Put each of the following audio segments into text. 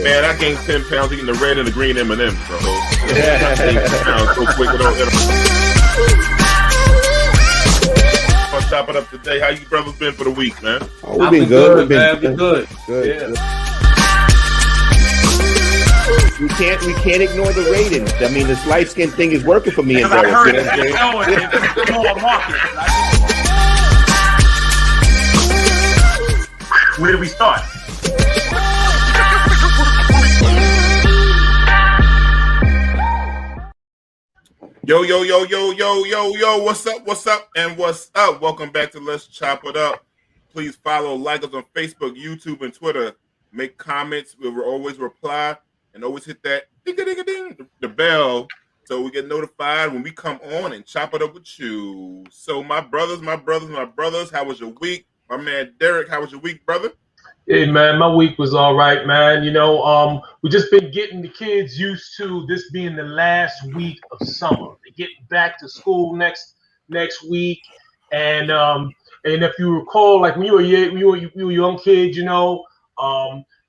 Man, I gained 10 pounds eating the red and the green M&Ms, bro. I gained 10 pounds so quick without I'll chop it up today. How you brothers been for the week, man? Oh, we've been good, man. We've been good. Yeah. We can't ignore the ratings. I mean, this light skin thing is working for me and Derek. I heard it. It's more market. Where do we start? Yo, what's up, and what's up? Welcome back to Let's Chop It Up. Please follow, like us on Facebook, YouTube, and Twitter. Make comments. We will always reply, and always hit that ding, the bell, so we get notified when we come on and chop it up with you. So my brothers, how was your week? My man Derek, how was your week, brother? Hey man, my week was all right, man. You know, we just been getting the kids used to this being the last week of summer. They're getting back to school next week, and if you recall, like when you were a young kid, you know,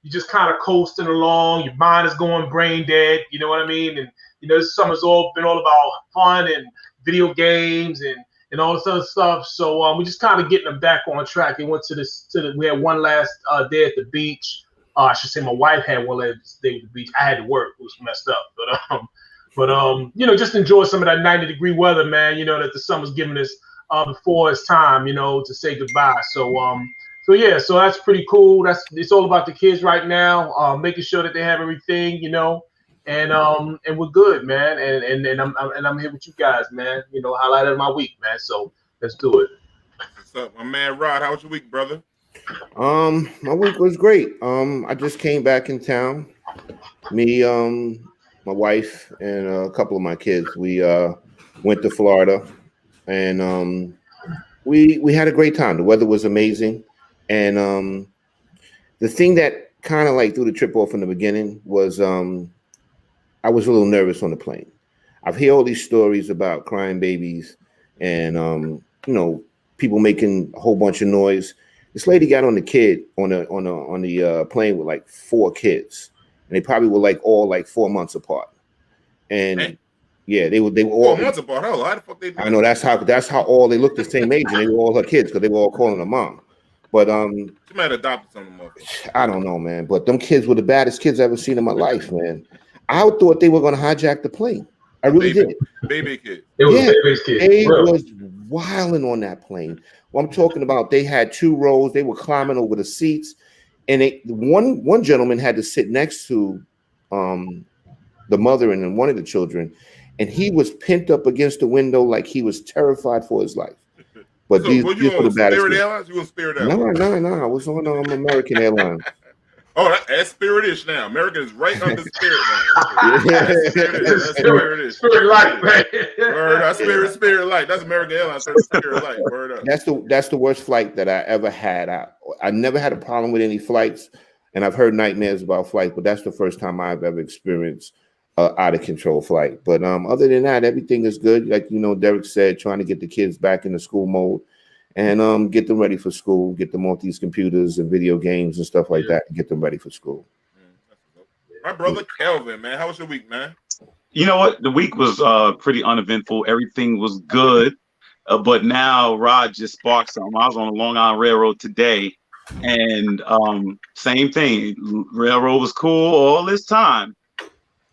you just kind of coasting along. Your mind is going brain dead. You know what I mean? And you know, this summer's been all about fun and video games and all this other stuff. So we're just kind of getting them back on track. They went we had one last day at the beach. I should say my wife had one last day at the beach. I had to work. It was messed up. But you know, just enjoy some of that 90-degree weather, man, you know, that the summer's giving us before it's time, you know, to say goodbye. So yeah, so that's pretty cool. It's all about the kids right now, making sure that they have everything, you know. And we're good, man. And I'm here with you guys, man. You know, highlight of my week, man. So let's do it. What's up, my man Rod? How was your week, brother? My week was great. I just came back in town. Me, my wife, and a couple of my kids. We went to Florida, and we had a great time. The weather was amazing, and the thing that kind of like threw the trip off in the beginning was I was a little nervous on the plane. I've heard all these stories about crying babies and, you know, people making a whole bunch of noise. This lady got on the plane with like 4 kids, and they probably were like all like 4 months apart. And yeah, they were all 4 months apart. Oh, how the fuck they? I know that's how all they looked the same age, and they were all her kids because they were all calling her mom. But she might have adopted some of them. I don't know, man. But them kids were the baddest kids I've ever seen in my life, man. I thought they were going to hijack the plane. I really did. Baby kid. It was baby's kid. They was wilding on that plane. Well, I'm talking about they had 2 rows. They were climbing over the seats. And one gentleman had to sit next to the mother and then one of the children. And he was pinned up against the window like he was terrified for his life. But so, these were you were the baddest. Spirit Airlines? You on Spirit Airlines? No. I was on American Airlines. Oh, that's Spirit-ish now. American is right under Spirit now. That's Spirit-ish. Spirit Light, man. Word up, Spirit Light. That's American Airlines. Spirit Light. Word up. That's the worst flight that I ever had. I never had a problem with any flights, and I've heard nightmares about flights, but that's the first time I've ever experienced out of control flight. But other than that, everything is good. Like, you know, Derek said, trying to get the kids back in the school mode and get them ready for school, get them off these computers and video games and stuff like that, and get them ready for school. My brother Kelvin, man, how was your week, man? You know what? The week was pretty uneventful. Everything was good. But now Rod just sparked something. I was on the Long Island Railroad today, and same thing. Railroad was cool all this time.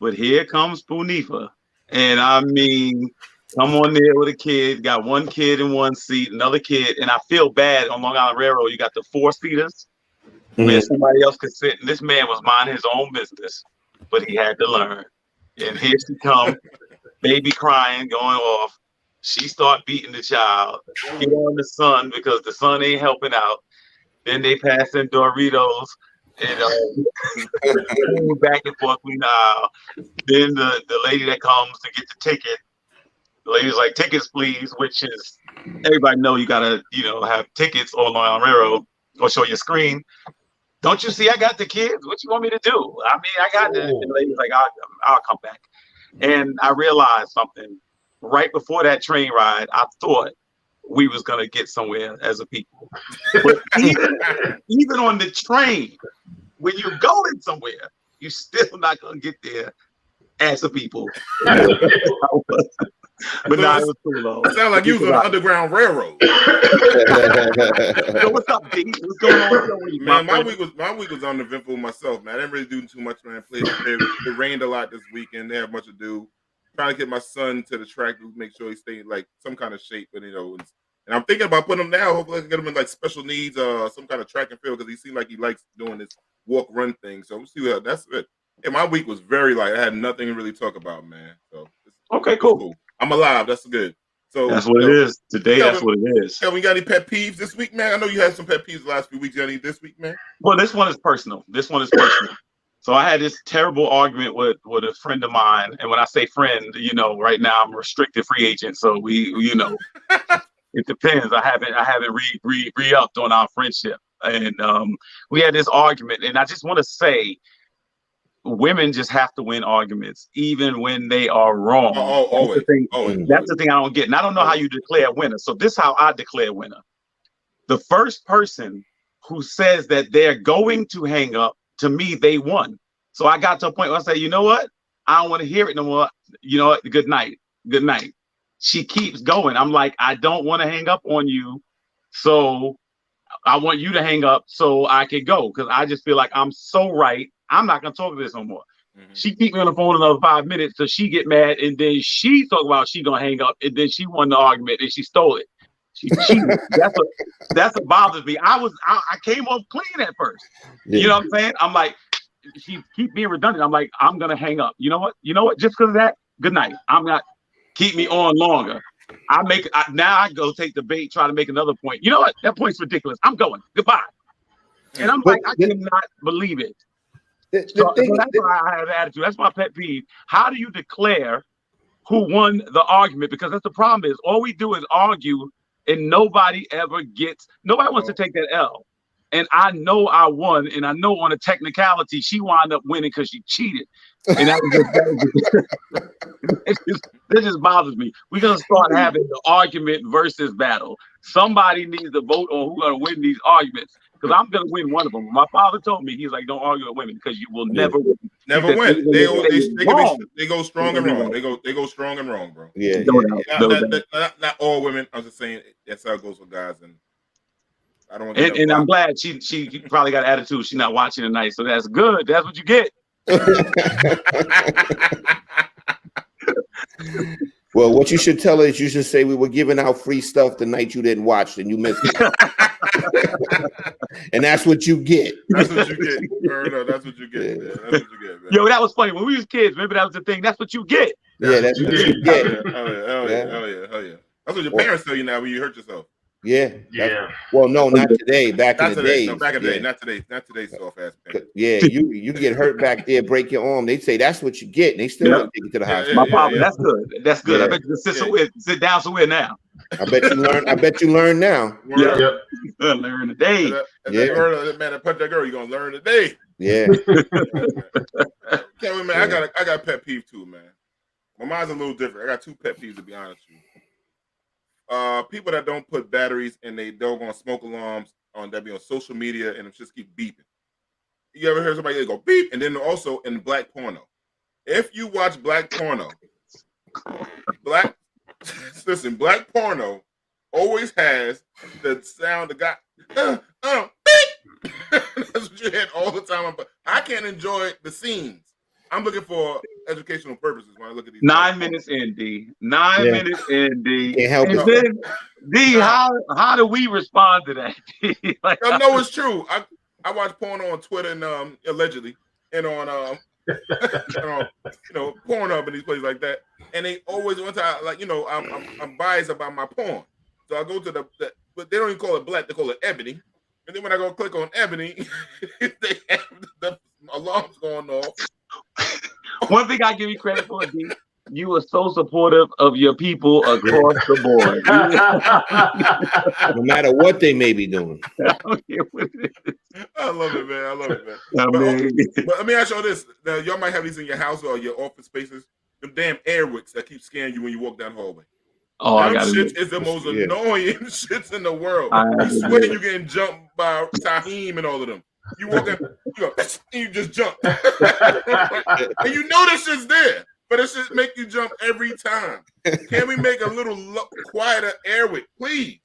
But here comes Punifa. And I mean, come on there with a kid, got one kid in one seat, another kid, and I feel bad on Long Island Railroad. You got the 4-seaters where somebody else could sit, and this man was minding his own business, but he had to learn. And here she comes, baby crying, going off. She start beating the child, get on the son because the son ain't helping out. Then they pass in Doritos and back and forth between the aisle. Then the lady that comes to get the ticket, the lady's like, tickets, please, which is, everybody know you gotta, you know, have tickets on Long Island Railroad or show your screen. Don't you see I got the kids? What you want me to do? I mean, I got the lady's like, I'll come back. And I realized something. Right before that train ride, I thought we was gonna get somewhere as a people. But even on the train, when you're going somewhere, You still not gonna get there as a people. But nah, it was cool though. It sounded like you was on the Underground Railroad. So what's up, D? What's going on with your week, Man, my week was uneventful myself, man. I didn't really do too much, man. It rained a lot this weekend. They had much to do. Trying to get my son to the track to make sure he stays like some kind of shape, but and I'm thinking about putting him now. Hopefully, I can get him in like special needs, some kind of track and field because he seemed like he likes doing this walk run thing. So we'll see how that's it. And my week was very light. I had nothing to really talk about, man. So okay, cool. I'm alive. That's good. So that's what it is today. Kelvin, that's what it is. Kelvin, you got any pet peeves this week, man? I know you had some pet peeves the last few weeks. You got any this week, man? Well, this one is personal. So I had this terrible argument with a friend of mine, and when I say friend, right now I'm a restricted free agent, so we it depends. I haven't re-upped on our friendship, and we had this argument, and I just want to say, women just have to win arguments, even when they are wrong. Always. That's the thing I don't get, and I don't know how you declare a winner. So this is how I declare a winner. The first person who says that they're going to hang up, to me, they won. So I got to a point where I say, you know what? I don't want to hear it no more. You know what? Good night. Good night. She keeps going. I'm like, I don't want to hang up on you. So I want you to hang up so I can go. Because I just feel like I'm so right. I'm not going to talk to this no more. Mm-hmm. She keep me on the phone another 5 minutes. So she get mad. And then she talk about she going to hang up. And then she won the argument and she stole it. She cheated. That's what bothers me. I came off clean at first. Yeah. You know what I'm saying? I'm like, she keep being redundant. I'm like, I'm gonna hang up. You know what? Just because of that, good night. I'm not keep me on longer. Now I go take the bait, try to make another point. You know what? That point's ridiculous. I'm going. Goodbye. And I'm like, I cannot believe it. So that's why I have attitude. That's my pet peeve. How do you declare who won the argument? Because that's the problem is all we do is argue. And nobody wants to take that L. And I know I won, and I know on a technicality, she wound up winning because she cheated. And that just bothers me. We're going to start having the argument versus battle. Somebody needs to vote on who's going to win these arguments. Because I'm going to win one of them. My father told me, he's like, don't argue with women because you will never win. Never win. They go strong and wrong. They go strong and wrong, bro. Yeah. Not all women. I'm just saying that's how it goes with guys. And I don't want to and I'm glad she probably got attitude. She's not watching tonight, so that's good. That's what you get. Well, what you should tell her is you should say we were giving out free stuff the night you didn't watch and you missed it. And that's what you get. That's what you get. That's what you get. Yeah. That's what you get, man. Yo, that was funny. When we was kids, remember that was the thing. That's what you get. Yeah, that's what you get. Hell yeah. That's what your parents tell you now when you hurt yourself. Yeah. Well, no, not today. Back in the day. No, back in the day. Not today. Not today's soft ass parents. Yeah, you get hurt back there, break your arm. They say that's what you get. And they still take you to the hospital. My father, that's good. That's good. Yeah. I bet you can sit down somewhere now. I bet you learn now. Yeah. Learn today. You heard of that man that punched that girl, you're gonna learn today. Yeah. Kelvin, man, I got a pet peeve too, man. Well, mine's a little different. I got two pet peeves to be honest with you. People that don't put batteries in they doggone smoke alarms that be on social media and it just keep beeping. You ever heard somebody go beep? And then also in black porno. If you watch black porno, black porno always has the sound the guy beep. That's what you hear all the time. I can't enjoy the scenes. I'm looking for educational purposes when I look at these. 9 minutes in, D. 9 minutes in, D. Can't help it. Then, D, how do we respond to that? Like, I know it's true. I watch porno on Twitter and allegedly and on Pornhub and these places like that. And they always want to I'm biased about my porn. So I go to but they don't even call it black, they call it ebony. And then when I go click on ebony, they have the alarms going off. One thing I give you credit for, D, you are so supportive of your people across the board. No matter what they may be doing. I love it, man. But let me ask y'all this. Now, y'all might have these in your house or your office spaces. Them damn air wicks that keep scaring you when you walk down the hallway. Oh, I got shit is the most annoying shits in the world. You swear you're getting jumped by Tahim and all of them. You walk up, you go, and you just jump. And you know this shit's there, but it should make you jump every time. Can we make a little quieter airway, please?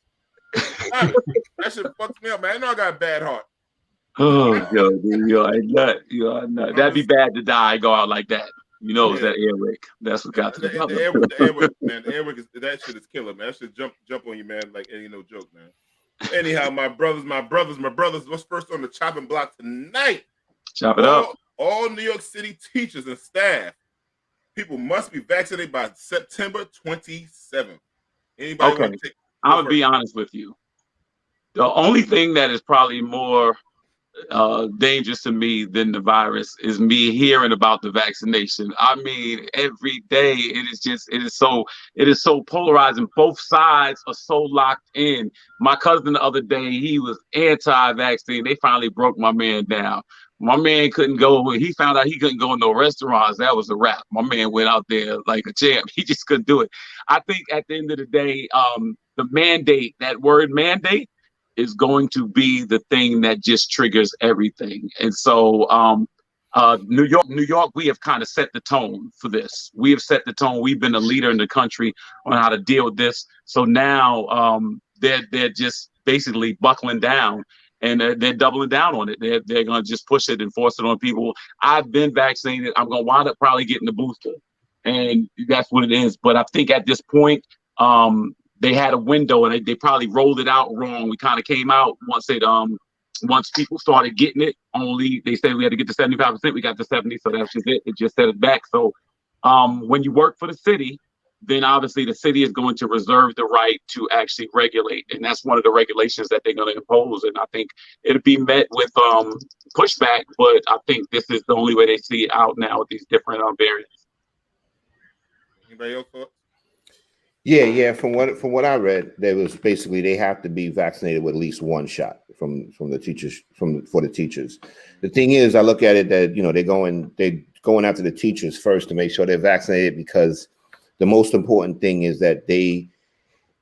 That shit fucks me up, man. I know I got a bad heart. Oh, yo, I nut. That'd be bad to die, go out like that. You know, it's that airwick. That's what got to the airwick, man. The airwick is that shit is killer, man. That shit jump on you, man. Like ain't no joke, man. Anyhow, my brothers. What's first on the chopping block tonight? Chop it up. All New York City teachers and staff, people must be vaccinated by September 27th. Anybody want to take? I'm gonna be honest with you. The only thing that is probably more dangerous to me than the virus is me hearing about the vaccination. I mean, every day it is so polarizing. Both sides are so locked in. My cousin the other day, he was anti-vaccine. They finally broke my man down. My man couldn't go. He found out he couldn't go in no restaurants. That was a wrap. My man went out there like a champ. He just couldn't do it. I think at the end of the day, the mandate, that word mandate, is going to be the thing that just triggers everything. And so New York, we have kind of set the tone for this. We have set the tone. We've been a leader in the country on how to deal with this. So now they're just basically buckling down and they're doubling down on it. They're going to just push it and force it on people. I've been vaccinated. I'm going to wind up probably getting the booster. And that's what it is. But I think at this point, they had a window and they probably rolled it out wrong. We kind of came out once people started getting it. They said we had to get to 75%. We got to 70, so that's just it. It just set it back. So when you work for the city, then obviously the city is going to reserve the right to actually regulate, and that's one of the regulations that they're going to impose. And I think it'll be met with pushback, but I think this is the only way they see it out now with these different variants. Anybody else thoughts? Yeah. From what I read, there was basically they have to be vaccinated with at least one shot from the teachers for the teachers. The thing is, I look at it that they're going after the teachers first to make sure they're vaccinated, because the most important thing is that they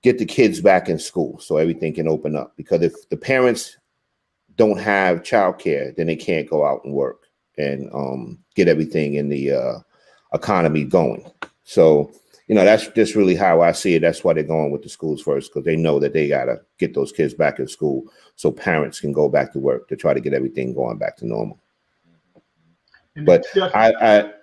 get the kids back in school so everything can open up. Because if the parents don't have childcare, then they can't go out and work and get everything in the economy going. So. That's just really how I see it. That's why they're going with the schools first, because they know that they got to get those kids back in school so parents can go back to work to try to get everything going back to normal. But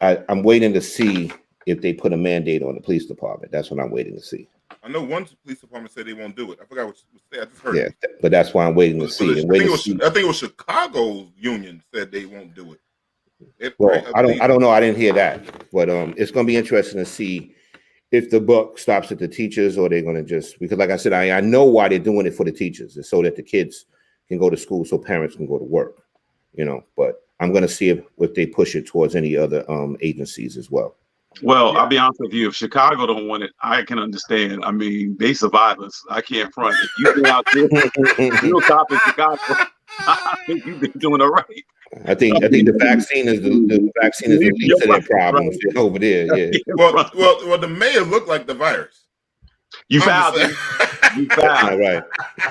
I'm waiting to see if they put a mandate on the police department. That's what I'm waiting to see. I know one police department said they won't do it. I forgot what I just heard. Yeah, but that's why I'm waiting to see. I think it was Chicago's union said they won't do it. I don't know. I didn't hear that, but it's going to be interesting to see if the buck stops at the teachers, or they're going to just, because like I said, I know why they're doing it for the teachers. It's so that the kids can go to school, so parents can go to work, but I'm going to see if they push it towards any other agencies as well. Well, I'll be honest with you. If Chicago don't want it, I can understand. I mean, they survivors. I can't front. If you've been out there, you're top in Chicago, I think you've been doing all right. I think the vaccine is the least of their problems over there. Yeah. Well, the mayor looked like the virus. You fouled him. You fouled. All right.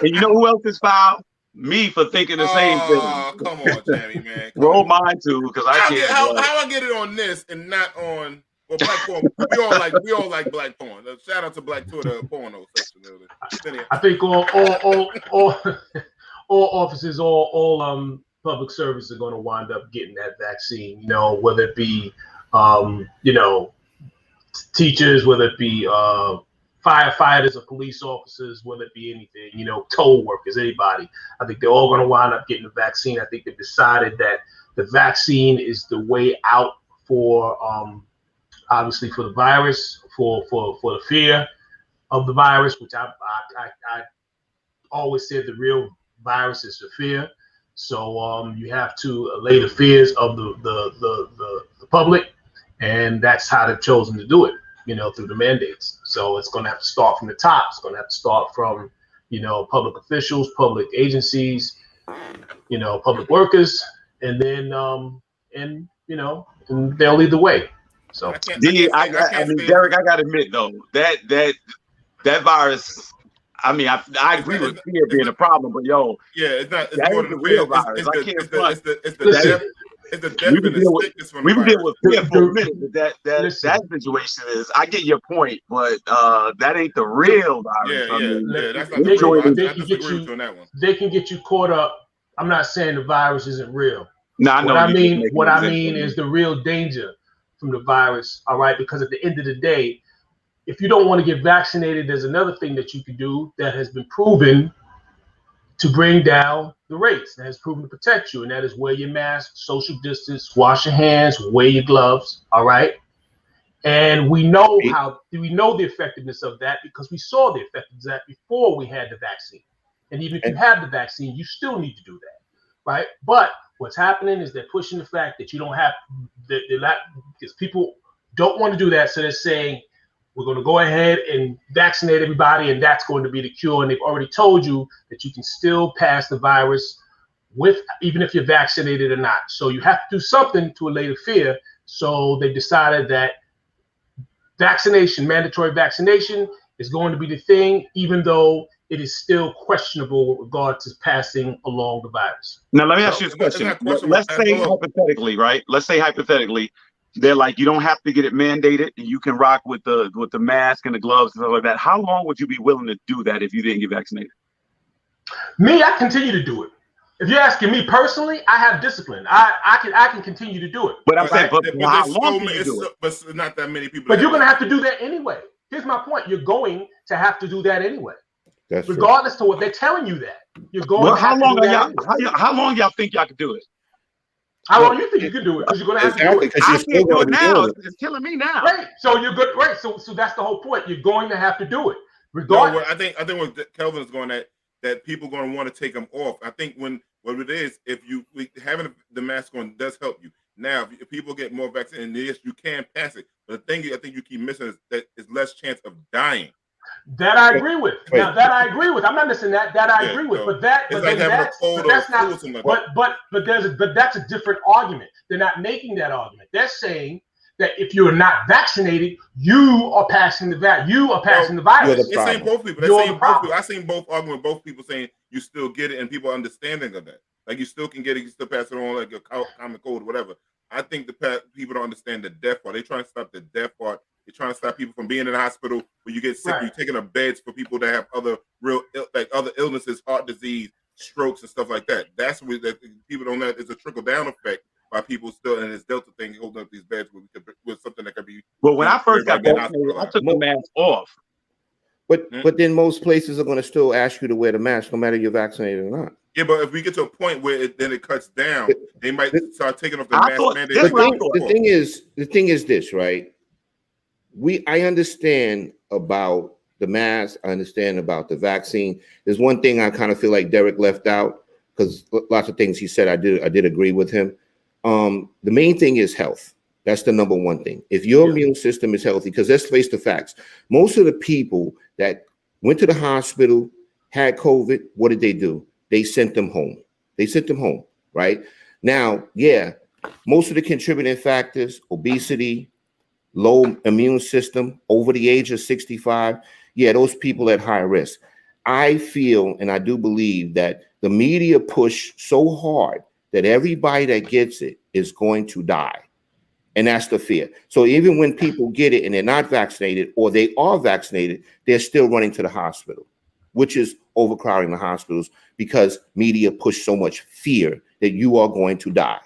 And you know who else is fouled? Me for thinking the same thing. Oh, come on, Jamie, man. Roll mine too, because I can't. How I get it on this and not on black porn? We all like black porn. Shout out to Black Twitter porno section. I think all offices, all public service are going to wind up getting that vaccine, whether it be, teachers, whether it be firefighters or police officers, whether it be anything, toll workers, anybody. I think they're all going to wind up getting the vaccine. I think they've decided that the vaccine is the way out for, obviously for the virus, for the fear of the virus, which I always said the real virus is the fear. So you have to allay the fears of the public, and that's how they've chosen to do it, through the mandates. So it's going to have to start from the top. It's going to have to start from, public officials, public agencies, public workers, and then and they'll lead the way. So I mean, Derik, I gotta admit though that virus, I mean, I agree with fear being a problem, but it's not. It's that more ain't than the the fear. real virus. I can't front. It's the Listen, death. It's the death and the sickness from the We can deal virus. with fear for a minute, but that situation is. I get your point, but that ain't the real virus. Yeah. That's not the real virus. I disagree with you on that one. They can get you caught up. I'm not saying the virus isn't real. No, I know. What I mean is the real danger from the virus. All right, because at the end of the day, if you don't want to get vaccinated, there's another thing that you can do that has been proven to bring down the rates. That has proven to protect you, and that is wear your mask, social distance, wash your hands, wear your gloves. All right, and we know the effectiveness of that because we saw the effectiveness of that before we had the vaccine. And even if you have the vaccine, you still need to do that, right? But what's happening is they're pushing the fact that you don't have because people don't want to do that, so they're saying, we're going to go ahead and vaccinate everybody, and that's going to be the cure. And they've already told you that you can still pass the virus even if you're vaccinated or not. So you have to do something to allay the fear. So they decided that mandatory vaccination is going to be the thing, even though it is still questionable with regard to passing along the virus. Now, let me ask you this question. Let's say hypothetically, right? Let's say hypothetically, they're like, you don't have to get it mandated, and you can rock with the mask and the gloves and stuff like that. How long would you be willing to do that if you didn't get vaccinated? Me, I continue to do it. If you're asking me personally, I have discipline. I can continue to do it. But I'm saying, but how long can you do it? But not that many people. But you're going to have to do that anyway. Here's my point. You're going to have to do that anyway. That's regardless to what they're telling you that. You're going well, to have to do that anyway. How long y'all think y'all could do it? How long you think you can do it? Because you're going to have to do it. I can't do it now. It's killing me now. Right. So you're good. Right. So that's the whole point. You're going to have to do it. Regardless. No, I think what Kelvin is going at, that people are going to want to take them off. I think what it is, if having the mask on does help you. Now, if people get more vaccine, yes, you can pass it. But the thing I think you keep missing is that it's less chance of dying. That I agree with. Now that I agree with. I'm not missing that. That I agree with. But that's not. But that's a different argument. They're not making that argument. They're saying that if you're not vaccinated, you are passing the virus. It's saying both people. They're saying both people. I've seen both arguments. Both people saying you still get it, and people understanding of that. Like you still can get it, you still pass it on like a common cold, whatever. I think people don't understand the death part. They're trying to stop the death part. They're trying to stop people from being in the hospital when you get sick. Right. You're taking up beds for people that have other illnesses, heart disease, strokes, and stuff like that. That's what people don't know. It's a trickle down effect by people still, and this Delta thing holding up these beds with something that could be. Well, when I first got vaccinated, I took the mask off. But then most places are going to still ask you to wear the mask, no matter you're vaccinated or not. Yeah, but if we get to a point where it cuts down, they might start taking off the mask mandate. The thing is this, right? I understand about the mask. I understand about the vaccine. There's one thing I kind of feel like Derik left out, because lots of things he said I did agree with him. The main thing is health. That's the number one thing. If your immune system is healthy, because let's face the facts, most of the people that went to the hospital, had COVID, what did they do? They sent them home. Right? Now, most of the contributing factors, obesity, low immune system, over the age of 65, those people at high risk. I feel, and I do believe, that the media push so hard that everybody that gets it is going to die. And that's the fear. So even when people get it and they're not vaccinated, or they are vaccinated, they're still running to the hospital, which is overcrowding the hospitals because media push so much fear that you are going to die.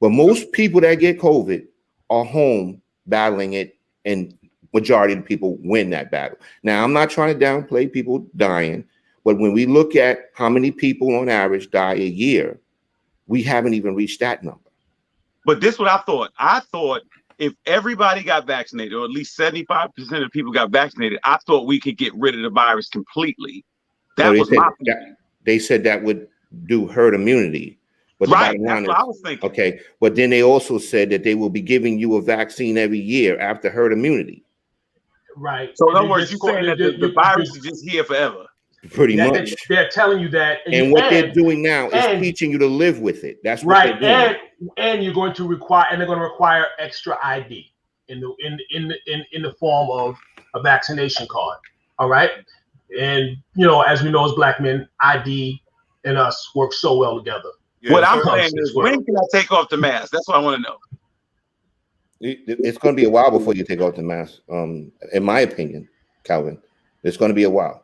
But most people that get COVID are home battling it, and majority of the people win that battle. Now, I'm not trying to downplay people dying, but when we look at how many people on average die a year, we haven't even reached that number. But this is what I thought. I thought if everybody got vaccinated, or at least 75% of people got vaccinated, I thought we could get rid of the virus completely. They said that would do herd immunity. But right, that's what I was thinking. Okay, but then they also said that they will be giving you a vaccine every year after herd immunity. Right. So in other words, you're saying that the virus is just here forever. Pretty much. They're telling you that. And what they're doing now is teaching you to live with it. That's what they're doing. And you're going to require extra ID in the form of a vaccination card. All right. And as we know as black men, ID and us work so well together. Yeah, what I'm saying is, when can I take off the mask? That's what I want to know. It's going to be a while before you take off the mask. In my opinion, Kelvin, it's going to be a while.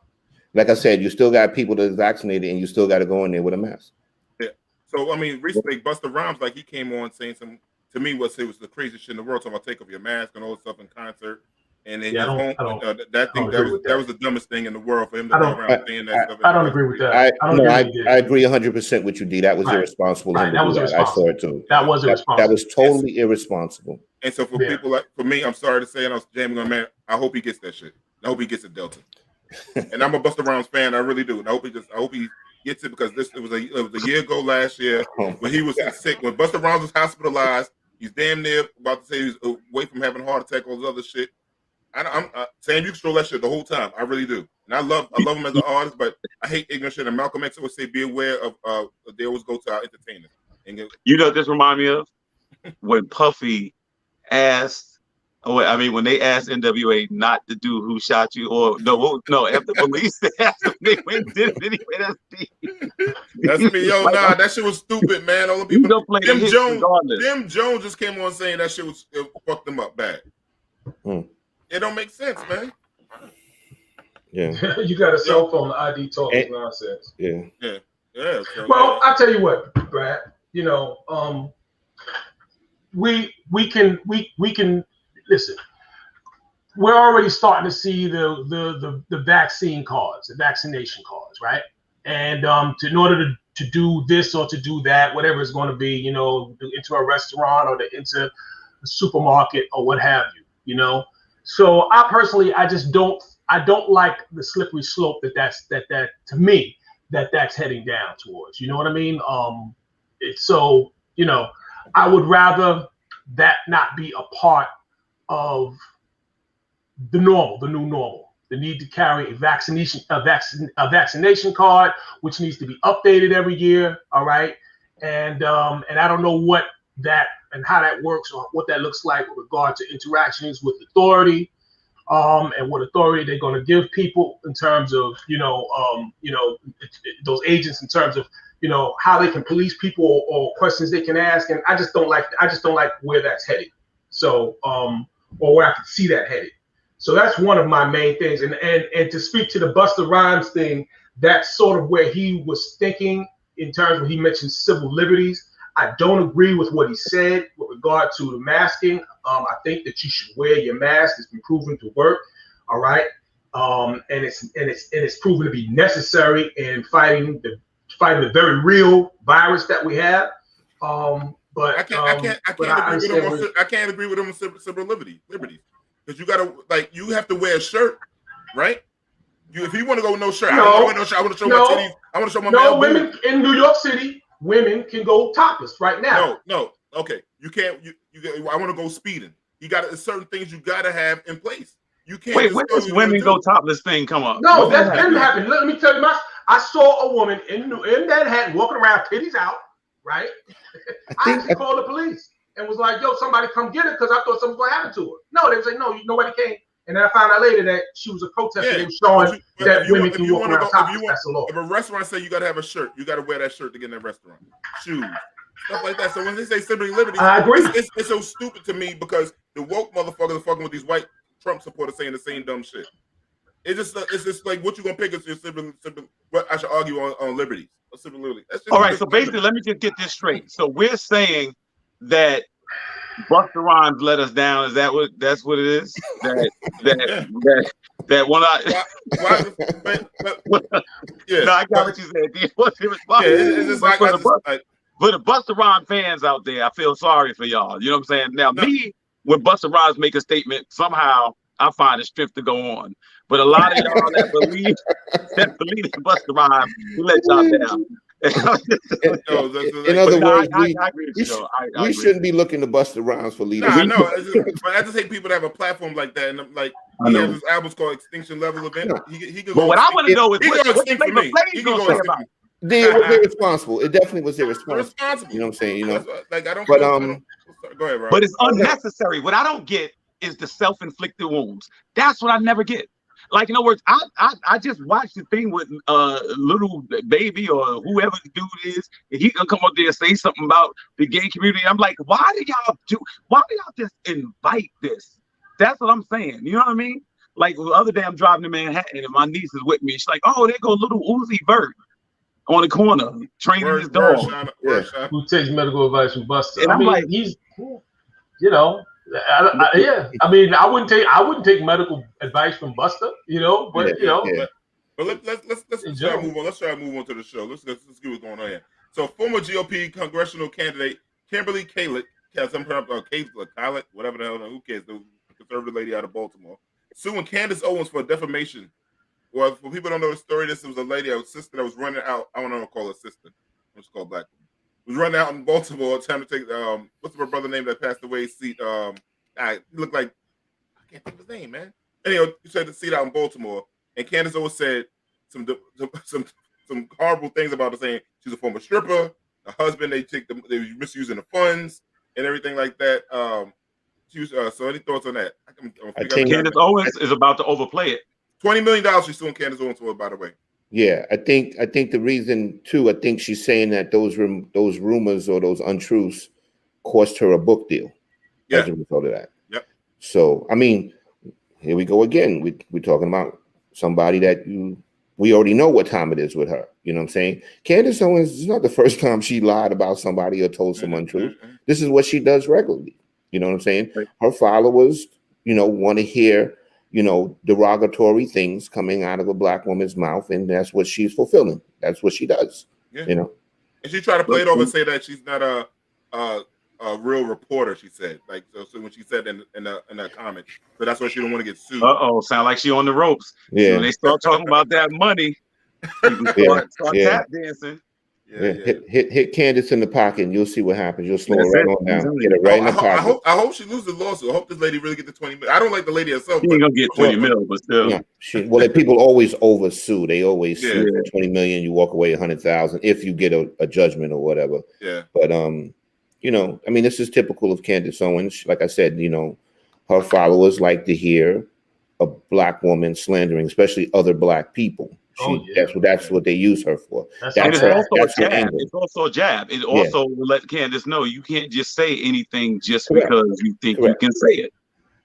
Like I said, you still got people that are vaccinated, and you still got to go in there with a mask. Yeah. So I mean, recently, Busta Rhymes, like he came on saying some to me it was the craziest shit in the world. Talking about take off your mask and all this stuff in concert. And in his home, that was the dumbest thing in the world for him to go around saying that stuff. I don't agree with that. I agree 100% with you, D. That was irresponsible. Right. That was irresponsible. I saw it too. That was irresponsible. That was totally irresponsible. And so for people like for me, I'm sorry to say, and I was jamming on man. I hope he gets that shit. I hope he gets a Delta. And I'm a Busta Rhymes fan. I really do. And I hope he gets it because it was a year ago last year when he was sick. When Busta Rhymes was hospitalized, he's damn near about to say he's away from having a heart attack, all this other shit. I'm saying you control that shit the whole time. I really do. And I love him as an artist, but I hate ignorant shit. And Malcolm X always say, be aware of they always go to our entertainers. And you know what this remind me of? When Puffy asked, when they asked NWA not to do Who Shot You, or if the police asked them, they went and did it anyway. That's me. Yo, nah, that shit was stupid, man. All the people. Jim Jones just came on saying that shit fucked them up bad. It don't make sense, man. Yeah. You got a cell phone, ID talk is nonsense. Yeah. So, well, I tell you what, Brad. We can listen. We're already starting to see the vaccine cards, the vaccination cards, right? And in order to do this or to do that, whatever it's going to be, into a restaurant or into a supermarket or what have you, So I personally, I don't like the slippery slope that's to me that's heading down towards. You know what I mean? I would rather that not be a part of the new normal. The need to carry a vaccination card, which needs to be updated every year. All right, and I don't know what that and how that works or what that looks like with regard to interactions with authority, and what authority they're going to give people in terms of those agents in terms of how they can police people or questions they can ask. And I just don't like where that's headed. So or where I can see that headed. So that's one of my main things. And to speak to the Busta Rhymes thing, that's sort of where he was thinking in terms of he mentioned civil liberties. I don't agree with what he said with regard to the masking. I think that you should wear your mask. It's been proven to work. All right. And it's proven to be necessary in fighting the very real virus that we have. But I can't agree with him on civil liberties. Because you gotta you have to wear a shirt, right? If you want to go with no shirt, I want to show my titties. I want to show my male women in New York City. Women can go topless right now. No. Okay, you can't. I want to go speeding. You got certain things you got to have in place. You can't. Wait, when does women go topless thing come up? No, that didn't happen. Let me tell you, I saw a woman in Manhattan walking around, titties out, right? I actually called the police and was like, "Yo, somebody come get her," because I thought something was going to happen to her. No, they was like, "No, nobody came." And then I found out later that she was a protester. They were showing that women can walk around topless. That's the law. If a restaurant say you got to have a shirt, you got to wear that shirt to get in that restaurant. Shoes, stuff like that. So when they say civil liberties, I agree. It's so stupid to me because the woke motherfuckers are fucking with these white Trump supporters saying the same dumb shit. It's just like what you gonna pick is your civil. What I should argue on liberties, civil liberties. All right. So basically, let me just get this straight. So we're saying that Busta Rhymes let us down. Is that that's what it is? That one yeah. No, I got what you said. For the Busta Rhymes fans out there, I feel sorry for y'all. You know what I'm saying? Now, when Busta Rhymes make a statement, somehow I find the strength to go on. But a lot of y'all that believe in Busta Rhymes, we let y'all down. In other words, we shouldn't be looking to Busta Rhymes for leadership. No, but I just hate people that have a platform like that, and like he has his albums called Extinction Level Event. He but what I want to know is what Flavor Flav is going to say about it. It was irresponsible. It definitely was irresponsible. You know what I'm saying? Like I don't. But go ahead, Rob. But it's unnecessary. What I don't get is the self-inflicted wounds. That's what I never get. Like, in other words, I just watched the thing with little baby or whoever the dude is, and he gonna come up there and say something about the gay community. I'm like, why do y'all just invite this? That's what I'm saying. You know what I mean? Like the other day, I'm driving to Manhattan and my niece is with me. She's like, "Oh, there go little Uzi Vert on the corner training his dog." Who takes medical advice from Buster? And I I'm mean, like, he's, you know, yeah. I mean, I wouldn't take medical advice from Buster, you know, but you know. Yeah. But let's try to move on. Let's try to move on to the show. Let's get what's going on here. So, former GOP congressional candidate Kimberly Kalett, Kalett, whatever the hell, who cares? The conservative lady out of Baltimore, suing Candace Owens for defamation. Well, for people who don't know the story, this was a lady, a sister that was running out. I don't know what to call her sister. Let's call black woman. Was running out in Baltimore trying to take what's her brother name that passed away seat? He looked like, I can't think of his name, man. Anyway, he tried to seat out in Baltimore, and Candace Owens said some horrible things about her, saying she's a former stripper, a husband they were misusing the funds and everything like that. So any thoughts on that? I think Candace Owens is about to overplay it. $20 million she's suing Candace Owens for, by the way. Yeah, I think the reason too, I think she's saying that those rumors or those untruths cost her a book deal. Yeah. As a result of that. Yep. So I mean, here we go again. We're talking about somebody that we already know what time it is with her. You know what I'm saying? Candace Owens is not the first time she lied about somebody or told some untruth. This is what she does regularly. You know what I'm saying? Right. Her followers, want to hear, derogatory things coming out of a black woman's mouth, and that's what she's fulfilling. That's what she does. Yeah. And she tried to play it over and say that she's not a real reporter. She said, like, so when she said in that comment, so that's why she don't want to get sued. Sound like she on the ropes. Yeah. When they start talking about that money, start tap dancing. Yeah. Hit Candace in the pocket, and you'll see what happens. You'll slow her right on down. Get it right in the pocket. I hope she loses the lawsuit. I hope this lady really get the 20 million. I don't like the lady herself. She ain't gonna get 20 mil, but still. Yeah, people always oversue. They always sue for 20 million. You walk away 100,000 if you get a judgment or whatever. Yeah. But this is typical of Candace Owens. Like I said, her followers like to hear a black woman slandering, especially other black people. That's what they use her for. It's also a jab. It also will let Candace know you can't just say anything just because you think you can say it.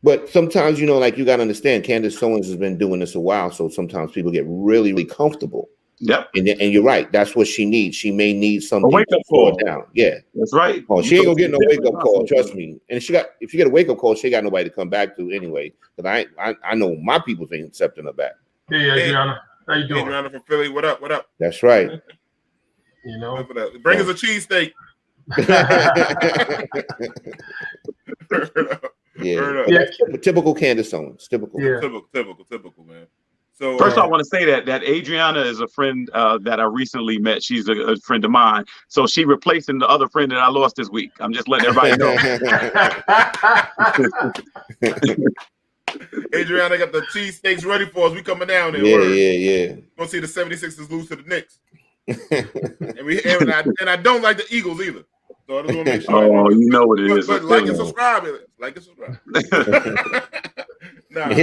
But sometimes, like you got to understand, Candace Owens has been doing this a while, so sometimes people get really, really comfortable. Yep. And you're right. That's what she needs. She may need something to slow her down. Yeah. That's right. Oh, she ain't gonna get no wake up call. Trust me. And if she get a wake up call, she ain't got nobody to come back to anyway. Because I know my people ain't accepting her back. Hey, Adriana. How you doing? Adriana from Philly. What up? That's right. Bring us a cheesesteak. Typical Candace Owens. Typical, man. So first, I want to say that Adriana is a friend that I recently met. She's a friend of mine. So she replacing the other friend that I lost this week. I'm just letting everybody know. Adriana got the cheesesteaks ready for us. We coming down there. Yeah. Gonna see the 76ers lose to the Knicks. and I don't like the Eagles either. So I just want to make sure. Oh, you know what it is. But like and subscribe. Hit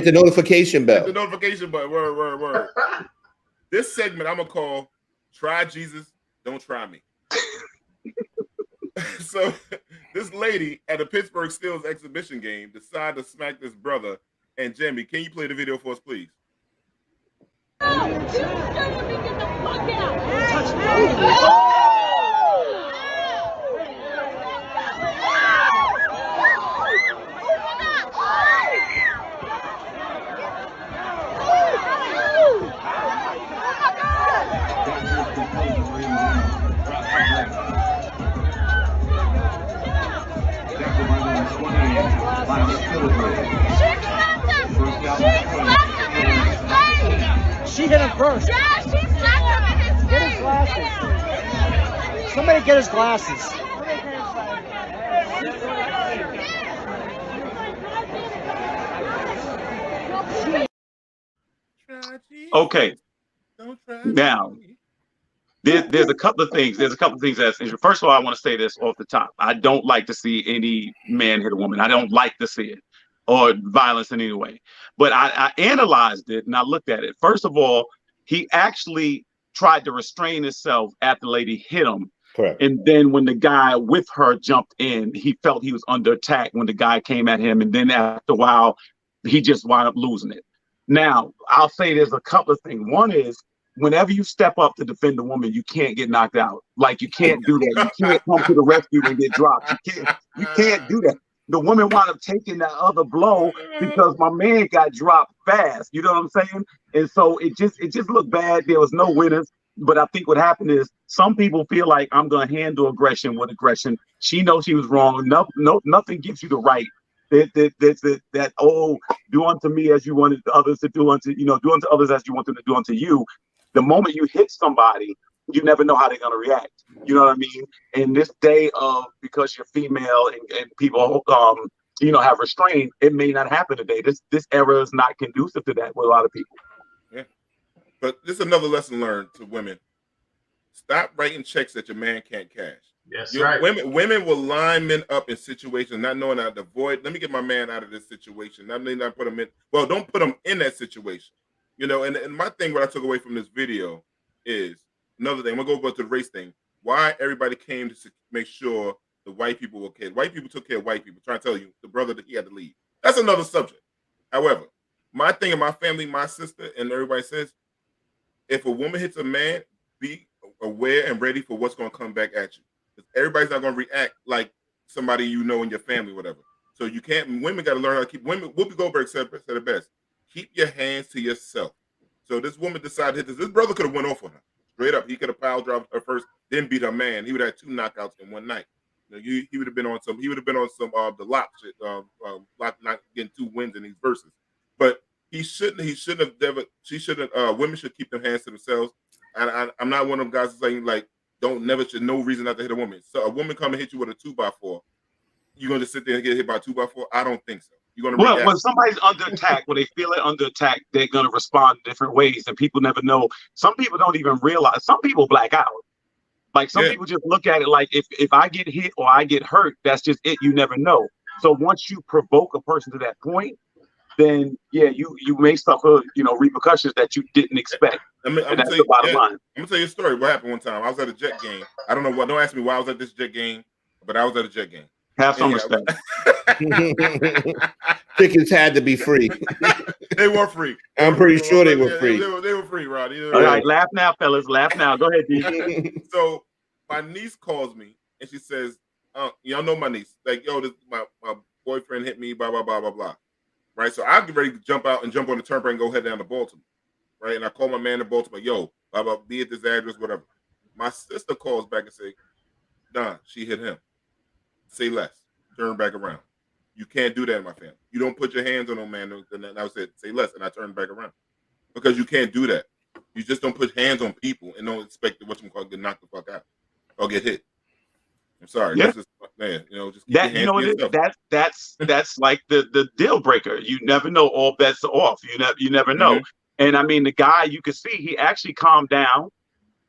the notification bell. Hit the notification button. Word. This segment I'm gonna call "Try Jesus, Don't Try Me." So this lady at a Pittsburgh Steelers exhibition game decided to smack this brother. And Jamie, can you play the video for us, please? She hit him first. Yeah, she slapped him in his face. Get his glasses. Somebody get his glasses. Okay. Now, there's a couple of things. There's a couple of things that's interesting. First of all, I want to say this off the top. I don't like to see any man hit a woman. I don't like to see it. or violence in any way. But I analyzed it and I looked at it. First of all, he actually tried to restrain himself after the lady hit him. Correct. And then when the guy with her jumped in, he felt he was under attack when the guy came at him. And then after a while, he just wound up losing it. Now, I'll say there's a couple of things. One is, whenever you step up to defend a woman, you can't get knocked out. Like, you can't do that. You can't come to the rescue and get dropped. You can't do that. The woman wound up taking that other blow because my man got dropped fast. You know what I'm saying? And so it just looked bad. There was no winners. But I think what happened is some people feel like I'm going to handle aggression with aggression. She knows she was wrong. Nothing gives you the right. That do unto me as you wanted others to do unto do unto others as you want them to do unto you. The moment you hit somebody, you never know how they're going to react. You know what I mean? In this day of, because you're female and people have restraint, it may not happen today. This era is not conducive to that with a lot of people. Yeah. But this is another lesson learned to women. Stop writing checks that your man can't cash. Yes, right. Women will line men up in situations not knowing how to avoid. Let me get my man out of this situation. Not put him in. Well, don't put him in that situation. And my thing, what I took away from this video is another thing. I'm gonna go back to the race thing. Why everybody came to make sure the white people were okay. White people took care of white people. Trying to tell you the brother that he had to leave. That's another subject. However, my thing in my family, my sister, and everybody says, if a woman hits a man, be aware and ready for what's going to come back at you. Everybody's not going to react like somebody in your family, whatever. So you can't. Women got to learn how to keep. Women. Whoopi Goldberg said it best. Keep your hands to yourself. So this woman decided to hit this. This brother could have went off on her straight up. He could have pile dropped her first, then beat her man. He would have had 2 knockouts in one night. He would have been on some. He would have been on some the lock shit. Not getting 2 wins in these verses. But he shouldn't. He shouldn't have. She shouldn't. Women should keep their hands to themselves. And I'm not one of them guys saying like, should no reason not to hit a woman. So a woman come and hit you with a 2x4, you're gonna just sit there and get hit by a 2x4? I don't think so. You're gonna react. When somebody's under attack, when they feel it under attack, they're gonna respond in different ways, and people never know. Some people don't even realize. Some people black out. Like some people just look at it like if I get hit or I get hurt, that's just it. You never know. So once you provoke a person to that point, then you may suffer repercussions that you didn't expect. I'm gonna tell you a story. What happened one time? I was at a Jet game. I don't know what. Don't ask me why I was at this Jet game, but I was at a Jet game. Have some respect. Tickets had to be free. They were free. I'm pretty sure they were free. They were free, Rodney. All right, laugh now, fellas. Laugh now. Go ahead, D. So my niece calls me and she says, "Y'all know my niece. Like, my boyfriend hit me. Blah blah blah blah blah." Right. So I get ready to jump out and jump on the turnpike and go head down to Baltimore. Right. And I call my man in Baltimore. Yo, blah blah. Be at this address, whatever. My sister calls back and say, "Nah, she hit him. Say less. Turn back around. You can't do that in my family. You don't put your hands on no man." And I said, "Say less," and I turned back around because you can't do that. You just don't put hands on people and don't expect to get knocked the fuck out or get hit. I'm sorry. Yeah. That's just, man, just keep your hands to yourself. That's like the deal breaker. You never know. All bets are off. You never know. Mm-hmm. And I mean, the guy, you could see he actually calmed down.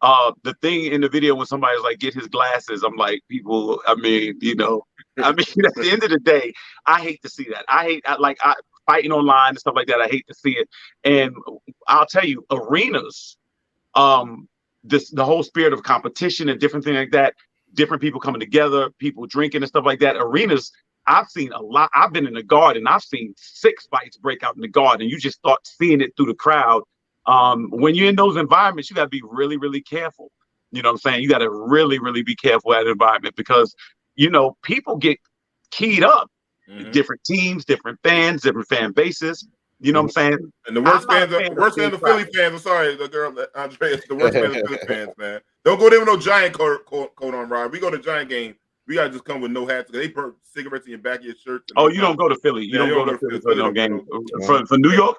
The thing in the video when somebody's like, get his glasses, I'm like, people, at the end of the day, I hate to see that. I fighting online and stuff like that. I hate to see it. And I'll tell you, arenas, the whole spirit of competition and different things like that, different people coming together, people drinking and stuff like that. Arenas, I've seen a lot. I've been in the Garden. I've seen 6 fights break out in the Garden. You just start seeing it through the crowd. When you're in those environments, you got to be really, really careful. You know what I'm saying? You got to really, really be careful at the environment because, people get keyed up. Mm-hmm. Different teams, different fans, different fan bases. You know what I'm saying? And the worst fans are the Philly fans. I'm sorry, the girl Andreas. The worst fans are Philly fans, man. Don't go there with no Giant coat on, Rod. We go to Giant game. We gotta just come with no hats. They burn cigarettes in your back of your shirt. Oh, you don't go to Philly. You don't go to Philly for no game. For New York,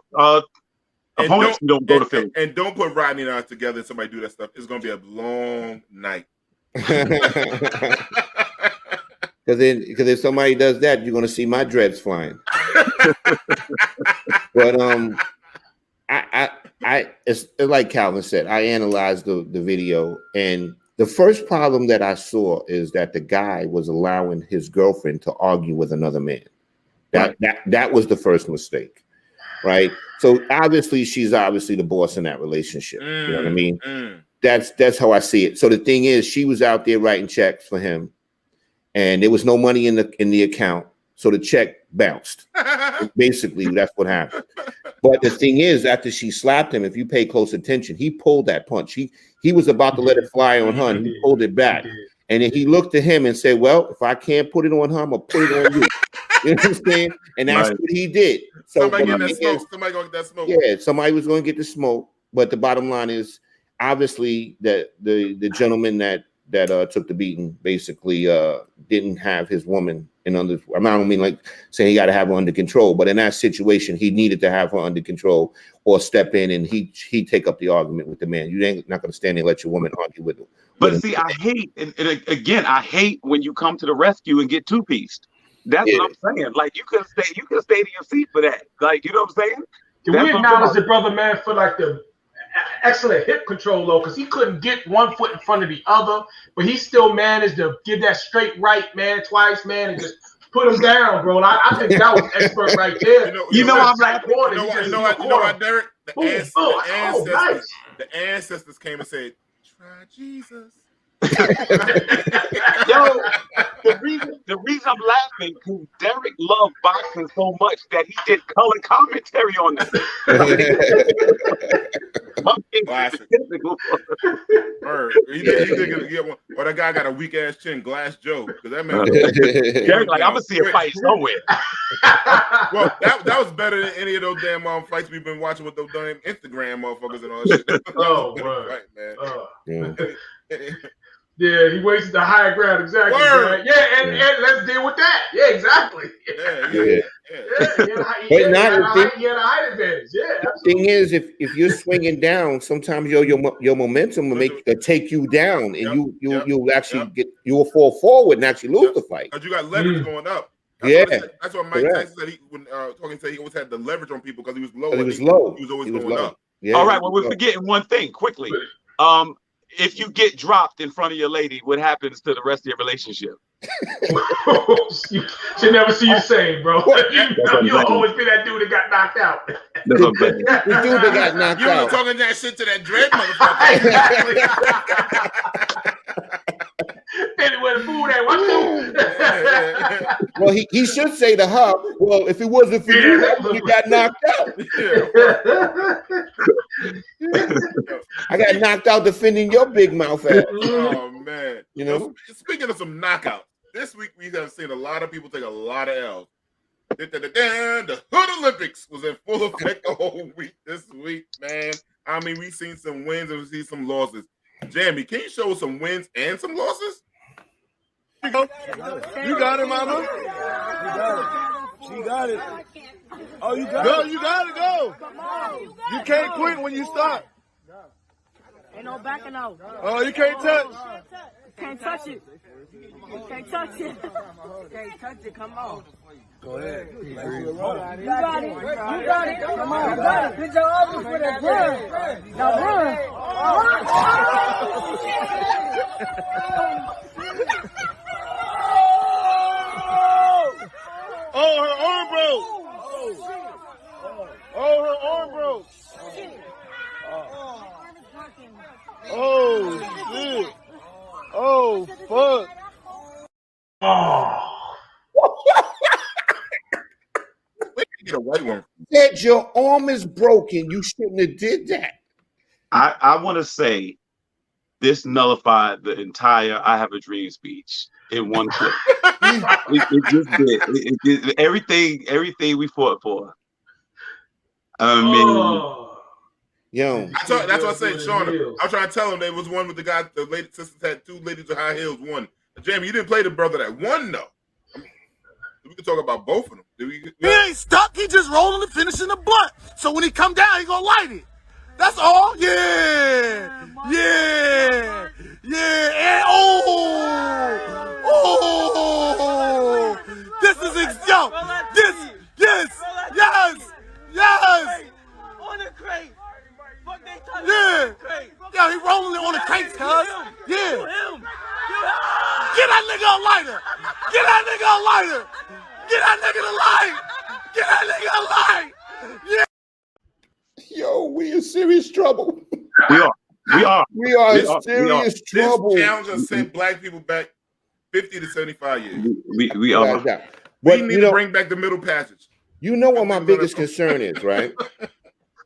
opponents, you don't go to Philly. And don't put Rodney and I together and somebody do that stuff. It's gonna be a long night. Because if somebody does that, you're gonna see my dreads flying. But it's like Calvin said. I analyzed the video, and the first problem that I saw is that the guy was allowing his girlfriend to argue with another man. That was the first mistake, right? So obviously she's the boss in that relationship. You know what I mean? That's how I see it. So the thing is, she was out there writing checks for him, and there was no money in the account, so the check bounced. Basically, that's what happened. But the thing is, after she slapped him, if you pay close attention, he pulled that punch. He was about to let it fly on her, and he pulled it back. And then he looked at him and said, "Well, if I can't put it on her, I'm gonna put it on you." You know what I'm saying? And that's what he did. So somebody getting that smoke. Somebody gonna get that smoke. Yeah, somebody was going to get the smoke. But the bottom line is, obviously, that the gentleman that took the beating basically didn't have his woman in under. I don't mean like saying he got to have her under control, but in that situation, he needed to have her under control or step in and he take up the argument with the man. You ain't not going to stand there and let your woman argue with him. But see, I hate, and again, I hate when you come to the rescue and get two-pieced. That's what I'm saying. Like you could stay in your seat for that. Like, you know what I'm saying? Can we acknowledge the brother, man, for like the excellent hip control, though, because he couldn't get one foot in front of the other, but he still managed to give that straight right, man, twice, man, and just put him down, bro. And I think that was expert right there. I'm like, you know what, Derek? The ancestors came and said, "Try Jesus." Yo, the reason I'm laughing because Derik loved boxing so much that he did color commentary on this. Classic. He did get one. Or that guy got a weak ass chin, Glass Joe. Because that man, Derik, like, I'm gonna see a fight somewhere. Well, that was better than any of those damn fights we've been watching with those damn Instagram motherfuckers and all that shit. Oh, right, man. Yeah, he wasted the higher ground, exactly. Right? Yeah, and let's deal with that. Yeah, exactly. Yeah. He had a height advantage. Yeah. The thing is, if you're swinging down, sometimes your momentum will take you down, and you'll actually you'll fall forward and actually lose the fight. Because you got leverage going up. That's what Mike Tyson said. When talking, said he always had the leverage on people because he was low. He was low. He was always going up. Yeah, all right. Well, we're forgetting one thing quickly. If you get dropped in front of your lady, what happens to the rest of your relationship? She'll never see you the same, bro. You'll always be that dude that got knocked out. The dude that got knocked out. You were talking that shit to that dread motherfucker. Where the food at? What? Well, he should say to her, "Well, if it wasn't for you, you got knocked out." I got knocked out defending your big mouth ass. Oh man! You know. Speaking of some knockouts, this week we have seen a lot of people take a lot of L's. The Hood Olympics was in full effect the whole week this week, man. I mean, we've seen some wins and we've seen some losses. Jamie, can you show some wins and some losses? You got it, mama. She got it. Oh, you got it. Go, you got to go. You can't quit when you start. Ain't no backing out. Oh, you can't touch. Can't touch it. Can't touch it. Can't touch it. Come on. Go ahead. You got it. You got it. Come on. You got it. Get your arms for that run. Now run. Oh, her arm broke. Oh, her arm broke. Oh, shit. Oh, fuck. Oh. Get a white one. Said your arm is broken. You shouldn't have did that. I want to say this nullified the entire "I Have a Dream" speech in one clip. it just did. It did everything we fought for. I mean, yo, that's what I said, Sean. I was trying to tell him there was one with the guy. The lady sisters had two ladies with high heels. One, Jamie, you didn't play the brother that won though. We can talk about both of them. He ain't stuck. He just rolling and finishing the blunt. So when he come down, he gonna light it. That's all. Yeah. Yeah. Yeah. And oh. This is yo. This. Yes. On the crate. Yeah. Yeah, he rolling it on the crate, cuz. Yeah. Get that nigga a lighter. Get that nigga alive! Get that nigga alive! Yeah. Yo, we in serious trouble. We are. We are in serious trouble. This challenge has sent black people back 50 to 75 years. We are. We need to bring back the middle passage. You know what my biggest concern is, right?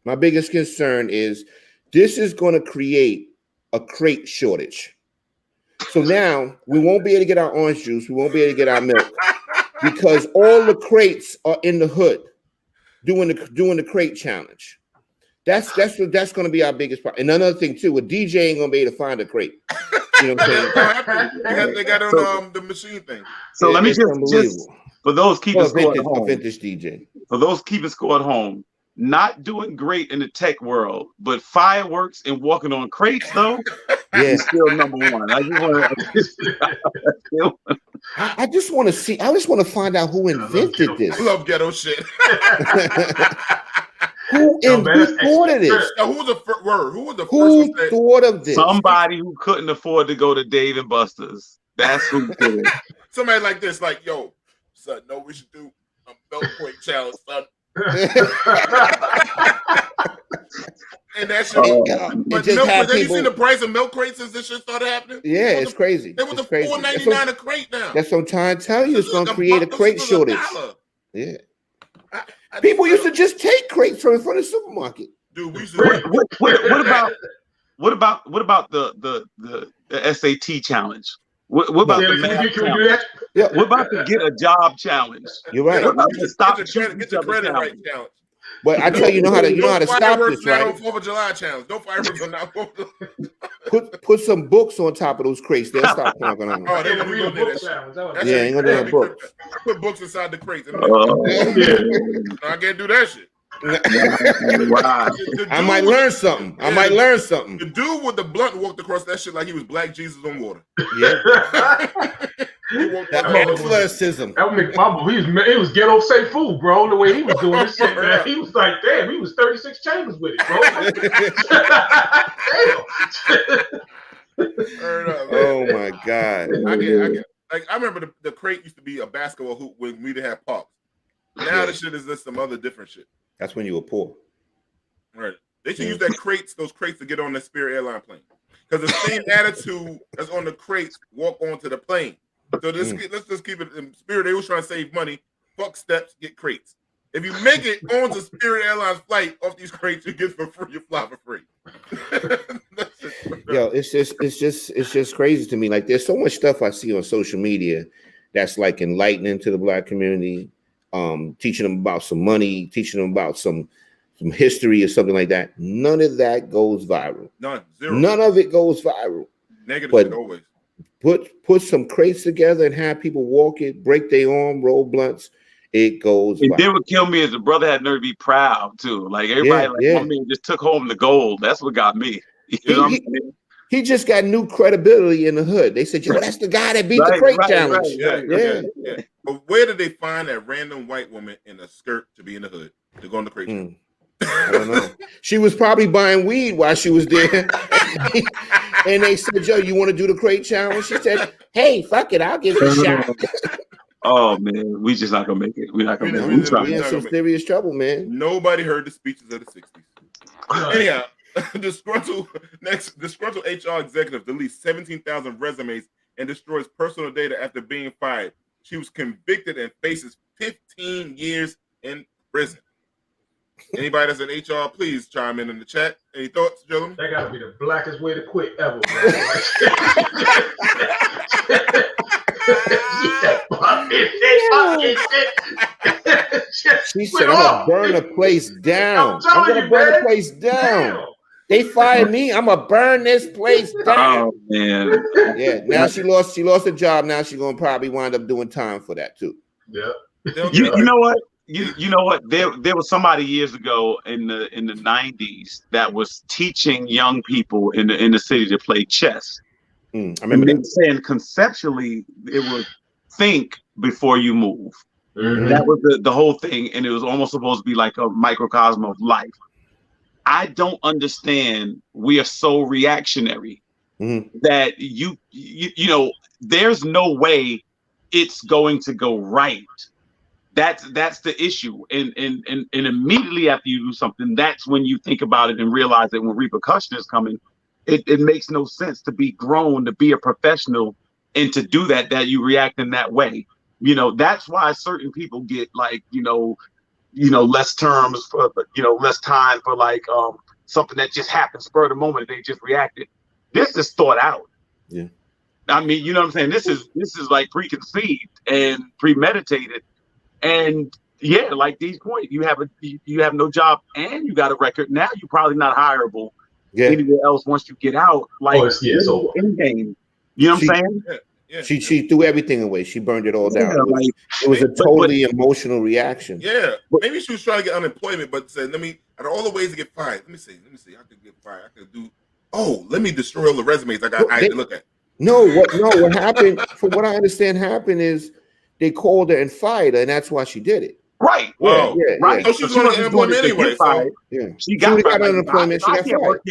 My biggest concern is this is going to create a crate shortage. So now we won't be able to get our orange juice. We won't be able to get our milk because all the crates are in the hood doing the crate challenge. That's going to be our biggest problem. And another thing too, a DJ ain't going to be able to find a crate. You know what I'm saying? They got on the machine thing. So let me just for those keeping score at home, vintage DJ. For those keeping score at home, not doing great in the tech world, but fireworks and walking on crates though, is still number one. I just want to see. I just want to find out who invented this. I love ghetto shit. Who thought of this? Who was the first word? Who was the who first thought of this? Somebody who couldn't afford to go to Dave and Buster's. That's who did it. Somebody like this, like, yo, son, no, we should do a milk crate challenge, son. And that shit. But have you seen the price of milk crates since this shit started happening? Yeah, it's crazy. It was $4.99 a crate now. That's what I'm trying to tell you. It's going to create a crate shortage. Yeah. People used to just take crates from in front of the supermarket. Dude, we used to what about the SAT challenge? What about the math challenge? Yeah. What about the get a job challenge? You're right. What about the stop get the credit right challenge? But I tell you, know how to stop this, right? 4th of July challenge. No fireworks on that 4th of July. Put some books on top of those crates. They'll stop talking on them. Oh, they gonna read a book challenge. Yeah, ain't gonna do a book. Put books inside the crates. No, I can't do that shit. Wow. I might learn something. The dude with the blunt walked across that shit like he was Black Jesus on water. Yeah. That athleticism. That would make he was ghetto safe food, bro. The way he was doing this shit, man. He was like, damn, he was 36 chambers with it, bro. Damn. Oh my God. I remember the crate used to be a basketball hoop when we didn't have pops. Now the shit is just some other different shit. That's when you were poor. Right. They should use those crates to get on the Spirit airline plane. Because the same attitude that's on the crates walk onto the plane. So let's just keep it in Spirit. They was trying to save money. Fuck steps, get crates. If you make it onto Spirit Airlines flight off these crates, you get for free. You fly for free. Yo, it's just crazy to me. Like, there's so much stuff I see on social media that's like enlightening to the Black community. Teaching them about some money, teaching them about some history or something like that. None of that goes viral. None of it goes viral. Negative shit always. Put some crates together and have people walk it, break their arm, roll blunts. It goes viral. It did what killed me is the brother had nerve to be proud too. Like everybody, my man just took home the gold. That's what got me. You know what I'm saying? He just got new credibility in the hood. They said, yo, that's the guy that beat the crate challenge. Yeah. But where did they find that random white woman in a skirt to be in the hood to go on the crate challenge? I don't know. She was probably buying weed while she was there. And they said, yo, you want to do the crate challenge? She said, hey, fuck it, I'll give it a shot. Oh, man, we just not going to make it. We're not going to make it. We're in some serious trouble, man. Nobody heard the speeches of the 60s. Anyhow. Disgruntled HR executive deletes 17,000 resumes and destroys personal data after being fired. She was convicted and faces 15 years in prison. Anybody that's in HR, please chime in the chat. Any thoughts, gentlemen? That gotta be the blackest way to quit ever, She said, I'm gonna burn the place down. I'm gonna burn the place down. They fired me. I'm gonna burn this place down. Oh man. Yeah. Now she lost her job. Now she's gonna probably wind up doing time for that too. Yeah. You know what? You know what? There was somebody years ago in the 90s that was teaching young people in the city to play chess. I remember that. Saying conceptually it was think before you move. Mm-hmm. That was the whole thing, and it was almost supposed to be like a microcosm of life. I don't understand. We are so reactionary that you know, there's no way it's going to go right That's the issue. And immediately after you do something, that's when you think about it and realize that when repercussion is coming, it makes no sense to be grown, to be a professional, and to do that you react in that way. You know, that's why certain people get like, less terms for, less time for like something that just happened spur of the moment. They just reacted. This is thought out. Yeah. I mean, you know what I'm saying? This is like preconceived and premeditated. And yeah, like these points, you have no job and you got a record. Now you're probably not hireable anywhere else once you get out. Like in game. You know what I'm saying? Yeah. She threw everything away. She burned it all down. It was a totally emotional reaction. Yeah. Maybe she was trying to get unemployment, but said, out of all the ways to get fired, let me see. I could get fired. I could do, let me destroy all the resumes I had to look at. What happened, from what I understand happened is they called her and fired her, and that's why she did it. Right. Right. So she was going to get unemployment anyway. So she got unemployment. She got fired.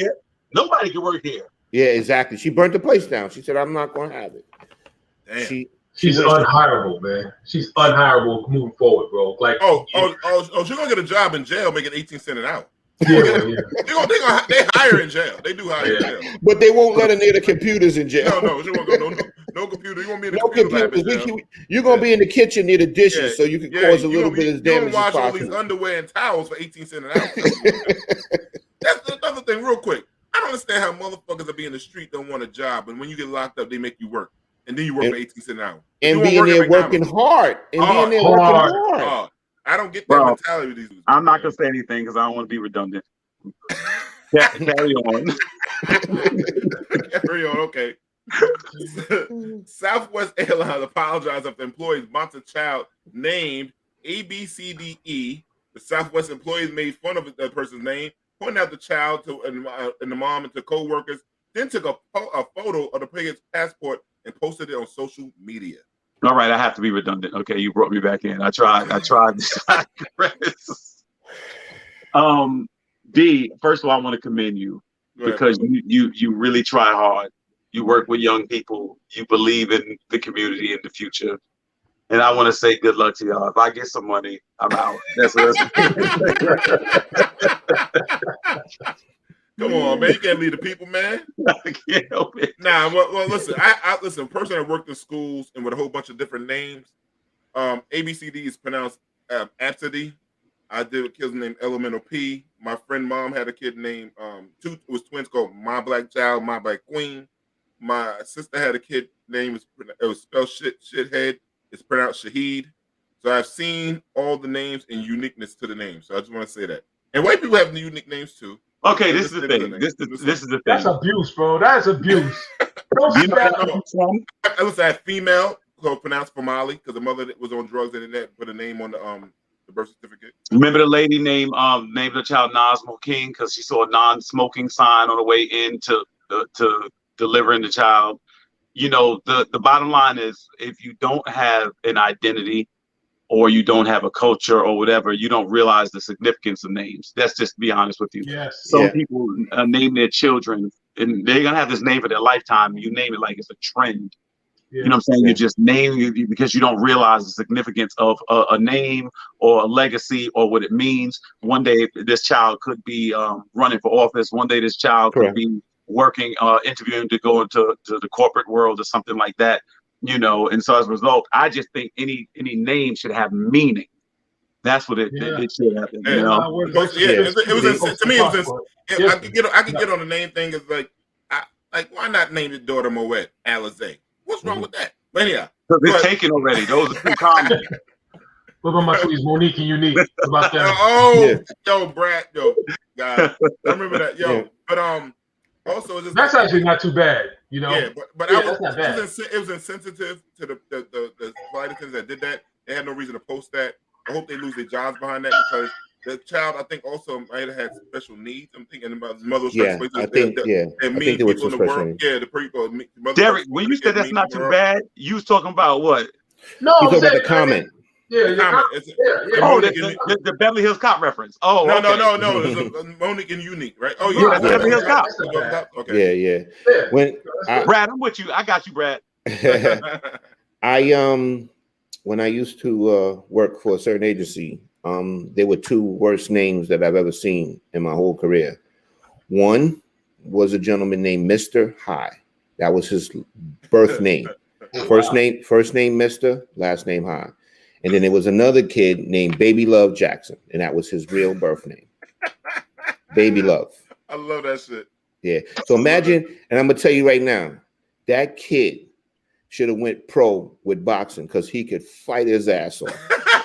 Nobody can work here. Yeah, exactly. She burnt the place down. She said, I'm not going to have it. Damn. She's unhireable, man. She's unhireable moving forward, bro. Like, she's gonna get a job in jail making 18 cents an hour. They hire in jail. They do hire in jail, but they won't let her near the computers in jail. No, she won't go. No computer. You won't be in the computer lab. You're gonna be in the kitchen near the dishes, so you can cause a little bit of damage. You wash all these underwear and towels for 18 cents an hour. That's another thing, real quick. I don't understand how motherfuckers that be in the street don't want a job, and when you get locked up, they make you work. And then you work for 18 cents an hour. And being there working hard. I don't get that mentality with these dudes. I'm not going to say anything because I don't want to be redundant. Carry on. Carry on, okay. Southwest Airlines apologized after employees mocked a child named ABCDE. The Southwest employees made fun of that person's name, pointing out the child and the mom and to co-workers, then took a photo of the player's passport and posted it on social media. All right, I have to be redundant. Okay, you brought me back in. I tried. D, first of all, I want to commend you because you really try hard. You work with young people. You believe in the community and the future. And I want to say good luck to y'all. If I get some money, I'm out. Come on, man. You can't lead the people, man. I can't help it. Nah, well listen, I listen, a person that worked in schools and with a whole bunch of different names. ABCD is pronounced Absidy. I did a kid's named Elemental P. My friend mom had a kid named it was twins called My Black Child, My Black Queen. My sister had a kid named it was spelled shithead. It's pronounced Shaheed. So I've seen all the names and uniqueness to the name. So I just want to say that. And white people have unique names too. Okay, this is the thing. This is the thing. That's abuse, bro. That's abuse. You know, I listen, I had female, so pronounced Famali, because the mother was on drugs and that put a name on the birth certificate. Remember the lady named the child Nazmo King because she saw a non-smoking sign on the way in to delivering the child. You know, the bottom line is if you don't have an identity or you don't have a culture or whatever, you don't realize the significance of names. That's just to be honest with you. Yes. Some people name their children and they're gonna have this name for their lifetime. You name it like it's a trend. Yeah. You know what I'm saying? Yeah. You just name it because you don't realize the significance of a name or a legacy or what it means. One day this child could be running for office. One day this child could be working, interviewing to go into the corporate world or something like that. You know, and so as a result, I just think any name should have meaning. That's what it should have. You know, it was to me. It was I could get on the name thing. Is like why not name your daughter Moet Alizé? What's wrong with that? But anyhow, because they're taken already. Those are too common. What about my tweets, Monique and Unique? What about that? Yo, Brad, guys, I remember that, But also, it's just that's actually not too bad, you know. Yeah, but it was insensitive to the flight attendants that did that. They had no reason to post that. I hope they lose their jobs behind that because the child, I think, also might have had special needs. I'm thinking about mother. I think there was some special needs. Yeah, the people. Derek, when you said that's not too bad, you was talking about what? No, you talking about the comment. The Beverly Hills Cop reference. Oh, no. It's Monique and Unique, right? Oh, yeah, Beverly Hills Cop. Okay. Yeah. When Brad, I'm with you. I got you, Brad. when I used to work for a certain agency, there were two worst names that I've ever seen in my whole career. One was a gentleman named Mr. High. That was his birth name. First name Mr., last name High. And then there was another kid named Baby Love Jackson, and that was his real birth name. Baby Love. I love that shit. Yeah. So imagine, and I'm gonna tell you right now, that kid should have went pro with boxing because he could fight his ass off.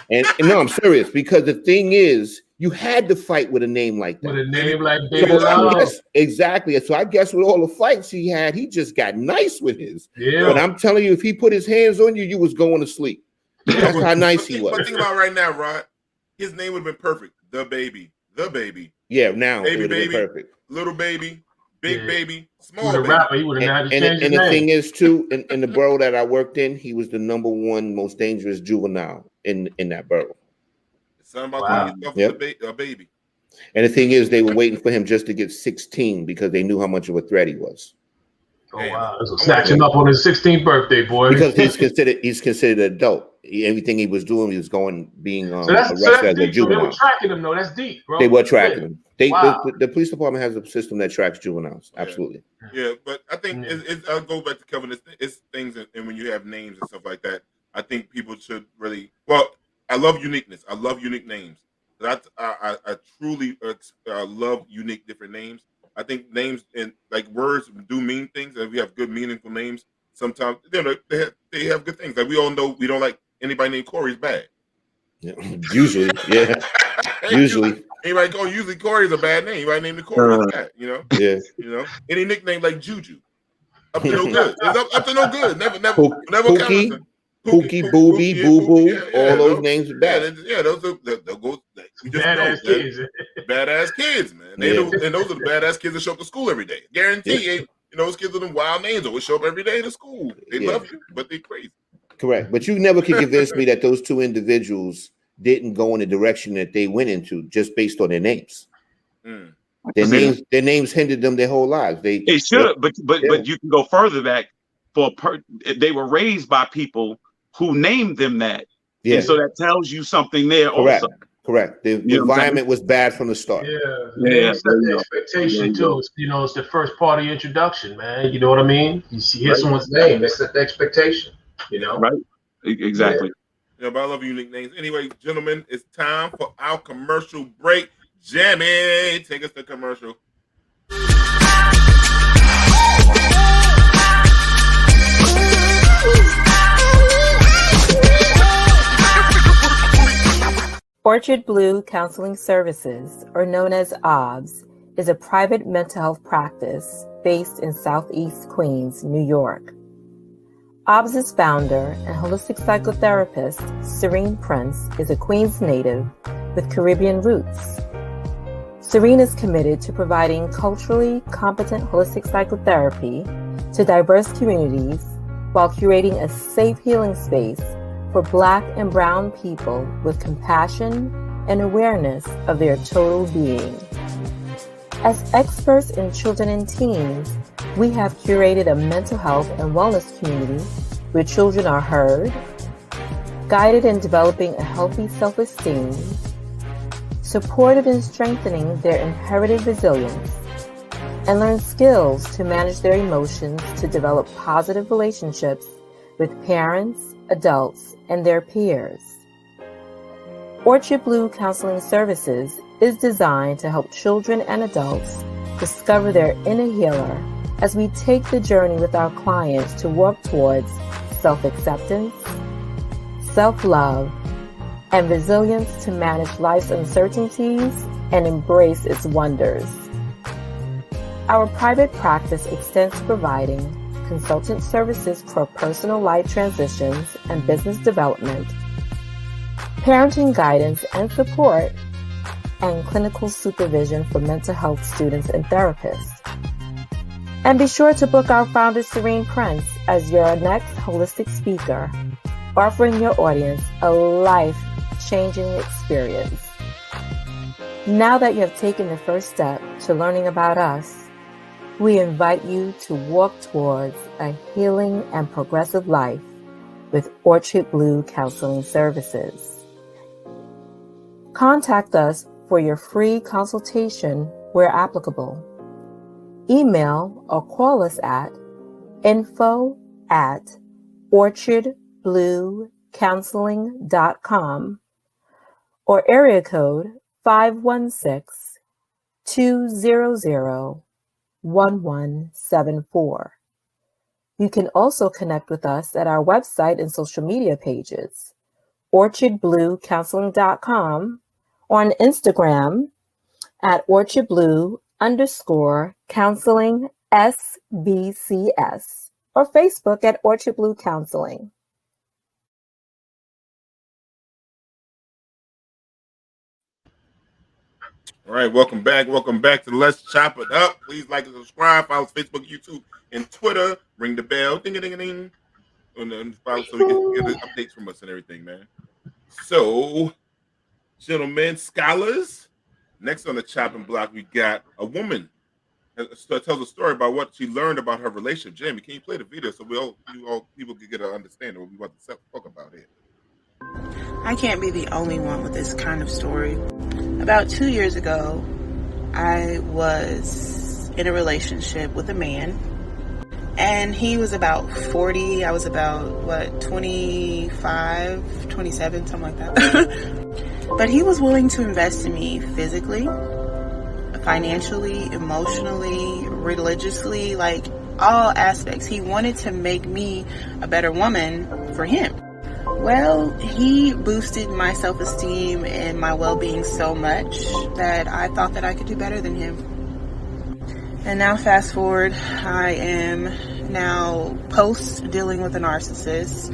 And no, I'm serious, because the thing is, you had to fight with a name like that. With a name like Baby Love. Exactly. So I guess with all the fights he had, he just got nice with his. Yeah. But I'm telling you, if he put his hands on you, you was going to sleep. That's how nice he was. But think about right now, Rod. His name would have been perfect. The baby. Yeah, now baby, it would have been perfect. Little baby, big baby, small He was a baby. rapper. He would have had to change his And name. the thing is, too, in the borough that I worked in, he was the number one most dangerous juvenile in that borough. Something about a baby. And the thing is, they were waiting for him just to get 16 because they knew how much of a threat he was. Oh wow! So snatch him up on his 16th birthday, boy. Because he's considered an adult. Everything he was doing, he was being arrested as a juvenile. They were tracking him, though. That's deep, bro. They were tracking him. Wow. The police department has a system that tracks juveniles. Absolutely. Yeah, but I think I'll go back to Kelvin. It's things, and when you have names and stuff like that, I think people should really. Well, I love uniqueness. I love unique names. I truly love unique different names. I think names and like words do mean things, and we have good meaningful names. Sometimes they have good things. Like we all know, we don't like anybody named Corey's bad. Yeah. Usually, yeah. Usually. Usually Corey's a bad name. Anybody named Corey is bad, you know? Yeah. You know? Any nickname like Juju. Up to no good. It's up to no good. Never Pookie, Pookie, Booby, Boo Boo, all those names are bad. Those are they'll go. Badass kids. Badass kids, man. And those are the badass kids that show up to school every day. Guarantee those kids with them wild names always show up every day to school. They love you, but they crazy. Correct. But you never could convince me that those two individuals didn't go in the direction that they went into just based on their names. Mm. Their names hindered them their whole lives. They should, but you can go further back. They were raised by people who named them that. Yeah. And so that tells you something there. Correct. Also. Correct. The environment was bad from the start. Yeah. Set the expectation too. It's the first part of your introduction, man. You know what I mean? You hear someone's name, they set the expectation. Right? Exactly. Yeah, but I love unique names. Anyway, gentlemen, it's time for our commercial break. Jamie, take us to commercial. Orchard Blue Counseling Services, or known as OBS, is a private mental health practice based in Southeast Queens, New York. OBS's founder and holistic psychotherapist, Serene Prince, is a Queens native with Caribbean roots. Serene is committed to providing culturally competent holistic psychotherapy to diverse communities while curating a safe healing space for Black and Brown people with compassion and awareness of their total being. As experts in children and teens, we have curated a mental health and wellness community where children are heard, guided in developing a healthy self-esteem, supported in strengthening their inherited resilience, and learn skills to manage their emotions to develop positive relationships with parents, adults, and their peers. Orchard Blue Counseling Services is designed to help children and adults discover their inner healer as we take the journey with our clients to work towards self-acceptance, self-love, and resilience to manage life's uncertainties and embrace its wonders. Our private practice extends to providing consultant services for personal life transitions and business development, parenting guidance and support, and clinical supervision for mental health students and therapists. And be sure to book our founder, Serene Prince, as your next holistic speaker, offering your audience a life-changing experience. Now that you have taken the first step to learning about us, we invite you to walk towards a healing and progressive life with Orchard Blue Counseling Services. Contact us for your free consultation where applicable. Email or call us at info@orchardbluecounseling.com or area code 516-200-1174. You can also connect with us at our website and social media pages, orchardbluecounseling.com, or on Instagram at orchardblue_counseling SBCS, or Facebook at Orchard Blue Counseling. All right, welcome back. Welcome back to Let's Chop It Up. Please like and subscribe. Follow us Facebook, YouTube, and Twitter. Ring the bell. Ding-a-ding-a-ding. And then follow so you can get updates from us and everything, man. So, gentlemen, scholars, next on the chopping block, we got a woman that tells a story about what she learned about her relationship. Jamie, can you play the video so people can get an understanding of what we want to talk about here? I can't be the only one with this kind of story. About 2 years ago, I was in a relationship with a man, and he was about 40. I was about, 25, 27, something like that. But he was willing to invest in me physically, financially, emotionally, religiously, like all aspects. He wanted to make me a better woman for him. Well, he boosted my self-esteem and my well-being so much that I thought that I could do better than him. And now fast forward, I am now post dealing with a narcissist.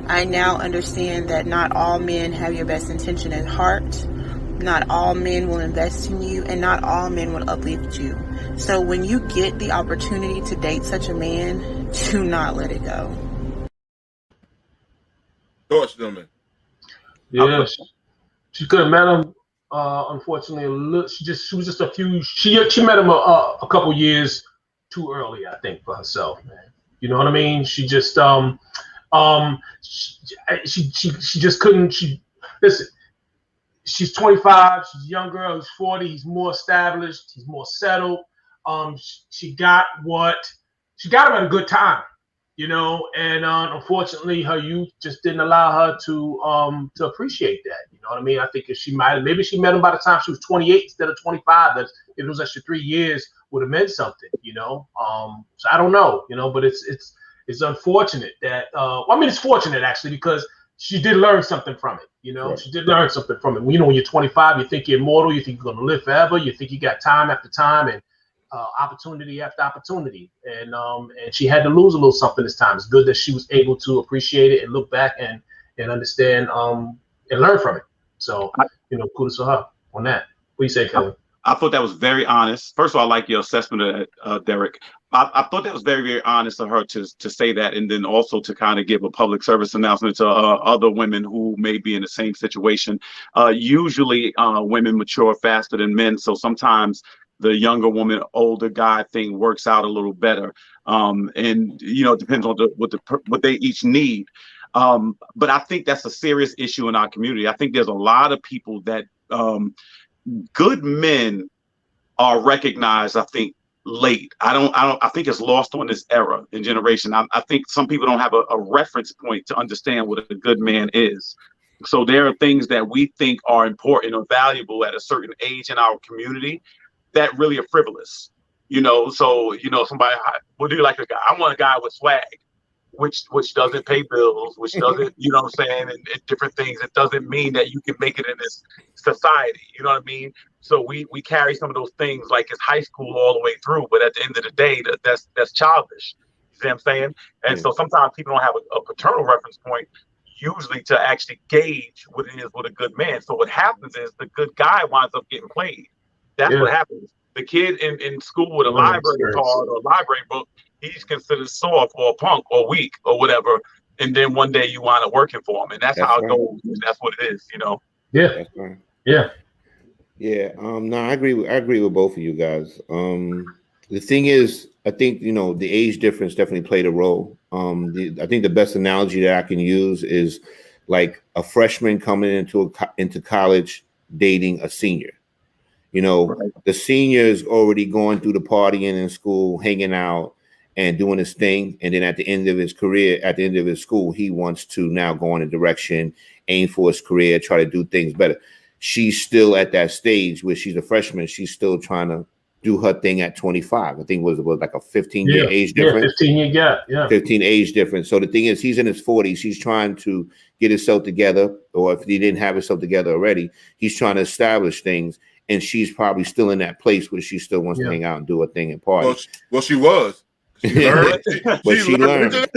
I now understand that not all men have your best intention at heart. Not all men will invest in you, and not all men will uplift you. So when you get the opportunity to date such a man, do not let it go. Thoughts, gentlemen? Yeah, she could have met him. Unfortunately, she met him a couple years too early, I think, for herself, man. You know what I mean? She just she just couldn't. Listen. She's 25. She's a young girl. He's 40. He's more established. He's more settled. She got him at a good time, you know. And unfortunately, her youth just didn't allow her to appreciate that. You know what I mean? I think if maybe she met him by the time she was 28 instead of 25. That if it was extra 3 years would have meant something, you know. So I don't know, you know. But it's unfortunate that. It's fortunate actually because she did learn something from it. You know, right. She did learn something from it. You know, when you're 25, you think you're immortal, you think you're going to live forever, you think you got time after time and opportunity after opportunity. And she had to lose a little something this time. It's good that she was able to appreciate it and look back and understand and learn from it. So, you know, kudos to her on that. What do you say, Kelvin? I thought that was very honest. First of all, I like your assessment of Derik. I thought that was very, very honest of her to say that, and then also to kind of give a public service announcement to other women who may be in the same situation. Usually, women mature faster than men, so sometimes the younger woman, older guy thing works out a little better. And you know, it depends on what they each need. But I think that's a serious issue in our community. I think there's a lot of people that good men are recognized, I think, late. I think it's lost on this era and generation. I think some people don't have a reference point to understand what a good man is. So there are things that we think are important or valuable at a certain age in our community that really are frivolous. You know, so, you know, somebody, what do you like a guy? I want a guy with swag, which doesn't pay bills, which doesn't, you know what I'm saying, and different things. It doesn't mean that you can make it in this society. You know what I mean? So we carry some of those things like it's high school all the way through, but at the end of the day, that's childish. You see what I'm saying? And so sometimes people don't have a paternal reference point usually to actually gauge what it is with a good man. So what happens is the good guy winds up getting played. That's what happens. The kid in school with a library card or a library book, he's considered soft or a punk or weak or whatever. And then one day you wind up working for him. And that's how it goes. And that's what it is, you know? Yeah. That's right. Yeah. Yeah. No, I agree with both of you guys. The thing is, I think the age difference definitely played a role. I think the best analogy that I can use is like a freshman coming into college dating a senior. Right. The senior is already going through the partying in school, hanging out and doing his thing. And then at the end of his career, at the end of his school, he wants to now go in a direction, aim for his career, try to do things better. She's still at that stage where she's a freshman. She's still trying to do her thing at 25. I think it was like a 15-year age difference. 15-year gap. Yeah. 15 age difference. So the thing is, he's in his 40s. He's trying to get himself together, or if he didn't have himself together already, he's trying to establish things. And she's probably still in that place where she still wants to hang out and do a thing and party. Well, she was. She learned. She learned.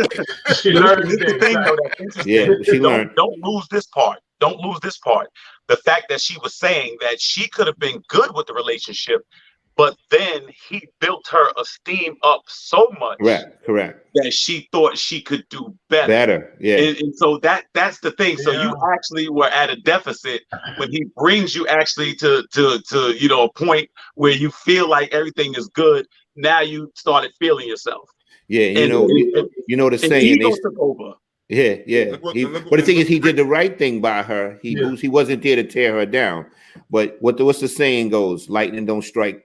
She learned. The thing, though, that's interesting. Yeah, she learned. Don't lose this part. Don't lose this part. The fact that she was saying that she could have been good with the relationship, but then he built her esteem up so much, correct, that she thought she could do better. Yeah. And so that's the thing. So you actually were at a deficit when he brings you actually to a point where you feel like everything is good. Now you started feeling yourself. Yeah, the saying. Ego took over. Yeah. But the thing is, he did the right thing by her. He wasn't there to tear her down. But what's the saying goes? Lightning don't strike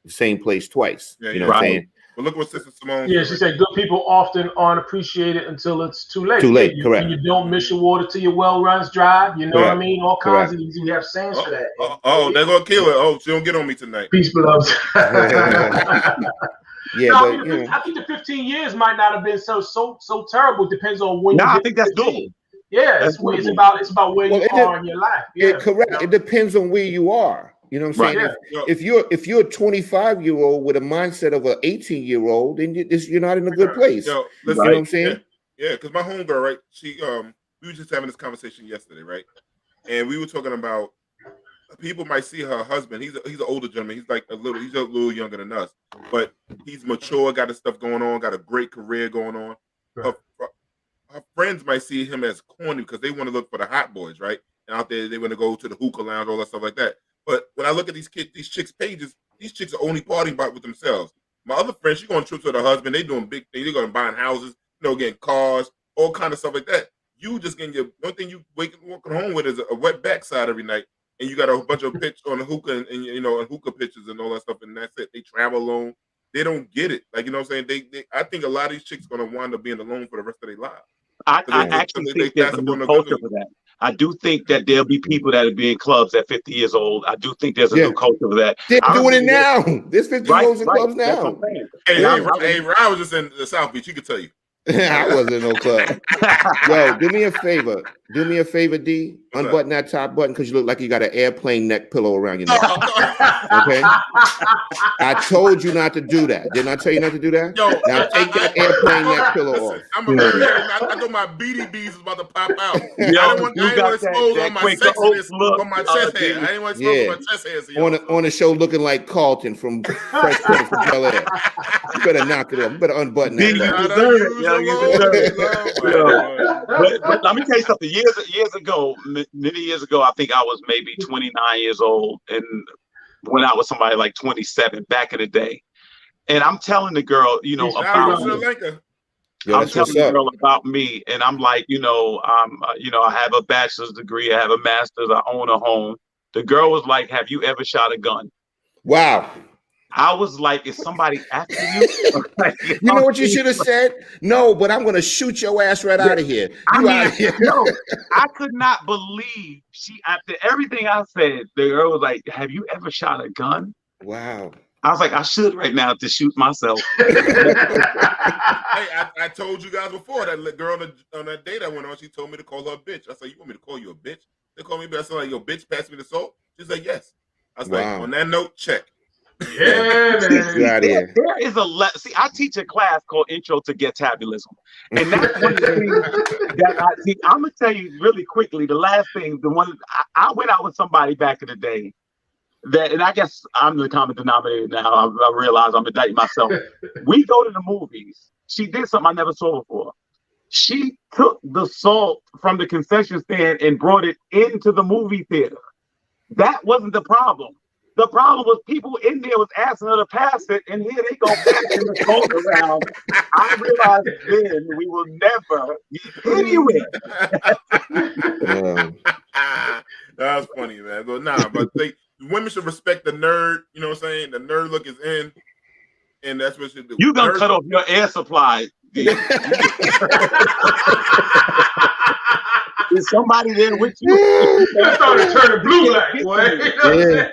the same place twice. Yeah, you know what I'm saying? Well, look what Sister Simone. Yeah, she said good people often aren't appreciated until it's too late. Too late, correct. You don't miss your water till your well runs dry. You know what I mean? All kinds of these. We have sayings for that. They're gonna kill her. Oh, she don't get on me tonight. Peace, beloveds. Yeah, no, I think the 15 years might not have been so terrible. It depends on when. I think that's doable. Yeah, it's about where you are in your life. Yeah, correct. It depends on where you are. You know what I'm saying? Yeah. If you're a 25-year-old with a mindset of an 18-year-old, then you're not in a good place. Yo, you know what I'm saying? Yeah, because my homegirl, right? She we were just having this conversation yesterday, right? And we were talking about people might see her husband. He's an older gentleman. He's a little younger than us, but he's mature, got his stuff going on, got a great career going on. Right. Her friends might see him as corny because they want to look for the hot boys, right? And out there they want to go to the hookah lounge, all that stuff like that. But when I look at these chicks' pages, these chicks are only partying about with themselves. My other friend, she going on trips with her husband. They doing big things. They're going buying houses, getting cars, all kind of stuff like that. You just getting one thing you walking home with is a wet backside every night, and you got a bunch of pictures on the hookah and hookah pictures and all that stuff, and that's it. They travel alone. They don't get it. Like, you know what I'm saying? I think a lot of these chicks are going to wind up being alone for the rest of their lives. I actually think there's a new culture for that. I do think that there'll be people that'll be in clubs at 50 years old. I do think there's a new culture for that. They're doing it now. There's 50-year-olds in clubs now. Hey, Ryan was just in the South Beach. He could tell you. I wasn't in no club. Yo, do me a favor. Do me a favor, D. Unbutton that top button because you look like you got an airplane neck pillow around your neck. Okay? I told you not to do that. Didn't I tell you not to do that? Yo, now take that airplane neck pillow off. I know my BDBs is about to pop out. Yo, I didn't want to expose on my sexiness on my chest hair. I didn't want to expose on my chest hair. On the show looking like Carlton from Fresh Prince from Bel Air. You better knock it off. You better unbutton that. But let me tell you something. Many years ago, I think I was maybe 29 years old and went out with somebody like 27 back in the day. And I'm telling the girl, about me. I'm telling the girl about me, and I'm like, I have a bachelor's degree, I have a master's, I own a home. The girl was like, "Have you ever shot a gun?" Wow. I was like, "Is somebody after you?" You know what you should have said? No, but I'm going to shoot your ass right out of here. No, I could not believe after everything I said, the girl was like, "Have you ever shot a gun?" Wow. I was like, I should right now to shoot myself. Hey, I told you guys before that girl on that date I went on, she told me to call her a bitch. I said, "You want me to call you a bitch?" They called me a bitch. I said, like, "Yo, bitch, pass me the salt." She said, "Yes." I was like, on that note, check. Yeah, man. There is see, I teach a class called Intro to Getabulism. And that's one of the things that I teach. I'm going to tell you really quickly, the last thing, the one, I went out with somebody back in the day and I guess I'm the common denominator now. I realize I'm indicting myself. We go to the movies. She did something I never saw before. She took the salt from the concession stand and brought it into the movie theater. That wasn't the problem. The problem was people in there was asking her to pass it, and here they go passing the phone around. I realized then we will never get anywhere. That was funny, man. But but women should respect the nerd. You know what I'm saying? The nerd look is in, and that's what should do. You gonna cut off your air supply? Is somebody there with you? You started turning blue light, boy. Yeah.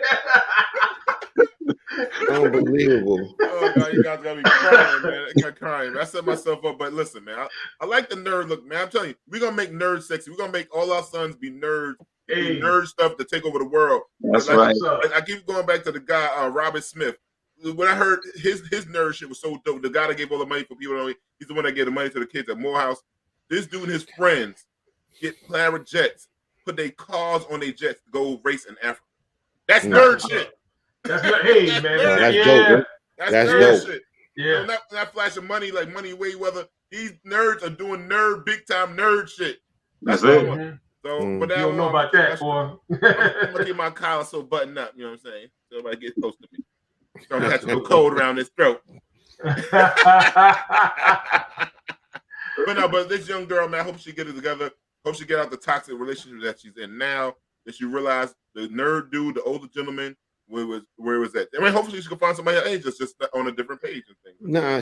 Unbelievable. Oh God, you guys gotta be crying, man. I got crying. I set myself up, but listen, man. I like the nerd look, man. I'm telling you, we're gonna make nerds sexy. We're gonna make all our sons be nerds, do nerd stuff to take over the world. That's right. I keep going back to the guy, Robert Smith. When I heard his nerd shit was so dope, the guy that gave all the money for people, he's the one that gave the money to the kids at Morehouse. This dude and his friends get private jets, put their cars on their jets to go race in Africa. That's nerd shit. That's hey man, that's dope. That's nerd dope. Shit. Yeah, you know, not flashing money like Money Mayweather. These nerds are doing big time nerd shit. That's what I want. So, but you don't know about that, boy. I'm gonna get my collar so buttoned up. You know what I'm saying? So nobody get close to me. Don't catch a little cold around this throat. But this young girl, man, I hope she get it together. Hope she get out the toxic relationship that she's in now. That she realized the nerd dude, the older gentleman, where was that? I mean, hopefully she can find somebody her age that's just on a different page and things. Nah,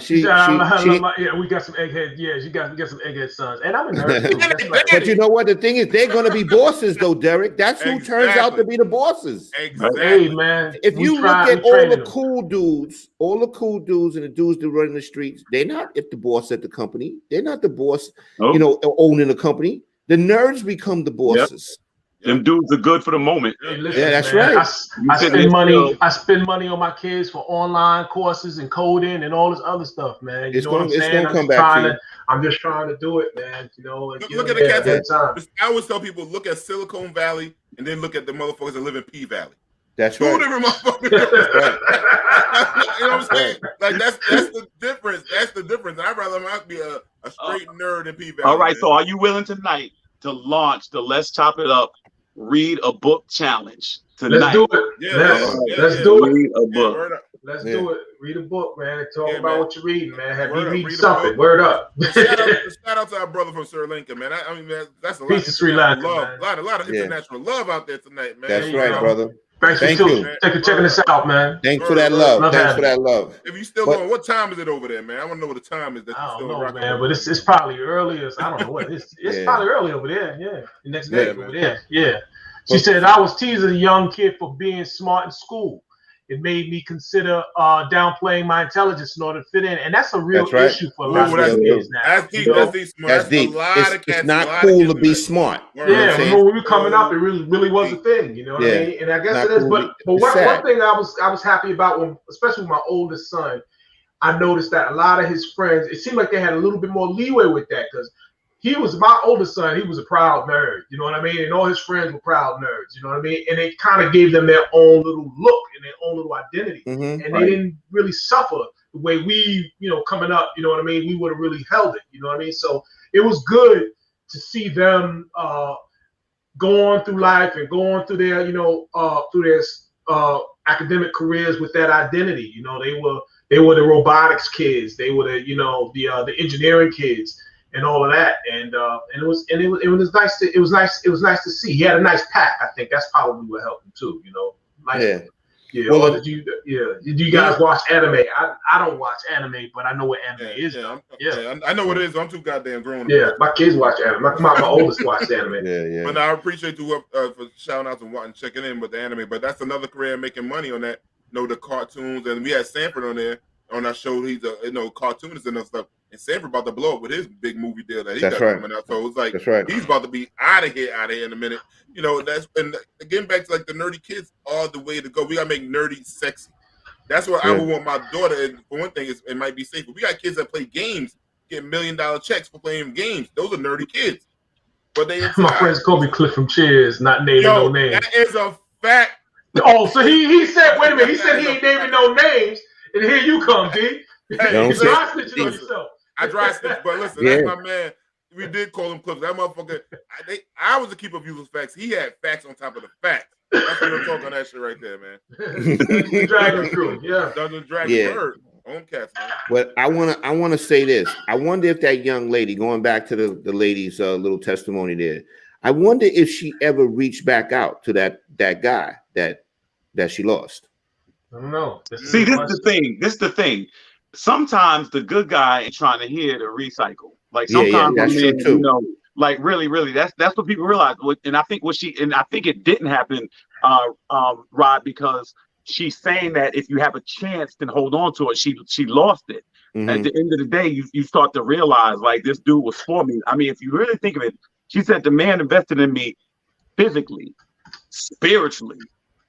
yeah, we got some egghead. Yeah, we got some egghead sons, and I'm a nerd. But you know what? The thing is, they're going to be bosses, though, Derek. That's who turns out to be the bosses. Exactly. Hey, man. If you look at all the cool dudes and the dudes that run the streets, they're not the boss at the company. They're not the boss, owning the company. The nerds become the bosses. Yep. Them dudes are good for the moment. Hey, listen, yeah, that's man, right. I spend money. I spend money on my kids for online courses and coding and all this other stuff, man. You know what I'm saying? I'm just trying to do it, man. You know, look at the cats. I always tell people, look at Silicon Valley and then look at the motherfuckers that live in P Valley. That's right. 2 different motherfuckers. You know what I'm saying? Like that's the difference. That's the difference. I'd rather not be a straight nerd in P Valley. All right. Man. So, are you willing tonight to launch the Let's Chop It Up? Read a book challenge tonight. Let's do it. Let's do it. Read a book. Let's do it. Read a book, man. Talk about what you're reading, man. Have you read something? Word up. Shout out to our brother from Sri Lanka, man. I mean, that's a lot of Sri Lanka, love. A lot of international love out there tonight, man. That's right, brother. Thank you. Checking us out, man. Thanks for that love. Thanks for that love. If you still going, what time is it over there, man? I want to know what the time is. That I don't know, man, but it's probably early. I don't know what. It's probably early over there. Yeah, the next day over there. Yeah. She said, I was teasing a young kid for being smart in school. It made me consider downplaying my intelligence in order to fit in. And that's a real issue for a lot of kids now. That's deep. It's not cool to be smart. Yeah, when we were coming up, it really was a thing. You know what I mean? And I guess it is. But one thing I was happy about, especially with my oldest son, I noticed that a lot of his friends, it seemed like they had a little bit more leeway with that because he was my oldest son. He was a proud nerd, you know what I mean? And all his friends were proud nerds, you know what I mean? And it kind of gave them their own little look and their own little identity. And they didn't really suffer the way we, coming up, you know what I mean? We would have really held it, you know what I mean? So it was good to see them going through life and going through their, through their academic careers with that identity. You know, they were the robotics kids. They were the engineering kids. And all of that, and it was nice to see. He had a nice pack. I think that's probably what helped him too. Yeah. Well, did you guys watch anime? I don't watch anime, but I know what anime is. I know what it is. I'm too goddamn grown. Yeah, my kids watch anime. My oldest watched anime. Yeah. But I appreciate you for shouting out and checking in with the anime. But that's another career making money on that. The cartoons, and we had Sanford on there on our show. He's a cartoonist and stuff. And Sanford about to blow up with his big movie deal that he got coming out. So it's like he's about to be out of here in a minute. And getting back to like the nerdy kids are the way to go. We gotta make nerdy sexy. That's what I would want my daughter. And for one thing, it might be safer. We got kids that play games, get $1 million checks for playing games. Those are nerdy kids. But my friends call me Cliff from Cheers, not naming no names. That is a fact. Oh, so he said, wait a minute, he said he ain't naming no names, and here you come, D. I dry stitch, but listen, that's my man. We did call him Cliff. That motherfucker, I was a keeper of useless facts. He had facts on top of the facts. That's what I'm talking on that shit right there, man. The Dragon Crew, yeah. Dungeon Dragon Bird. On cats, man. But I wanna say this. I wonder if that young lady, going back to the lady's little testimony there, I wonder if she ever reached back out to that guy that she lost. I don't know. See, this is the thing. Sometimes the good guy ain't trying to hear the recycle. Like sometimes that's true too. You know, like really, that's what people realize. And I think I think it didn't happen, Rod, because she's saying that if you have a chance, then hold on to it. She lost it. Mm-hmm. At the end of the day, you start to realize like this dude was for me. I mean, if you really think of it, she said the man invested in me physically, spiritually,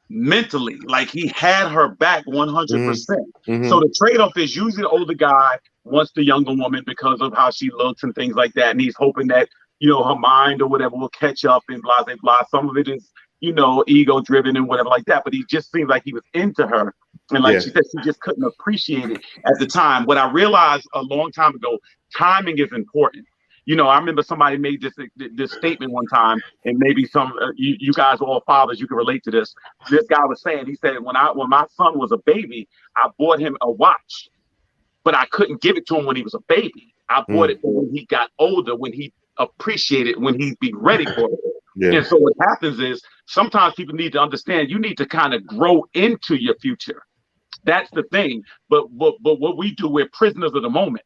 mentally, like he had her back 100%. Mm-hmm. So the trade-off is usually the older guy wants the younger woman because of how she looks and things like that, and he's hoping that, you know, her mind or whatever will catch up and blah blah blah. Some of it is, you know, ego driven and whatever like that, but he just seemed like he was into her, and like she said, she just couldn't appreciate it at the time. What I realized a long time ago, timing is important. You know, I remember somebody made this statement one time, and maybe some you guys are all fathers, you can relate to this. This guy was saying, he said, when my son was a baby, I bought him a watch, but I couldn't give it to him when he was a baby. I bought it when he got older, when he appreciated, when he'd be ready for it. Yeah. And so what happens is sometimes people need to understand you need to kind of grow into your future. That's the thing. But what we do, we're prisoners of the moment.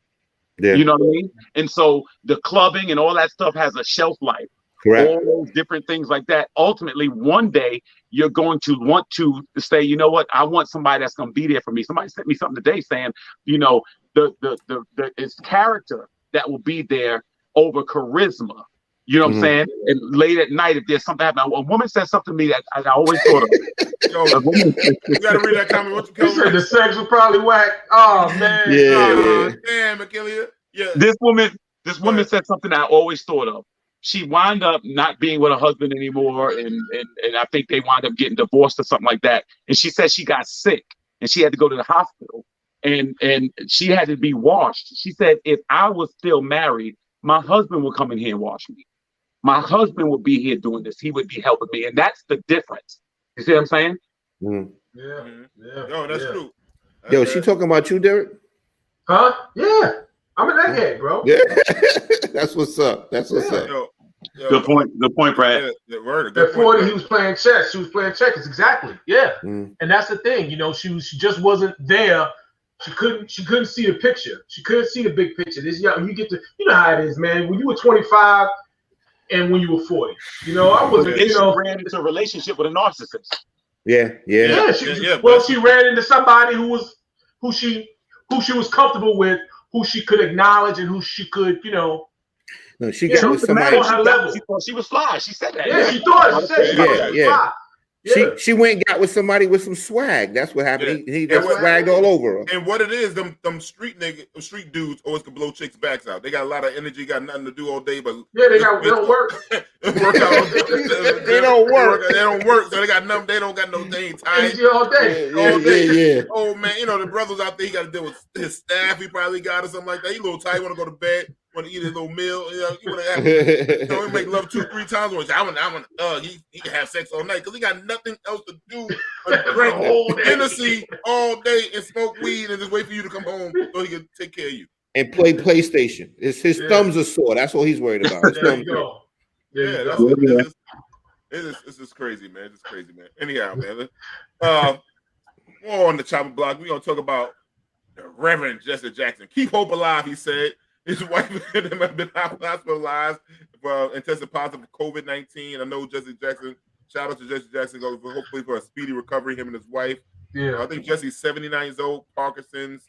Yeah. You know what I mean? And so the clubbing and all that stuff has a shelf life. Correct. All those different things like that. Ultimately, one day you're going to want to say, you know what? I want somebody that's going to be there for me. Somebody sent me something today saying, you know, it's character that will be there over charisma. You know what I'm saying? And late at night, if there's something happening, a woman said something to me that I always thought of. Yo, you gotta read that comment. What you said the sex was probably whack. Oh man. Yeah. Damn, Achilles. Yeah. This woman said something I always thought of. She wound up not being with her husband anymore, and I think they wound up getting divorced or something like that. And she said she got sick and she had to go to the hospital and she had to be washed. She said, if I was still married, my husband would come in here and wash me. My husband would be here doing this. He would be helping me. And that's the difference. You see what I'm saying? Mm. Yeah. Yo, that's true. Yo, she talking about you, Derek? Huh? Yeah. I'm an egghead, bro. Yeah. That's what's up. That's what's up. Yo, good point, Brad. At 40, he was playing chess. She was playing checkers. Exactly. Yeah. And that's the thing. You know, she just wasn't there. She couldn't see the picture. She couldn't see the big picture. This young, you know how it is, man. When you were 25 and when you were 40, you know, I wasn't. You know, ran into a relationship with a narcissist. Yeah. She ran into somebody who she was comfortable with, who she could acknowledge, and who she could, you know. No, she got with somebody. She thought she was fly. She said that. Yeah, she thought. She said she was fly. Yeah. She went and got with somebody with some swag. That's what happened. Yeah. He got swagged all over her. And what it is, them street dudes always can blow chicks' backs out. They got a lot of energy, got nothing to do all day, but they don't work. They don't work. They don't work, so they got nothing. They don't got no dang time. Energy all day. Yeah. Oh man, you know the brothers out there. He got to deal with his staff. He probably got or something like that. He a little tired. Want to go to bed. Want to eat his little meal. You know, he want to have. He make love 2-3 times. He can have sex all night because he got nothing else to do but drink Hennessy all day and smoke weed and just wait for you to come home so he can take care of you and play PlayStation. His thumbs are sore. That's what he's worried about. There you go. It's just crazy, man. It's crazy, man. Anyhow, man. More on the chopping block. We're gonna talk about the Reverend Jesse Jackson. Keep hope alive, he said. His wife and him have been hospitalized and tested positive for COVID-19. I know Jesse Jackson. Shout out to Jesse Jackson. Hopefully for a speedy recovery. Him and his wife. Yeah, I think Jesse's 79 years old. Parkinson's.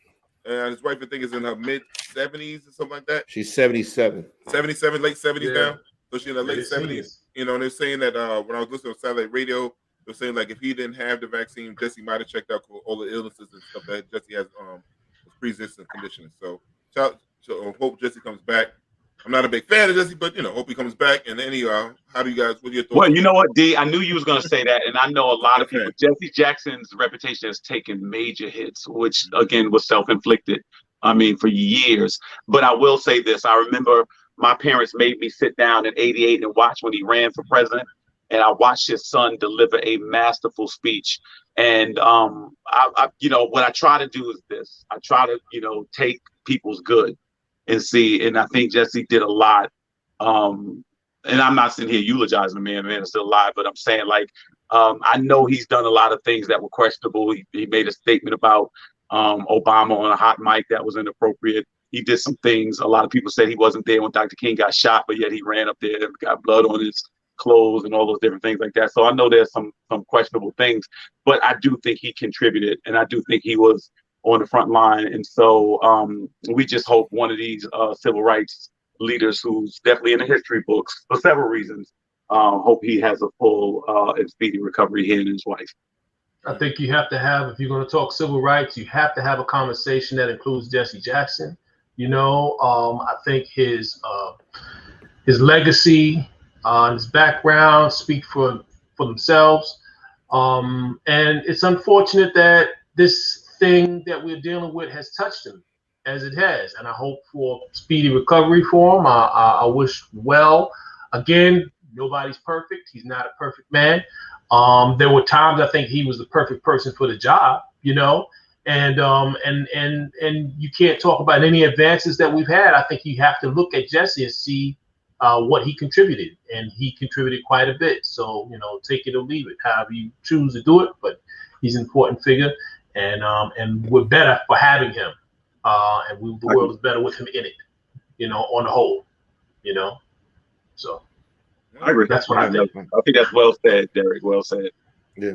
His wife, I think, is in her mid-70s or something like that. She's 77. 77, late 70s now. So she's in her late 70s. You know, and they're saying that when I was listening to satellite radio, they're saying like if he didn't have the vaccine, Jesse might have checked out all the illnesses and stuff that Jesse has pre-existing conditions. So hope Jesse comes back. I'm not a big fan of Jesse, but hope he comes back. And anyhow, how do you guys? What are your thoughts? Well, you know what, D? I knew you was going to say that, and I know a lot of people. Jesse Jackson's reputation has taken major hits, which again was self-inflicted. I mean, for years. But I will say this: I remember my parents made me sit down in '88 and watch when he ran for president. and I watched his son deliver a masterful speech. And I what I try to do is this: I try to take people's good and see. And I think Jesse did a lot. And I'm not sitting here eulogizing the man is still alive, but I'm saying, like, I know he's done a lot of things that were questionable. He made a statement about Obama on a hot mic that was inappropriate. He did some things. A lot of people said he wasn't there when Dr. King got shot, but yet he ran up there and got blood on his clothes and all those different things like that. So I know there's some questionable things, but I do think he contributed, and I do think he was on the front line. And so we just hope one of these civil rights leaders, who's definitely in the history books for several reasons, hope he has a full and speedy recovery, he and his wife. I think you have to have, if you're going to talk civil rights, you have to have a conversation that includes Jesse Jackson. I think his legacy and his background speak for themselves. And it's unfortunate that this thing that we're dealing with has touched him as it has. And I hope for speedy recovery for him. I wish well. Again, nobody's perfect. He's not a perfect man. There were times I think he was the perfect person for the job, and you can't talk about any advances that we've had. I think you have to look at Jesse and see what he contributed, and he contributed quite a bit. So, take it or leave it, however you choose to do it. But he's an important figure, and we're better for having him, and the world is better with him in it, on the whole, So. I agree. That's what I think. I think that's well said, Derik. Well said. Yeah.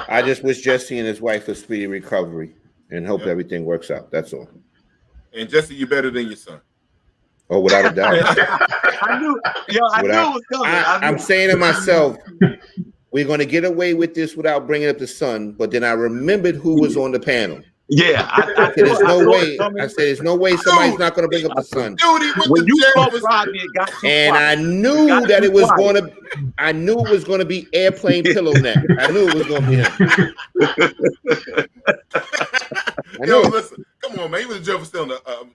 I just wish Jesse and his wife a speedy recovery and hope everything works out. That's all. And Jesse, you're better than your son. Oh, without a doubt. I knew it was coming. I'm saying to myself, we're going to get away with this without bringing up the son. But then I remembered who was on the panel. Yeah, I said, there's no way. I said, there's no way somebody's not going to bring up the son. When you spoke Rodney, it got too and quiet. I knew that it was going to. I knew it was going to be airplane pillow neck. I knew it was going to be him. Yo, listen, come on, man. He was in jail for stealing a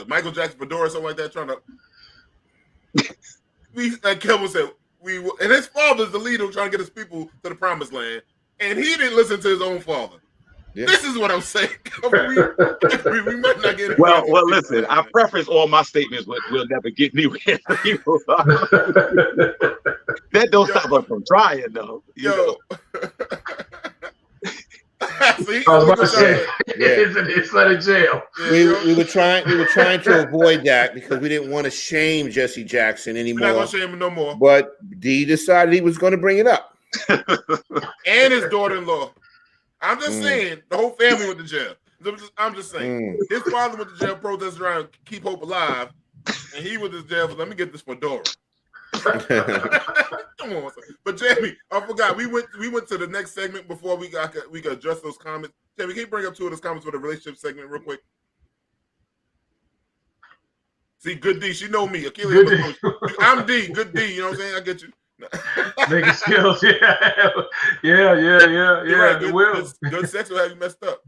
Michael Jackson fedora or something like that. Trying to. Like Kelvin said, and his father's the leader trying to get his people to the promised land, and he didn't listen to his own father. Yeah. This is what I'm saying. we might not get it. Well, listen, I preface all my statements with "we'll never get anywhere." That don't stop us from trying, though. See, I was about to say, it's out of jail. We were trying to avoid that because we didn't want to shame Jesse Jackson anymore. We're not gonna shame him no more. But D decided he was going to bring it up, and his daughter-in-law. I'm just saying, the whole family went to jail. I'm just saying, his father went to jail, protested around Keep Hope Alive, and he went to jail for, let me get this fedora. Come on, but Jamie, I forgot we went to the next segment before we could address those comments. Jamie, can you bring up two of those comments for the relationship segment real quick? See, good D, she know me. Achilles, I'm D, good D. You know what I'm saying? I get you. Making skills, yeah. Right. Good sex will have you messed up.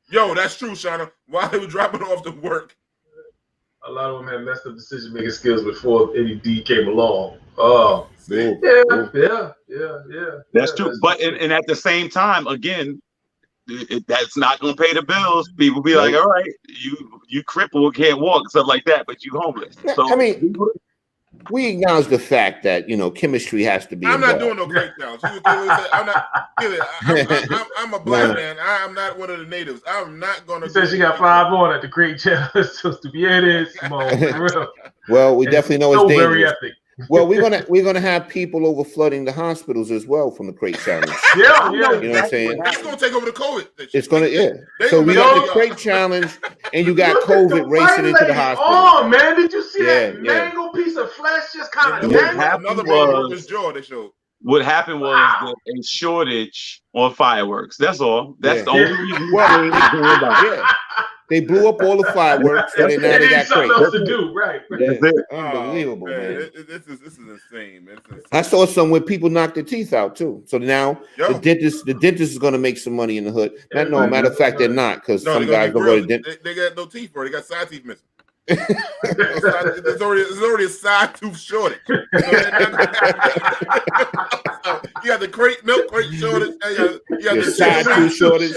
Yo, that's true, Shauna. While they were dropping off to work, a lot of them had messed up decision-making skills before any D came along. Oh, see? Yeah. That's true. But and at the same time, again, that's not going to pay the bills. People be like, all right, you crippled, can't walk, stuff like that, but you homeless. So I mean, we acknowledge the fact that chemistry has to be. I'm involved. not doing no great challenge. I'm a black man. I'm not one of the natives. I'm not going to. She said she got 5 on at the great challenge. Well, we definitely know it's dangerous. Very epic. Well, we're gonna have people over flooding the hospitals as well from the crate challenge. Yeah. You know what I'm saying? It's gonna take over the COVID. It's gonna, So we got the crate challenge, and you got COVID racing into the hospital. Oh man, did you see that mango piece of flesh just kind of another worker's jaw they showed? What happened was a shortage on fireworks. That's all. That's the only reason. They blew up all the fireworks, so now they got something else to do, right? Unbelievable, man. This is insane, man. I saw some where people knocked their teeth out too. So now the dentist is going to make some money in the hood. No, matter of fact, they're not, because some guys don't go to dentist. They got no teeth, bro. They got side teeth missing. There's already a side tooth shortage. So you got the milk crate shortage. You got the side tooth shortage.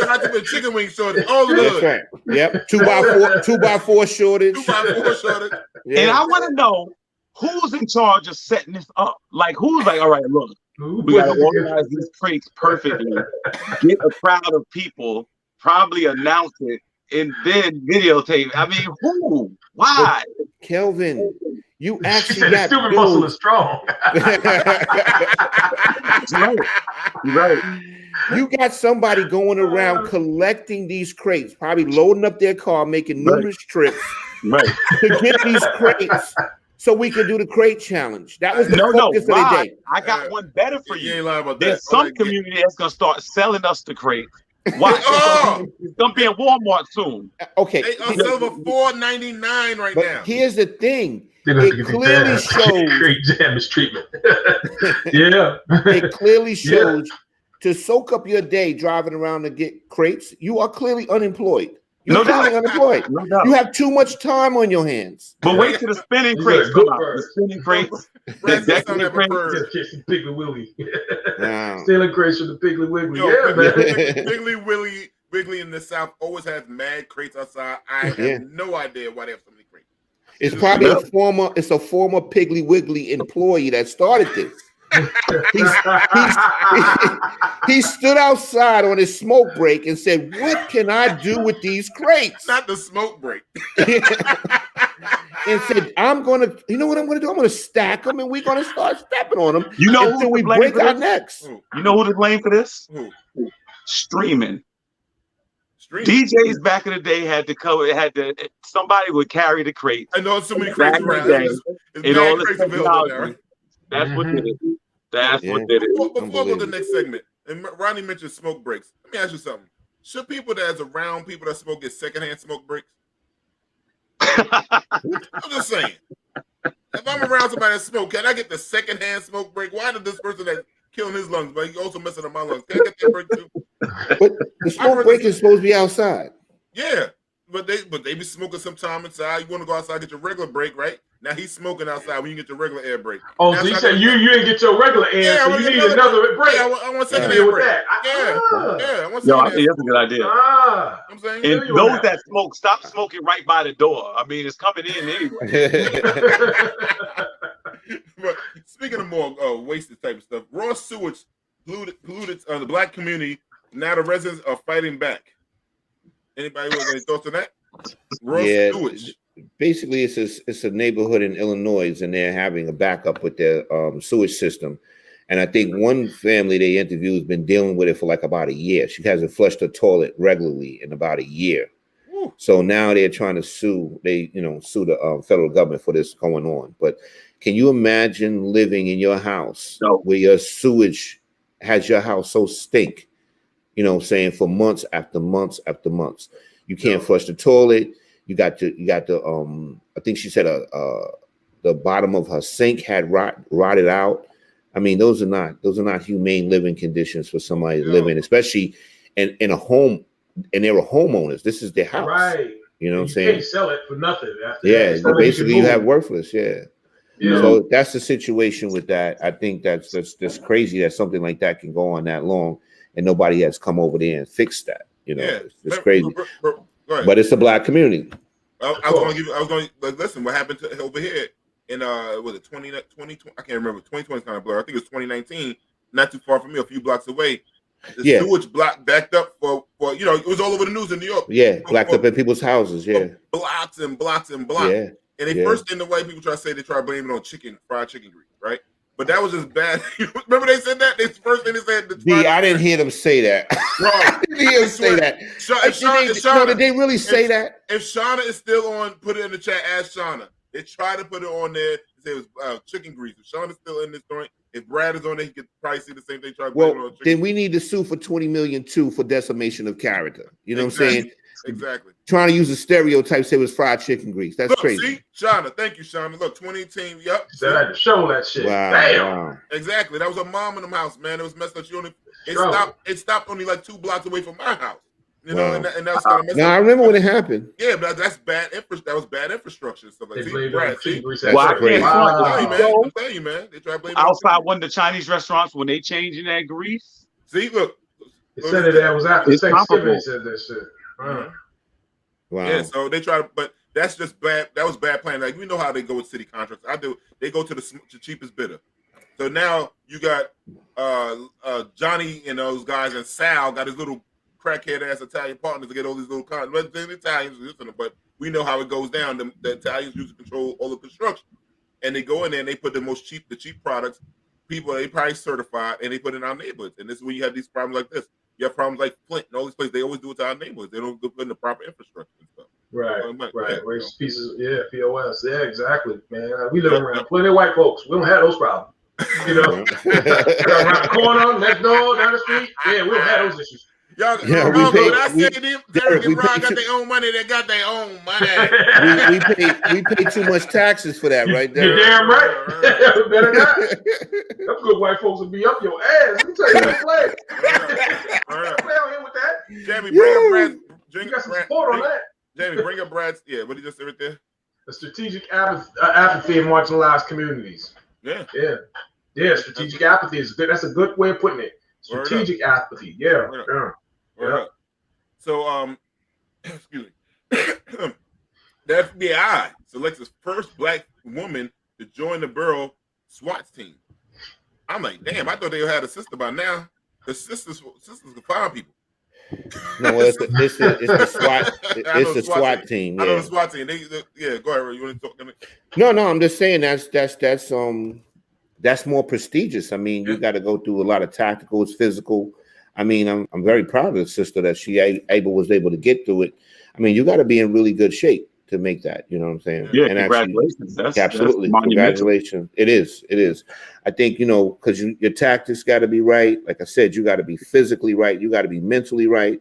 Chicken wing shortage. All of those. That's right. Yep. 2x4 shortage. 2x4 shortage. Yeah. And I want to know who's in charge of setting this up. Like, who's like, all right, look, we got to organize these crates perfectly, get a crowd of people, probably announce it, and then videotape. I mean, who? Why? But Kelvin, you actually got stupid muscle is strong. Right. You got somebody going around collecting these crates, probably loading up their car, making numerous trips to get these crates so we can do the crate challenge. That was the focus of the day. I got one better for you. You ain't lying about There's that. some community that's going to start selling us the crates. Watch. It's going to be in Walmart soon. Okay. They are selling for $4.99 right now. Here's the thing. It clearly shows damage treatment. Yeah. It clearly shows to soak up your day driving around to get crates. You are clearly unemployed. You're clearly unemployed. No doubt. You have too much time on your hands. But wait till the spinning crates come out. The spinning crates. Get some Piggly Wiggly. Stealing crates from the Piggly Wiggly. Yeah, man. Piggly Wiggly in the South always has mad crates outside. I have no idea why they have so many crates. It's probably a former Piggly Wiggly employee that started this. He stood outside on his smoke break and said, "What can I do with these crates?" Not the smoke break. And said, you know what I'm gonna do? I'm gonna stack them and we're gonna start stepping on them until we break our necks. You know who to blame for this? Who? Streaming. DJs back in the day had to somebody would carry the crate. I know so many crates around. And all the technology. That's what did it. That's what did it. Before I go to the next segment, and Rodney mentioned smoke breaks. Let me ask you something. Should people that's around people that smoke get secondhand smoke breaks? I'm just saying. If I'm around somebody that smoke, can I get the secondhand smoke break? Why did this person that's killing his lungs, but he also messing up my lungs? Can I get that break too? But the smoke break is supposed to be outside. Yeah, but they be smoking sometime inside. You want to go outside, get your regular break, right? Now he's smoking outside when you get your regular air break. Oh, now, so you said you didn't get your regular air, so you need another break. Yeah, I want second air break. I think that's a good idea. I'm saying, and those that smoke, stop smoking right by the door. I mean, it's coming in anyway. But speaking of more wasted type of stuff, raw sewage polluted the black community. Now the residents are fighting back. Anybody with any thoughts on that? Raw sewage. Basically, it's a neighborhood in Illinois, and they're having a backup with their sewage system. And I think one family they interviewed has been dealing with it for like about a year. She hasn't flushed her toilet regularly in about a year. Ooh. So now they're trying to sue. Sue the federal government for this going on. But can you imagine living in your house where your sewage has your house so stink? For months after months after months, you can't flush the toilet. You got the I think she said the bottom of her sink had rotted out. I mean, those are not humane living conditions for somebody to live in, especially in a home. And they were homeowners. This is their house, right? You know what I'm saying? You can't sell it for nothing. Basically you have worthless. Yeah. So that's the situation with that. I think that's crazy that something like that can go on that long, and nobody has come over there and fixed that. It's crazy. But it's a black community. I was going to listen. What happened to over here in was it 2020? I can't remember. 2020 is kind of blurry. I think it's 2019. Not too far from me, a few blocks away. The sewage block backed up for it was all over the news in New York. Yeah, backed up in people's houses. Yeah, blocks and blocks and blocks. Yeah. And they first in the white people try to blame it on fried chicken grease, right? But that was just bad. Remember they said that? It's the first thing they said. I didn't hear them say that. Bro, I didn't hear them say that. Did they really say that? If Shauna is still on, put it in the chat. Ask Shauna. They try to put it on there. Say it was chicken grease. If Shauna's still in this joint, if Brad is on there, he could probably see the same thing. Try to blame it on chicken. Then we need to sue for $20 million too for decimation of character. You know what I'm saying? Exactly. Trying to use a stereotype, say it was fried chicken grease. That's crazy. See, Shauna, thank you, Shauna. Look, 2018. Yep. Said I had to show that shit. Wow, damn. Wow. Exactly. That was a mom in the house, man. It was messed up. It stopped only like 2 blocks away from my house. You know, Wow. and that was kind of messed No, up. I remember when it happened. Yeah, but that's bad. That was bad infrastructure and stuff like They that. blamed it on cheese grease. That's Well, I crazy. can't front. I'm If you telling go you, man. I'm telling you, man. They try to blame it outside on one of the Chinese restaurants when they changing that grease, See, look. It said that was after It's Thanksgiving. comparable. They said that shit. Wow. Yeah, so they try to, but that's just bad. That was bad planning. Like we know how they go with city contracts. They go to the cheapest bidder. So now you got Johnny and those guys, and Sal got his little crackhead ass Italian partners to get all these little contracts. But the Italians listen, but we know how it goes down. The Italians used to control all the construction, and they go in there and they put the cheap products. People they probably certified, and they put it in our neighborhoods. And this is where you have these problems like this. You have problems like Flint and all these places. They always do it to our neighborhoods. They don't put in the proper infrastructure and stuff. Right. Waste pieces. Yeah, POS. Yeah, exactly, man. We live around plenty of white folks. We don't have those problems. You know, around the corner, next door, down the street. Yeah, we don't have those issues. Y'all, we got their own money. They got their own money. we pay too much taxes for that, right there. You're damn right. Better not. Them good white folks will be up your ass. Let me tell you that play. Play on here with that. Jamie, bring up Brad. You got some support on that. Jamie, bring up Brad's. Yeah, what did you just say right there? The strategic apathy in marginalized communities. Yeah. Strategic apathy is good. That's a good way of putting it. Strategic apathy. Yeah. So, excuse me. The FBI selects its first black woman to join the borough SWAT team. I'm like, damn! I thought they had a sister by now. The sisters can find people. No, it's the SWAT. It's the SWAT team. I know the SWAT team. Yeah, go ahead. You want to talk to me? No. I'm just saying that's more prestigious. I mean, you got to go through a lot of tactical. It's physical. I mean, I'm very proud of the sister that she was able to get through it. I mean, you got to be in really good shape to make that. You know what I'm saying? Yeah, and congratulations. Absolutely, that's congratulations. It is. I think because your tactics got to be right. Like I said, you got to be physically right. You got to be mentally right.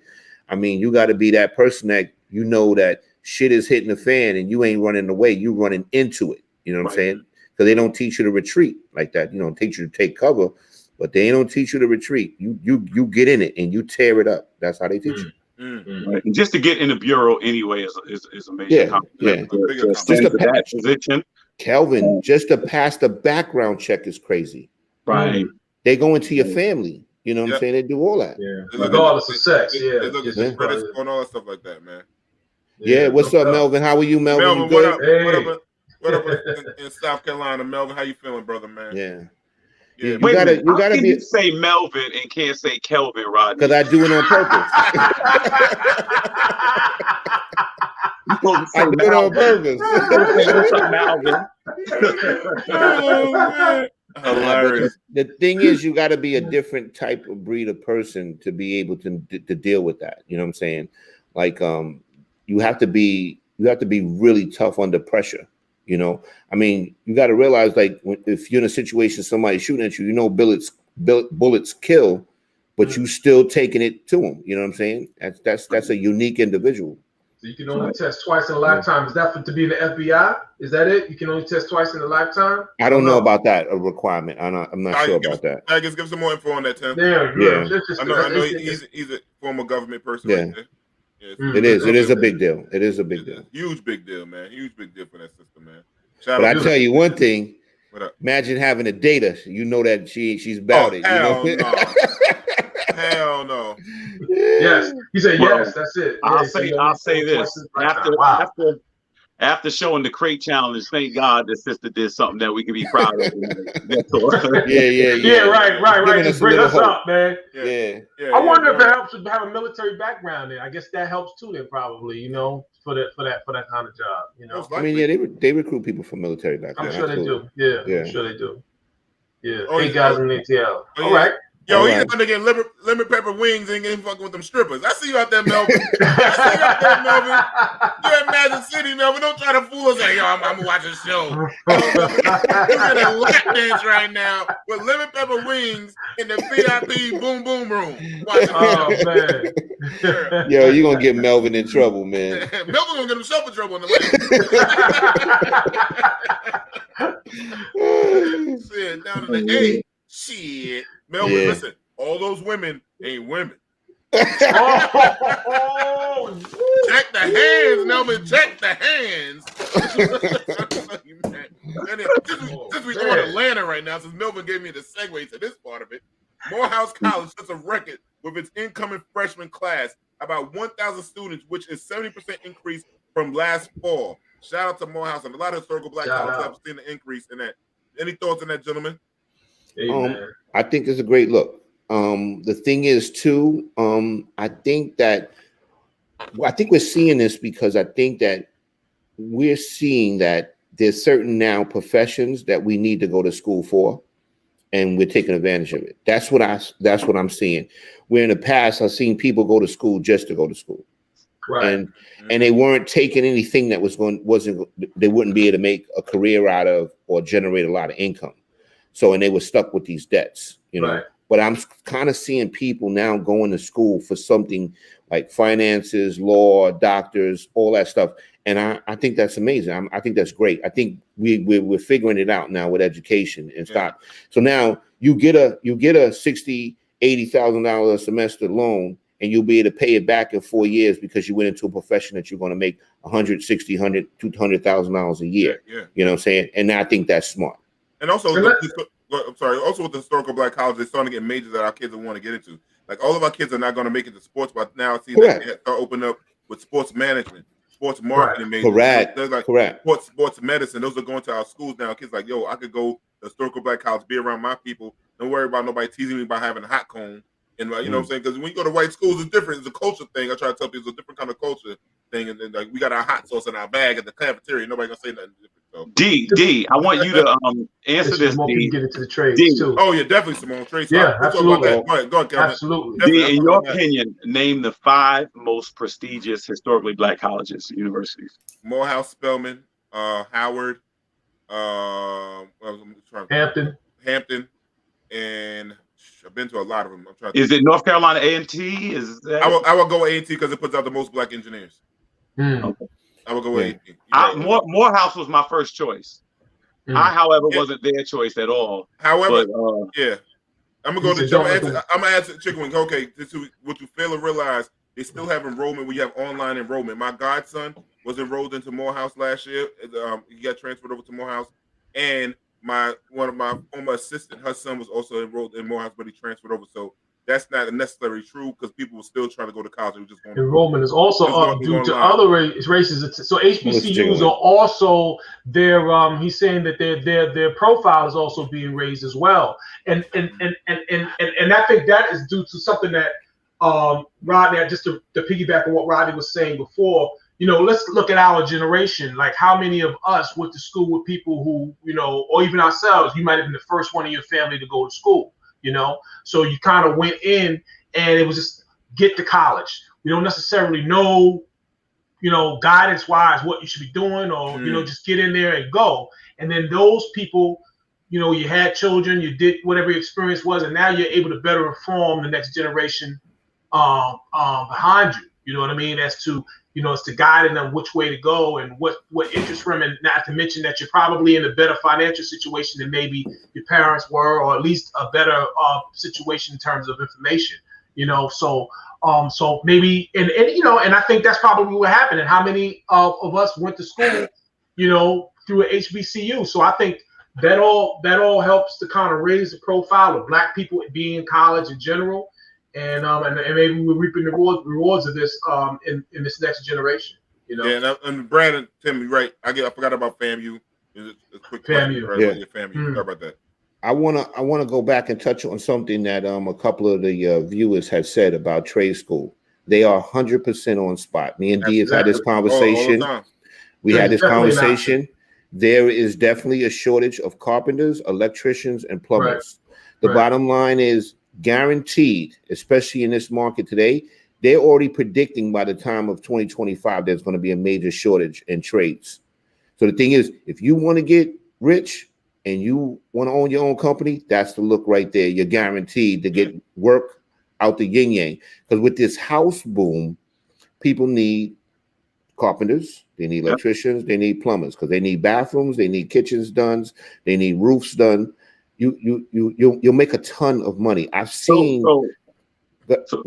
I mean, you got to be that person that that shit is hitting the fan and you ain't running away. You running into it. You know what I'm saying? Because they don't teach you to retreat like that. Teach you to take cover, but they don't teach you to retreat. You get in it and you tear it up. That's how they teach you. Right. And just to get in the bureau anyway is a major compliment. Just to that position. Kelvin, just to pass the background check is crazy. Right. They go into your family. You know what I'm saying? They do all that. Yeah. Regardless of sex. They look at credits and all that stuff like that, man. Yeah. What's up, Melvin? How are you, Melvin? Melvin, what up? Hey. What up in South Carolina, Melvin? How you feeling, brother, man? Yeah. Yeah, you gotta be. You say Melvin and can't say Kelvin, Rodney? Because I do it on purpose. I do it on purpose. Hilarious. The thing is, you got to be a different type of breed of person to be able to deal with that. You know what I'm saying? Like, you have to be really tough under pressure. I mean, you got to realize, like, if you're in a situation, somebody's shooting at you, bullets kill, but you still taking it to them. You know what I'm saying? That's a unique individual. So you can only test twice in a lifetime. Is that to be in the FBI? Is that it? You can only test twice in a lifetime? I don't know about that, a requirement. I'm not sure about that. I guess give some more info on that, Tim. Yeah. I know he's a former government person. Yeah. Right there. Yeah, it is a big deal. It is a big deal. Huge big deal, man. Huge big deal for that system, man. But I tell you one thing. What up? Imagine having a data. You know that she's about it. Hell no. Hell no. Yes. He said yes. That's it. I'll say this. After showing the crate challenge, thank God the sister did something that we can be proud of. Yeah. Right. Just bring us up, man. Yeah. I wonder if it helps to have a military background. Then I guess that helps too. Then probably, for that kind of job. I mean, they recruit people from military background. I'm sure they do. Yeah. I'm sure they do. Yeah. 8 guys in the ATL. All right. Yo, he's gonna get lemon pepper wings and ain't fucking with them strippers. I see you out there, Melvin. You're in Magic City, Melvin. Don't try to fool us. Hey, yo, I'm gonna watch a show. You're in a lap dance right now with lemon pepper wings in the VIP boom boom room. Man. Yo, you're gonna get Melvin in trouble, man. Melvin gonna get himself in trouble in the lane. Shit, down to the A. Shit. Melvin, listen, all those women ain't women. Kelvin, check the hands. And then, since we're on Atlanta right now, since Melvin gave me the segue to this part of it, Morehouse College sets a record with its incoming freshman class, about 1,000 students, which is 70% increase from last fall. Shout out to Morehouse, and a lot of historical Black colleges have seen an increase in that. Any thoughts on that, gentlemen? I think it's a great look. The thing is, too, I think we're seeing this because I think that we're seeing that there's certain now professions that we need to go to school for, and we're taking advantage of it. That's what I'm seeing. Where in the past I've seen people go to school just to go to school, right? And they weren't taking anything that they wouldn't be able to make a career out of or generate a lot of income. So, and they were stuck with these debts, you know. Right. But I'm kind of seeing people now going to school for something like finances, law, doctors, all that stuff. And I think that's amazing. I think that's great. I think we're figuring it out now with education and stuff. So now you get a $60,000, $80,000 a semester loan, and you'll be able to pay it back in 4 years because you went into a profession that you're going to make $160,000, $200,000 a year. Yeah. You know what I'm saying? And I think that's smart. And also, also with the historical Black college, they're starting to get majors that our kids will want to get into. Like all of our kids are not going to make it to sports, but now see that they start opening up with sports management, sports marketing majors. Correct. There's like sports medicine. Those are going to our schools now. Kids like, yo, I could go to historical Black college, be around my people. Don't worry about nobody teasing me about having a hot cone. And you know what I'm saying? Because when you go to white schools, it's different. It's a culture thing. I try to tell people it's a different kind of culture thing. And then like we got our hot sauce in our bag at the cafeteria. Nobody gonna say nothing different. So. D, I want you to answer this. D, get into the trades too. Oh yeah, definitely Simone trades. So yeah, absolutely. Go ahead, Kelvin. Absolutely. D, in your opinion, name the 5 most prestigious historically Black colleges, universities. Morehouse, Spelman, Howard, Hampton, and I've been to a lot of them. I'm trying. Is it North Carolina A&T? Is that? I will go A&T because it puts out the most Black engineers. Okay. I will go with A&T. Morehouse was my first choice. I, however, wasn't their choice at all. However, I'm gonna go to Joe. I'm gonna answer Chicken Wing. Okay, this is what you fail to realize. They still have enrollment. We have online enrollment. My godson was enrolled into Morehouse last year. He got transferred over to Morehouse, and one of my former assistant, her son was also enrolled in Morehouse, but he transferred over. So that's not necessarily true because people were still trying to go to college. They were just going enrollment is also up due to other races. So HBCUs are also he's saying that their profile is also being raised as well. And I think that is due to something that Rodney, just to piggyback on what Rodney was saying before, you know, let's look at our generation. Like how many of us went to school with people who, you know, or even ourselves, you might have been the first one in your family to go to school. You know, so you kind of went in and it was just get to college. You don't necessarily know, you know, guidance wise what you should be doing or, you know, just get in there and go. And then those people, you know, you had children, you did whatever your experience was, and now you're able to better inform the next generation behind you. You know what I mean? As to, you know, it's to guiding them which way to go and what interests them, and not to mention that you're probably in a better financial situation than maybe your parents were, or at least a better situation in terms of information. You know, so maybe and you know, and I think that's probably what happened. And how many of us went to school, you know, through an HBCU? So I think that all helps to kind of raise the profile of Black people being in college in general. And maybe we're reaping the rewards of this in this next generation, you know. Yeah, and Brad and Tim, you're right. I forgot about FAMU. A quick FAMU. Right? FAMU. Sorry about that. I wanna go back and touch on something that a couple of the viewers have said about trade school. They are 100% on spot. Me and D have had this conversation. We had this conversation. There is definitely a shortage of carpenters, electricians, and plumbers. Right. The bottom line is, guaranteed, especially in this market today, they're already predicting by the time of 2025 there's going to be a major shortage in trades. So the thing is, if you want to get rich and you want to own your own company, that's the look right there. You're guaranteed to get work out the yin yang. Because with this house boom, people need carpenters, they need electricians, they need plumbers, because they need bathrooms, they need kitchens done, they need roofs done. You'll make a ton of money. I've seen. Go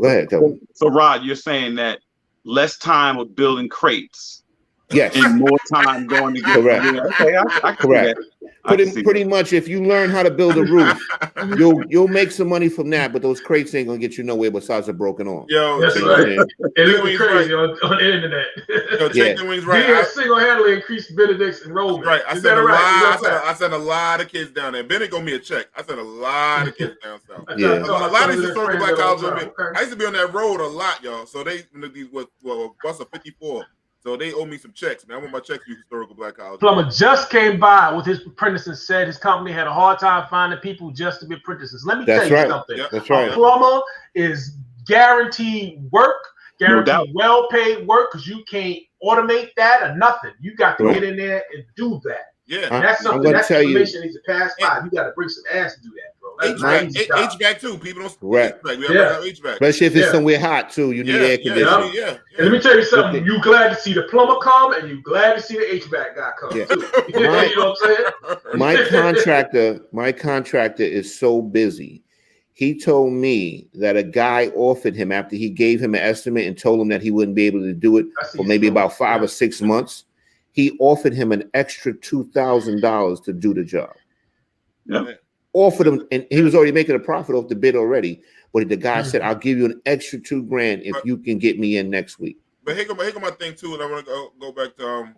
ahead, Kelvin. So Rod, you're saying that less time of building crates Yes. And more time going to get Correct. Okay, I can Correct. see that. Pretty much, if you learn how to build a roof, you'll make some money from that. But those crates ain't gonna get you nowhere besides a broken arm. Yo, That's right. It is crazy on the internet. Yo, check the wings right. He single-handedly increased Benedict's enrollment. Right. I Is that right? I sent a lot of kids down there. Benedict owe me a check. I sent a lot of kids down south. Yeah. A lot of these historical black colleges. I used to be on that road a lot, y'all. So they bus of 54. So they owe me some checks, man. I want my checks to historical black colleges. Plumber just came by with his apprentice and said his company had a hard time finding people just to be apprentices. Let me tell you something. Yep. That's right. A plumber is guaranteed work, guaranteed well-paid work, because you can't automate that or nothing. You got to get in there and do that. Yeah, and that's something that information needs to pass by. You got to bring some ass to do that, bro. HVAC too. People don't correct. HVAC. Especially if it's somewhere hot too. You need air conditioning. Yeah. And let me tell you something. You glad to see the plumber come, and you glad to see the HVAC guy come too. You know what I'm saying? My contractor is so busy. He told me that a guy offered him after he gave him an estimate and told him that he wouldn't be able to do it for maybe about 5 or 6 months. He offered him an extra $2,000 to do the job. Yeah. Offered him, and he was already making a profit off the bid already. But the guy said, "I'll give you an extra $2,000 if you can get me in next week." But here go my thing too, and I want to go back to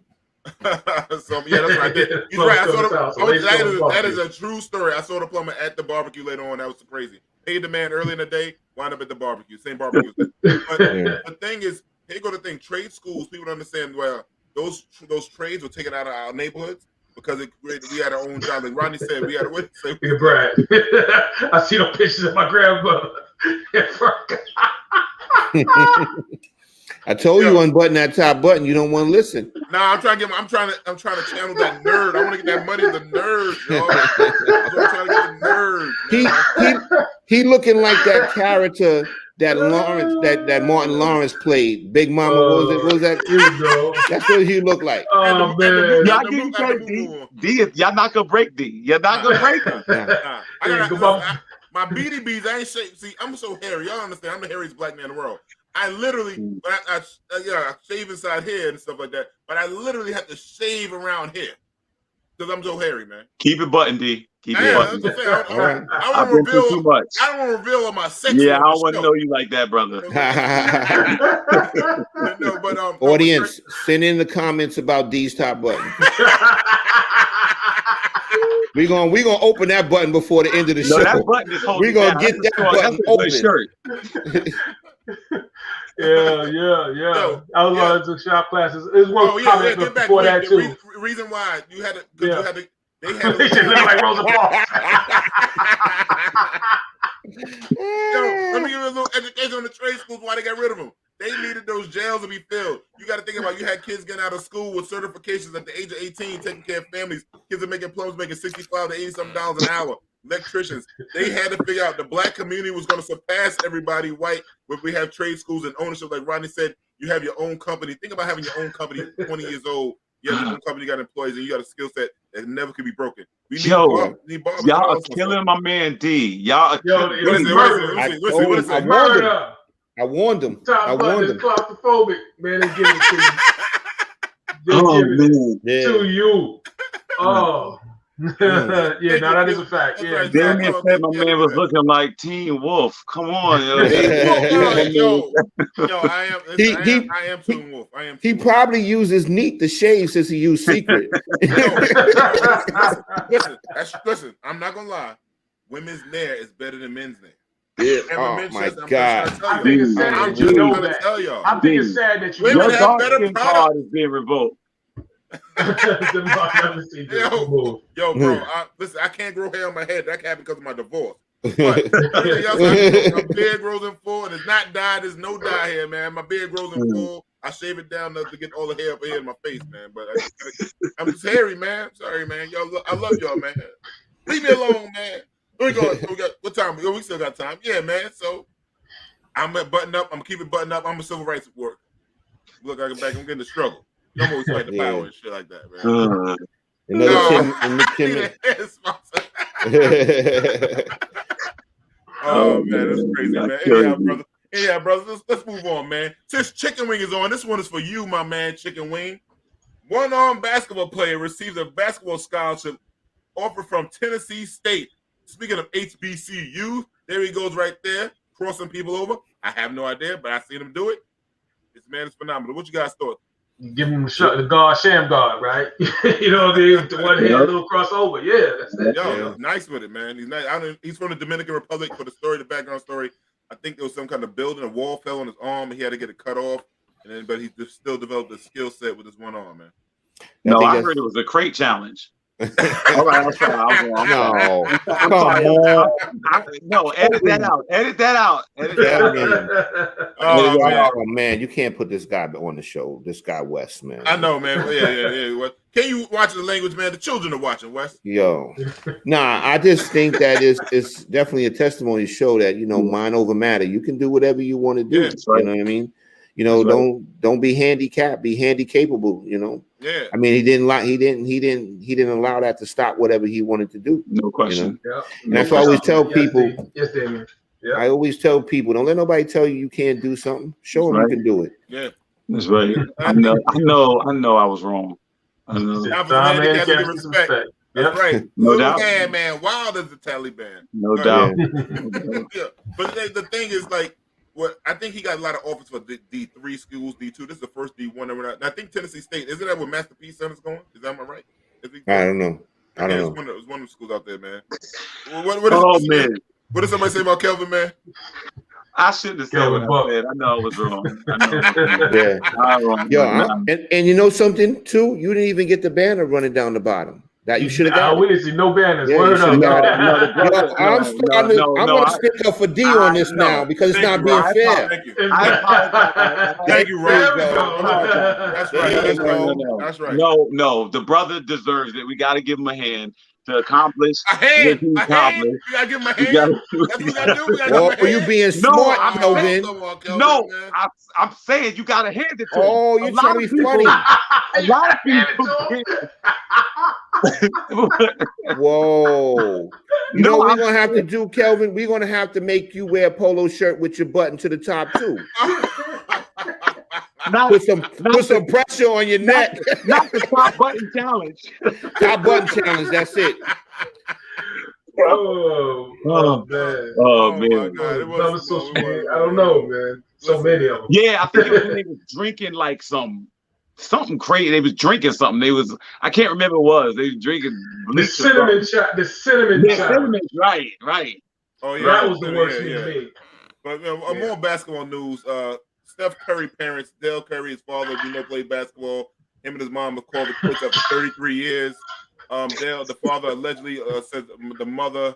so yeah, that's what I did. He's right. That is a true story. I saw the plumber at the barbecue later on. That was crazy. Paid the man early in the day, wound up at the barbecue. Same barbecue. But the thing is, here go the thing. Trade schools, people don't understand well. Those trades were taken out of our neighborhoods because we had our own job. Like Rodney said, we had a way. Brad, I see the pictures of my grandmother. I told you unbutton that top button. You don't want to listen. Nah, I'm trying to channel that nerd. I want to get that money to the nerd, yo. I'm trying to get the nerd. He looking like that character that Martin Lawrence played. Big Mama, what was that? That's what he looked like. Oh man! Y'all give you credit, D. Y'all not gonna break D. You're not gonna break him. My BDBs, I ain't shave. See, I'm so hairy. Y'all understand? I'm the hairiest black man in the world. I literally, I shave inside here and stuff like that. But I literally have to shave around here because I'm so hairy, man. Keep it buttoned, D. Keep it buttoned. I don't want to reveal all my sex. Yeah, I don't want to know you like that, brother. No, but audience, send in the comments about D's top button. We're gonna open that button before the end of the show. That button is holding. We're gonna get that button open. Yeah. I was going to shop classes. It was comment before that too. The reason why you had to, they had to look like Rosa Parks. Let me give you a little education on the trade schools why they got rid of them. They needed those jails to be filled. You got to think about, you had kids getting out of school with certifications at the age of 18, taking care of families. Kids are making plumbers making $65 to $80-something an hour. Electricians. They had to figure out the black community was going to surpass everybody white. But we have trade schools and ownership, like Rodney said. You have your own company. Think about having your own company. 20 years old. You have your own company. You got employees, and you got a skill set that never could be broken. We need y'all are killing my man D. Y'all are killing. I warned him. Top button is claustrophobic, man. They give it to you. To you. Oh. Yeah, no, that is a fact. Yeah, Damien said my man was looking like Teen Wolf. Come on, yo. I am Teen Wolf. He probably uses Neat to shave since he used Secret. Listen, I'm not gonna lie. Women's nair is better than men's nair. Yeah. Oh my God! I think it's sad that you know that. I think it's sad that you know that. Better card is being revoked. Yo, bro, listen, I can't grow hair on my head. That happened because of my divorce. But my beard grows in full, and it's not dyed. There's no dye here, man. My beard grows in full. I shave it down to get all the hair up here in my face, man. But I'm just hairy, man. Sorry, man. Yo, I love y'all, man. Leave me alone, man. We got what time? We still got time. Yeah, man. So I'm gonna button up. I'm gonna keep it buttoned up. I'm a civil rights work. Look, I'm getting the struggle. I'm always fighting the power and shit like that, man. Oh man, that's crazy, man. Yeah, brother. Let's move on, man. Since Chicken Wing is on, this one is for you, my man, Chicken Wing. One-armed basketball player receives a basketball scholarship offered from Tennessee State. Speaking of HBCU, there he goes right there, crossing people over. I have no idea, but I seen him do it. This man is phenomenal. What you guys thought? Give him the guard, sham guard, right? You know, the one hand, little crossover. Yeah, that's it. Yo, he's nice with it, man. He's nice. He's from the Dominican Republic. For the background story, I think there was some kind of building. A wall fell on his arm, and he had to get it cut off. But he still developed a skill set with his one arm, man. No, I heard it was a crate challenge. All right, I'm sorry. No, come on. No, edit that out. Edit that out. Oh man, you can't put this guy on the show. This guy Wes, man. I know, man. Yeah. Can you watch the language, man? The children are watching, Wes. Yo, nah. I just think that it's definitely a testimony to show that mind over matter. You can do whatever you want to do. Yeah, you know what I mean? Don't be handicapped. Be handy capable. Yeah. I mean, he didn't allow that to stop whatever he wanted to do. No question. Yeah. And that's why I always tell people. Yes, Damien. Yeah. I always tell people, don't let nobody tell you can't do something. Show them you can do it. Yeah. That's right. I know. I was wrong. I know. Respect. That's right. No doubt. Man, wild as the Taliban. No doubt. Yeah. But the thing is, like, I think he got a lot of offers for D3 schools, D2. This is the first D1. I think Tennessee State, isn't that where Master P son is going? Is that right? I don't know. It was one of the schools out there, man. Man. What did somebody say about Kelvin, man? I shouldn't have said what I said. I know I was wrong. And you know something too? You didn't even get the banner running down the bottom. That you should have got. We didn't see no banners. Yeah, I'm going to stick up for D on this now because it's not being fair. Thank you, Ron. That's right. That's right. No, the brother deserves it. We got to give him a hand to accomplish. A hand. You got to give him a hand. That's what we got to do. Well, you being smart, Kelvin. No, I'm saying you got to hand it to him. Oh, you're trying to be funny. A lot of people. Whoa. You know what we're gonna have to do, Kelvin? We're gonna have to make you wear a polo shirt with your button to the top too. Put some pressure on your neck. Not the top button challenge. Top button challenge, that's it. Oh man. Oh man. That was so sweet. I don't know, man. So many of them. Yeah, I think they was drinking like something crazy. They was drinking something. I can't remember what it was. They was drinking the cinnamon chai. The cinnamon chai. Right. Oh yeah, that was the worst thing to me. But more basketball news. Steph Curry parents, Dale Curry, his father, played basketball. Him and his mom were called the quits after 33 years. Dale, the father, allegedly says the mother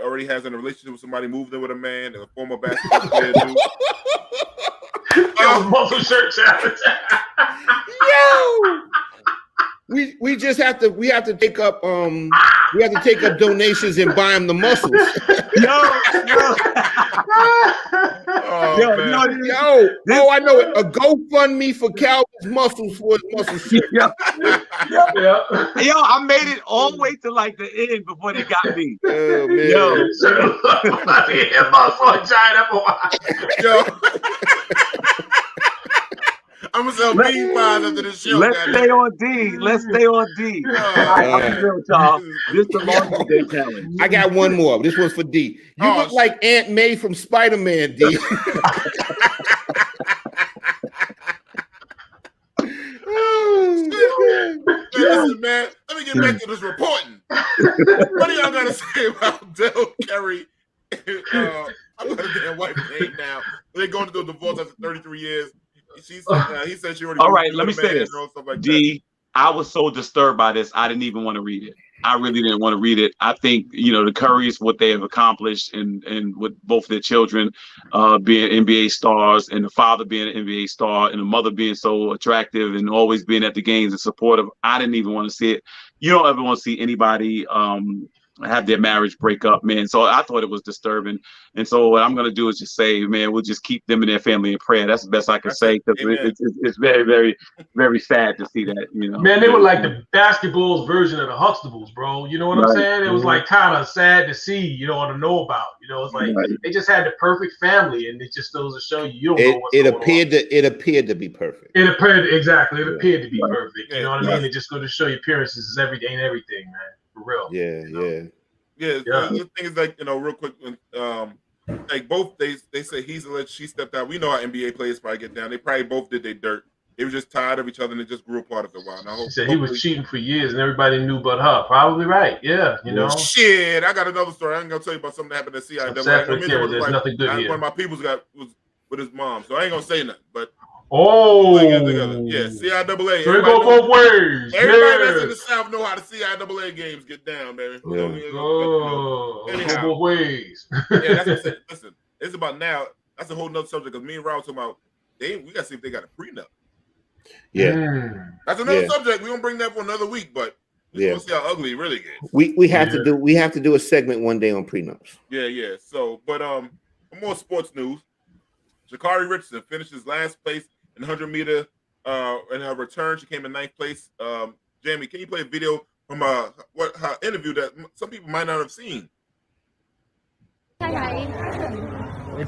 already has a relationship with somebody, moved in with a man, a former basketball player. Muscle shirt challenge. Yo, we just have to take up donations and buy them the muscles. I know it. A GoFundMe for Calvin's muscles for his muscle shirt. Yo, I made it all the way to like the end before they got me. Oh man. I'm gonna sell bean pies after this show. Let's stay on D. I'm real, y'all. This is the longest day challenge. I got one more. This one's for D. You look like Aunt May from Spider-Man, D. Listen, man, let me get back to this reporting. What do y'all got to say about Dale Curry? I'm going to get a wife name now. They're going to do a divorce after 33 years. He said she already. All right, let me say this. D, I was so disturbed by this, I didn't even want to read it. I really didn't want to read it. I think, the Currys, what they have accomplished and with both their children being NBA stars and the father being an NBA star and the mother being so attractive and always being at the games and supportive, I didn't even want to see it. You don't ever want to see anybody have their marriage break up, man. So I thought it was disturbing. And so what I'm going to do is just say, man, we'll just keep them and their family in prayer. That's the best I can say, because it's very, very, very sad to see that, you know. Man, they were like the basketball's version of the Huxtables, bro. You know what I'm saying? It was like kind of sad to see, you know, or to know about. You know, it's like they just had the perfect family, and it just goes to show you don't know what's going on. It appeared to be perfect. It appeared to be perfect. You know what I mean? It just goes to show you appearances is everything and everything, man. For real. The thing is, like, you know, real quick, like both they say he's alleged she stepped out. We know how NBA players probably get down. They probably both did their dirt. They were just tired of each other and it just grew apart after a while. Now, she said he was cheating for years and everybody knew but her. Probably right. Yeah, you know. Shit, I got another story. I'm gonna tell you about something that happened at CIW. There's nothing good here. One of my people's was with his mom, so I ain't gonna say nothing. But CIAA. So it go both ways. Everybody that's in the South know how the CIAA games get down, baby. Anyhow, both ways. That's what I'm saying. Listen, it's about now. That's a whole nother subject, because me and Rob talking about we gotta see if they got a prenup. That's another subject. We gonna bring that for another week, but we're gonna see how ugly it really gets. We have to do a segment one day on prenups. So, but for more sports news, Sha'Carri Richardson finished his last place in 100 meter. In her return, she came in 9th place. Jamie, can you play a video from her interview that some people might not have seen?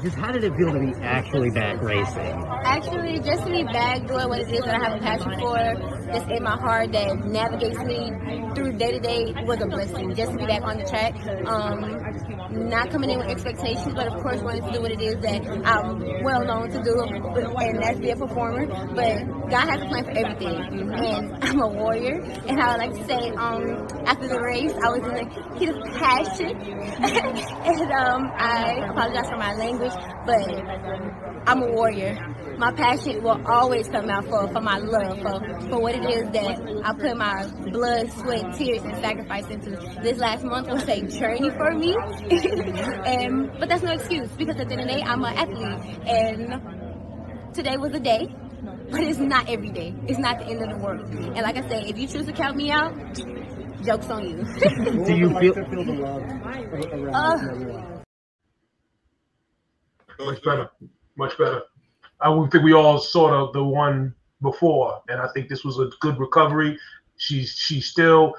Just how did it feel to be actually back racing? Actually, just to be back doing what it is that I have a passion for, that's in my heart, that navigates me through day to day, was a blessing. Just to be back on the track, not coming in with expectations, but of course wanting to do what it is that I'm well known to do, and that's be a performer. But God has a plan for everything, and I'm a warrior. And I would like to say, after the race, I was in the heat of passion, and I apologize for my language, but I'm a warrior. My passion will always come out for my love, for what it is that I put my blood, sweat, tears, and sacrifice into. This last month was a journey for me, but that's no excuse, because at the end of the day, I'm an athlete, and today was a day, but it's not every day. It's not the end of the world. And like I said, if you choose to count me out, joke's on you. Do you feel the love? Much better. I would think we all saw the one before, and I think this was a good recovery. She still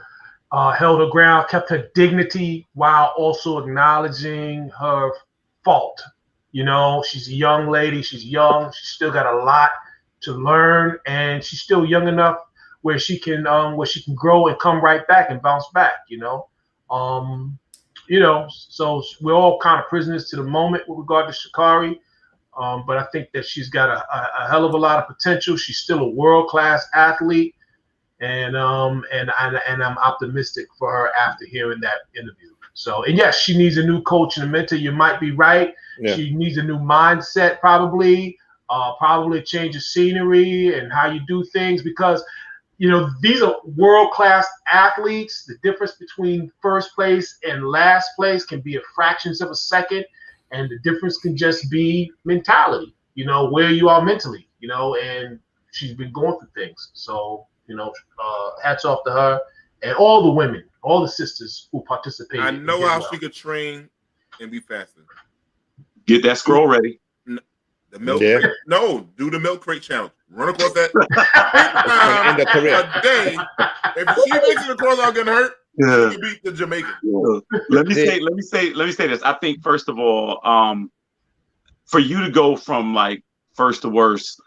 held her ground, kept her dignity while also acknowledging her fault. You know, she's a young lady. She's young. She's still got a lot to learn, and she's still young enough where she can grow and come right back and bounce back. So we're all kind of prisoners to the moment with regard to Sha'Carri. But I think that she's got a hell of a lot of potential. She's still a world-class athlete, and I'm optimistic for her after hearing that interview. So, and yes, she needs a new coach and a mentor. You might be right. Yeah. She needs a new mindset, probably a change of scenery and how you do things, because these are world-class athletes. The difference between first place and last place can be a fractions of a second. And the difference can just be mentality, where you are mentally, and she's been going through things. So, hats off to her and all the women, all the sisters who participated. I know how she could train and be faster. Get that scroll ready. The milk crate. No, do the milk crate challenge. Run across that end of career. A day. If she makes it across without getting hurt, she beat the Jamaican. Let me say this. I think, first of all, for you to go from like first to worst,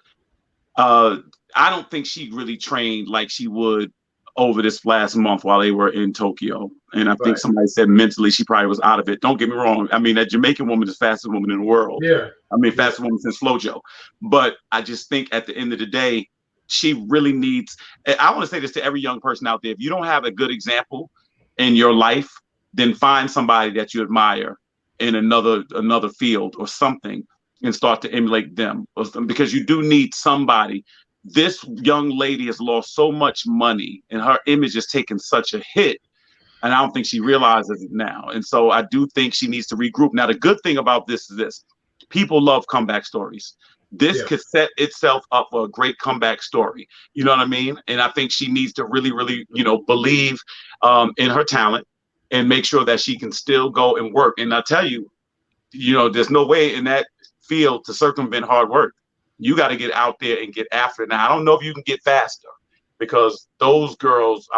I don't think she really trained like she would over this last month while they were in Tokyo. And I think somebody said mentally she probably was out of it. Don't get me wrong. I mean, that Jamaican woman is the fastest woman in the world. Yeah. I mean, fastest woman since Flojo. But I just think at the end of the day, she really needs, I want to say this to every young person out there. If you don't have a good example in your life, then find somebody that you admire in another field or something and start to emulate them, because you do need somebody. This young lady has lost so much money and her image has taken such a hit, and I don't think she realizes it now. And so I do think she needs to regroup. Now, the good thing about this is this: people love comeback stories. This could set itself up for a great comeback story. You know what I mean? And I think she needs to really, really, believe in her talent and make sure that she can still go and work. And I tell you, there's no way in that field to circumvent hard work. You got to get out there and get after it. Now, I don't know if you can get faster because those girls,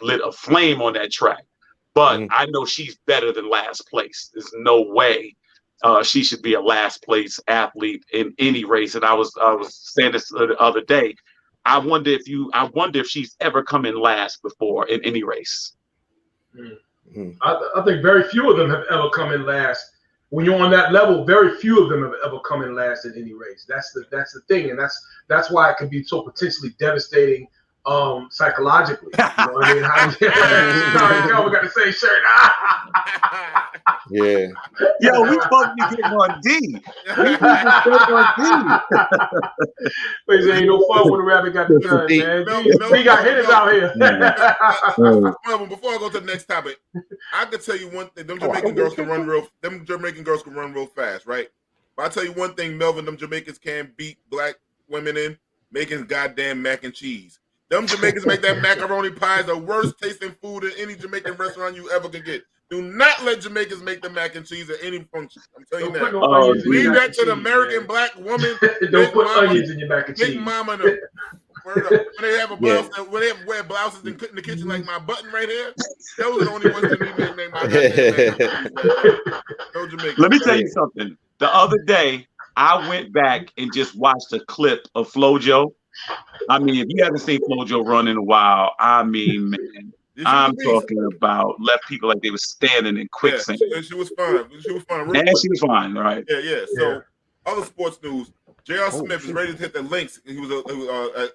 lit a flame on that track. But I know she's better than last place. There's no way she should be a last place athlete in any race. And I was saying this the other day. I wonder if she's ever come in last before in any race. I think very few of them have ever come in last. When you're on that level, very few of them have ever come in last in any race. That's the thing, and that's why it can be so potentially devastating psychologically. You know what I mean? Sorry, Kelvin got the same shirt. Yeah. Yo, we supposed to be getting on D. But it ain't no fun when the rabbit got the gun, man. We got hitters out here. Before I go to the next topic, I can tell you one thing. Them Jamaican girls can run real fast, right? But I tell you one thing, Melvin, them Jamaicans can beat black women in making goddamn mac and cheese. Them Jamaicans make that macaroni pie the worst tasting food in any Jamaican restaurant you ever could get. Do not let Jamaicans make the mac and cheese at any function. I'm telling you that. Leave that to the American black woman. Don't put onions in your mac and cheese. Big mama. When they have a blouse, when they wear blouses in the kitchen like my button right here, those are the only ones that need make my no Jamaican. Let me tell you something. The other day, I went back and just watched a clip of FloJo. If you haven't seen FloJo run in a while, man, I'm talking about left people like they were standing in quicksand. Yeah, she was fine. She was fine. And she was fine, right? Yeah. So, other sports news. J.R. Smith is ready to hit the links. He was at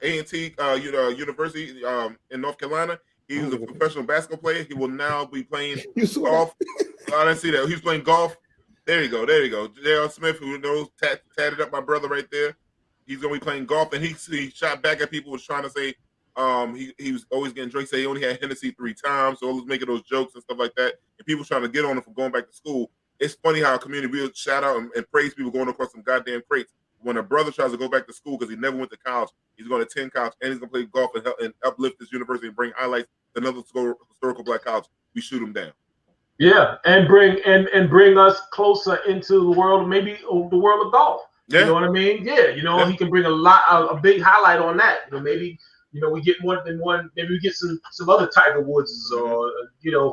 A&T University in North Carolina. He was a professional basketball player. He will now be playing golf. I didn't see that. He's playing golf. There you go. J.R. Smith, who knows, tatted up my brother right there. He's going to be playing golf. And he shot back at people, was trying to say he was always getting drunk. Say he only had Hennessy 3 times. So he was making those jokes and stuff like that. And people trying to get on him for going back to school. It's funny how a community will shout out and praise people going across some goddamn crates. When a brother tries to go back to school because he never went to college, he's going to attend college and he's going to play golf and uplift this university and bring highlights to another historical black college. We shoot him down. Yeah, and bring us closer into the world, maybe the world of golf. Yeah. You know what I mean? Yeah, he can bring a big highlight on that. Maybe we get more than one. Maybe we get some other Tiger Woods or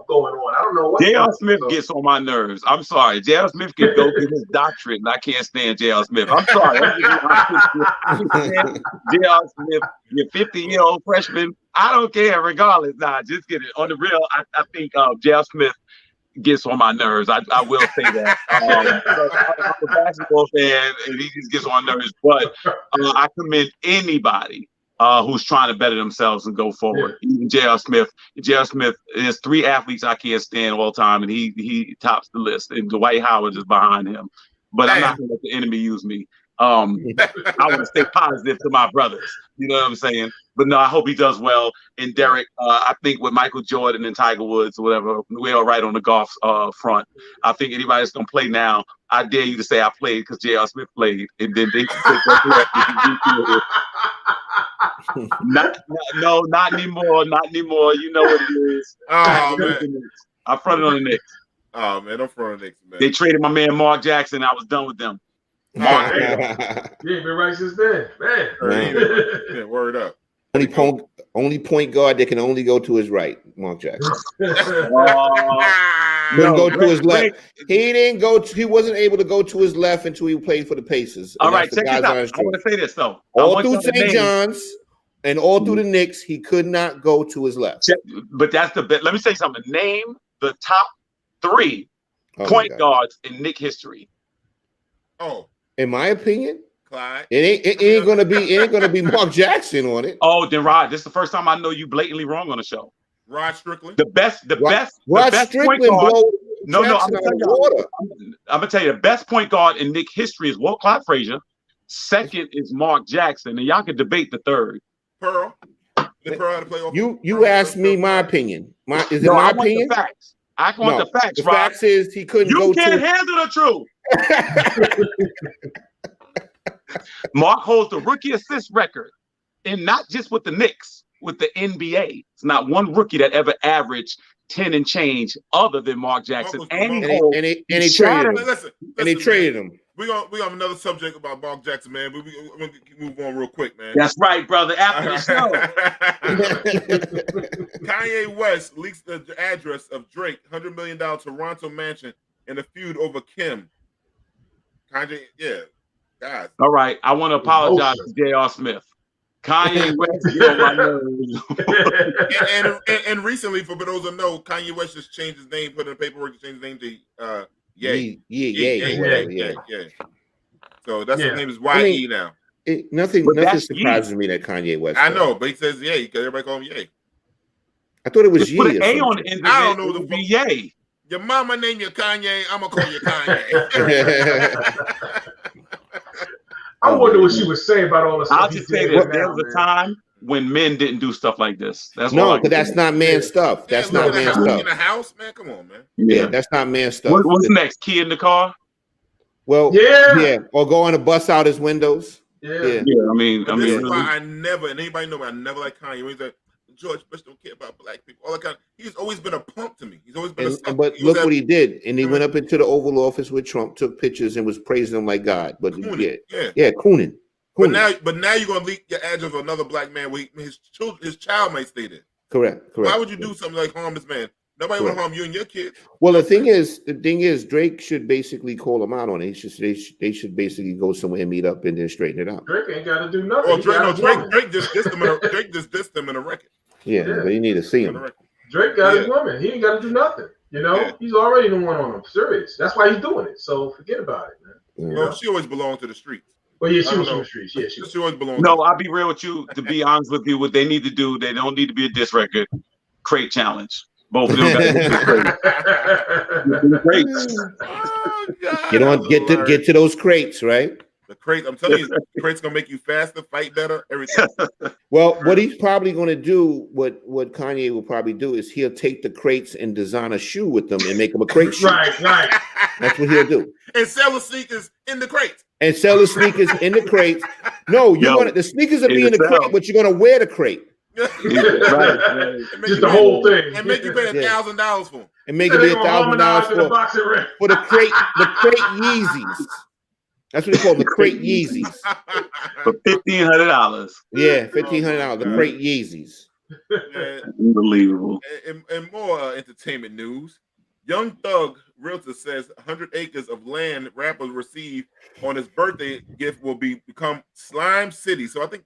going on. I don't know what. J.R. Smith gets on my nerves. I'm sorry. J.R. Smith can go get his doctorate, and I can't stand J.R. Smith. I'm sorry. J.R. Smith, you're 50-year-old freshman. I don't care. Regardless, just get it on the real. I think J.R. Smith gets on my nerves. I will say that. I'm a basketball fan, and he just gets on my nerves. But I commend anybody who's trying to better themselves and go forward. Yeah. Even J.R. Smith. J.R. Smith, there's 3 athletes I can't stand all the time, and he tops the list. And Dwight Howard is behind him. But I'm not going to let the enemy use me. I want to stay positive to my brothers. You know what I'm saying? But no, I hope he does well. And Derik, I think with Michael Jordan and Tiger Woods or whatever, we're all right on the golf front. I think anybody that's going to play now, I dare you to say I played because J.R. Smith played. And then they can take that. No, not anymore. Not anymore. You know what it is. Oh, man. I fronted on the Knicks. Oh, man, I'm fronting on the Knicks, man. They traded my man Mark Jackson. I was done with them. You ain't been right since then, man. Word up. Only point guard that can only go to his right, Mark Jackson. Couldn't go to his left. He wasn't able to go to his left until he played for the Pacers. All right, check this out. I want to say this though. All through St. John's and all through the Knicks, he could not go to his left. But that's the bit. Let me say something. Name the top 3 point guards in Knick history. Oh. In my opinion, Clyde. It ain't gonna be Mark Jackson on it. Oh, then Rod, this is the first time I know you blatantly wrong on the show. Rod Strickland. The best Strickland point guard. No, I'm gonna tell you the best point guard in Knick history is Clyde Frazier. Second is Mark Jackson, and y'all can debate the third. Pearl. Pearl to play off. You asked me my opinion. My opinion? I want the facts. The facts is he couldn't go to. You can't handle the truth. Mark holds the rookie assist record, and not just with the Knicks, with the NBA. It's not one rookie that ever averaged 10 and change other than Mark Jackson. And they traded him. We got another subject about Mark Jackson, man. But we're gonna move on real quick, man. That's right, brother. After the show. Kanye West leaks the address of Drake $100 million Toronto mansion in a feud over Kim. Kanye, yeah, guys. All right, I want to apologize to J.R. Smith. Kanye West get on my nerves. and recently, for those who know, Kanye West just changed his name, put in the paperwork to change his name to Ye. Yeah. So that's his name is YE now. Nothing surprises me that Kanye West. I know, but he says Ye because everybody call him Ye. I thought it was Ye. Put an A on the end. I don't know the be Ye. Your mama name you Kanye. I'm gonna call you Kanye. I wonder what she would say about all this stuff. I'll just say that there was a time when men didn't do stuff like this. That's but that's not man stuff. That's not man stuff. In the house, man. Come on, man. Yeah, that's not man stuff. What's next? Key in the car? Well, or go on a bus out his windows. Yeah. I mean, this is why I never, and anybody know, I never like Kanye. He's like, George Bush don't care about black people. All that kind of, he's always been a punk to me. He's always been but look what he did. And he went up into the Oval Office with Trump, took pictures, and was praising him like God. But cooning. But now you're gonna leak your address of another black man where his child might stay there. Correct. Why would you do something like harm this man? Nobody would harm you and your kids. Well, the thing is, Drake should basically call him out on it. They should basically go somewhere and meet up and then straighten it out. Drake ain't got to do nothing. Oh, Drake just dissed him in a record. Yeah, but you need to see him. Drake got his woman. He ain't got to do nothing. You know, he's already the one on him. Serious. That's why he's doing it. So forget about it, man. Well, she always belonged to the streets. Well, yeah, she was from the streets. Yeah, she always belonged. No, I'll be real with you. To be honest with you, what they need to do, they don't need to be a diss record. Crate challenge. Both of them got to crates. Get to those crates, right? The crates, I'm telling you, the crates gonna make you faster, fight better, everything. Well, what he's probably gonna do, what Kanye will probably do, is he'll take the crates and design a shoe with them and make them a crate shoe. Right. That's what he'll do. And sell the sneakers in the crates. No, the sneakers will be in the crate, but you're gonna wear the crate. Just the whole thing, and make you pay $1,000 for them, and make it be $1,000 for the crate Yeezys. That's what they call them, the crate Yeezys. For $1,500. Yeah, $1,500. The crate Yeezys. Unbelievable. And more entertainment news. Young Thug realtor says 100 acres of land rapper received on his birthday gift will become Slime City. So I think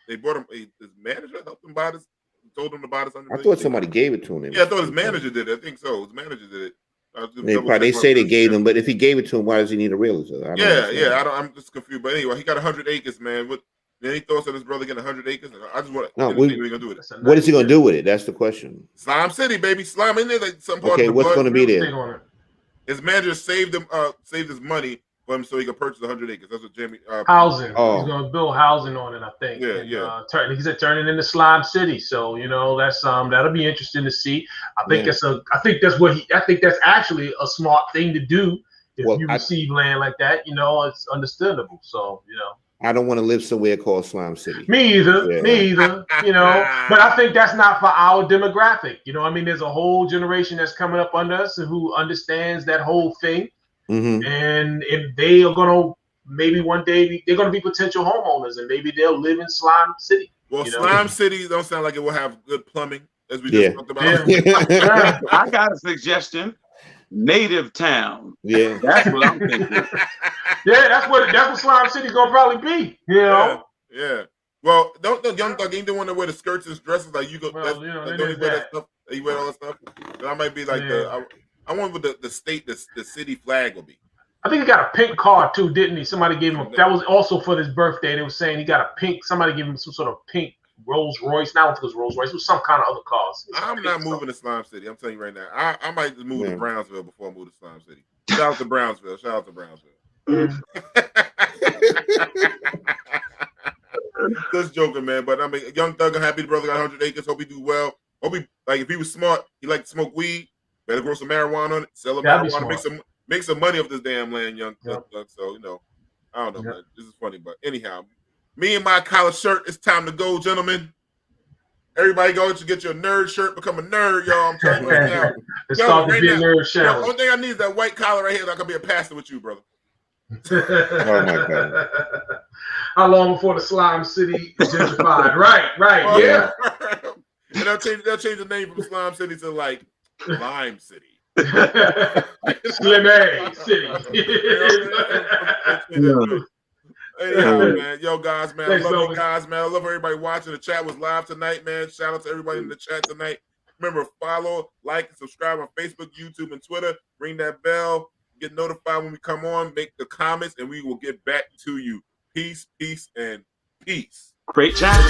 they brought him his manager helped him buy this, told him to buy this. I thought somebody gave it to him. Yeah, I thought his manager did it. I think so. His manager did it. They say they gave him, but if he gave it to him, why does he need a realtor? I'm just confused. But anyway, he got 100 acres, man. Any thoughts on his brother getting 100 acres? I just want to. What are you gonna do with it? What is he gonna do with it? That's the question. Slime City, baby. Slime in there, like some part of the what's going to be there? His manager saved his money for him so he could purchase 100 acres. That's what Jamie. Housing. He's gonna build housing on it, I think. He said turn it into Slime City. So that's that'll be interesting to see. I think that's actually a smart thing to do if you receive land like that. It's understandable. So I don't want to live somewhere called Slime City. Me either. But I think that's not for our demographic. There's a whole generation that's coming up under us who understands that whole thing. Mm-hmm. And if they are gonna maybe one day they're gonna be potential homeowners and maybe they'll live in Slime City. Well, Slime City don't sound like it will have good plumbing, as we just talked about. I got a suggestion. Native Town. Yeah, that's what I'm thinking. That's what Slime City's gonna probably be. Yeah. Well, don't Young Thug ain't the one to wear the skirts and dresses like you go. Well, don't he wear that stuff? He wear all that stuff. So I might be like I wonder what the state, the city flag will be. I think he got a pink car too, didn't he? Somebody gave him that was also for his birthday. They were saying he got a pink. Somebody gave him some sort of pink Rolls Royce. Not if it was Rolls Royce. It was some kind of other cars. I'm not moving to Slime City. I'm telling you right now. I might just move to Brownsville before I move to Slime City. Shout out to Brownsville. Just joking, man. But I mean, Young Thug, I'm happy the brother got 100 acres. Hope he do well. Hope he if he was smart, he liked to smoke weed. Better grow some marijuana on it. Sell marijuana. Make some money off this damn land, Young Thug. So I don't know, man. This is funny, but anyhow, me and my collar shirt. It's time to go, gentlemen. Everybody go to get your nerd shirt, become a nerd, y'all. I'm telling you right now. Let's start the big nerd challenge. One thing I need is that white collar right here. So I can be a pastor with you, brother. Oh my God. How long before the Slime City gentrified? Right, yeah. And they'll change the name from Slime City to like Lime City. Slim A City. Anyhow, man. Yo, guys, man. Thanks, I love Kelvin. you guys, man. I love everybody watching. The chat was live tonight, man. Shout out to everybody in the chat tonight. Remember, follow, like, and subscribe on Facebook, YouTube, and Twitter. Ring that bell. Get notified when we come on. Make the comments, and we will get back to you. Peace, and peace. Great chat.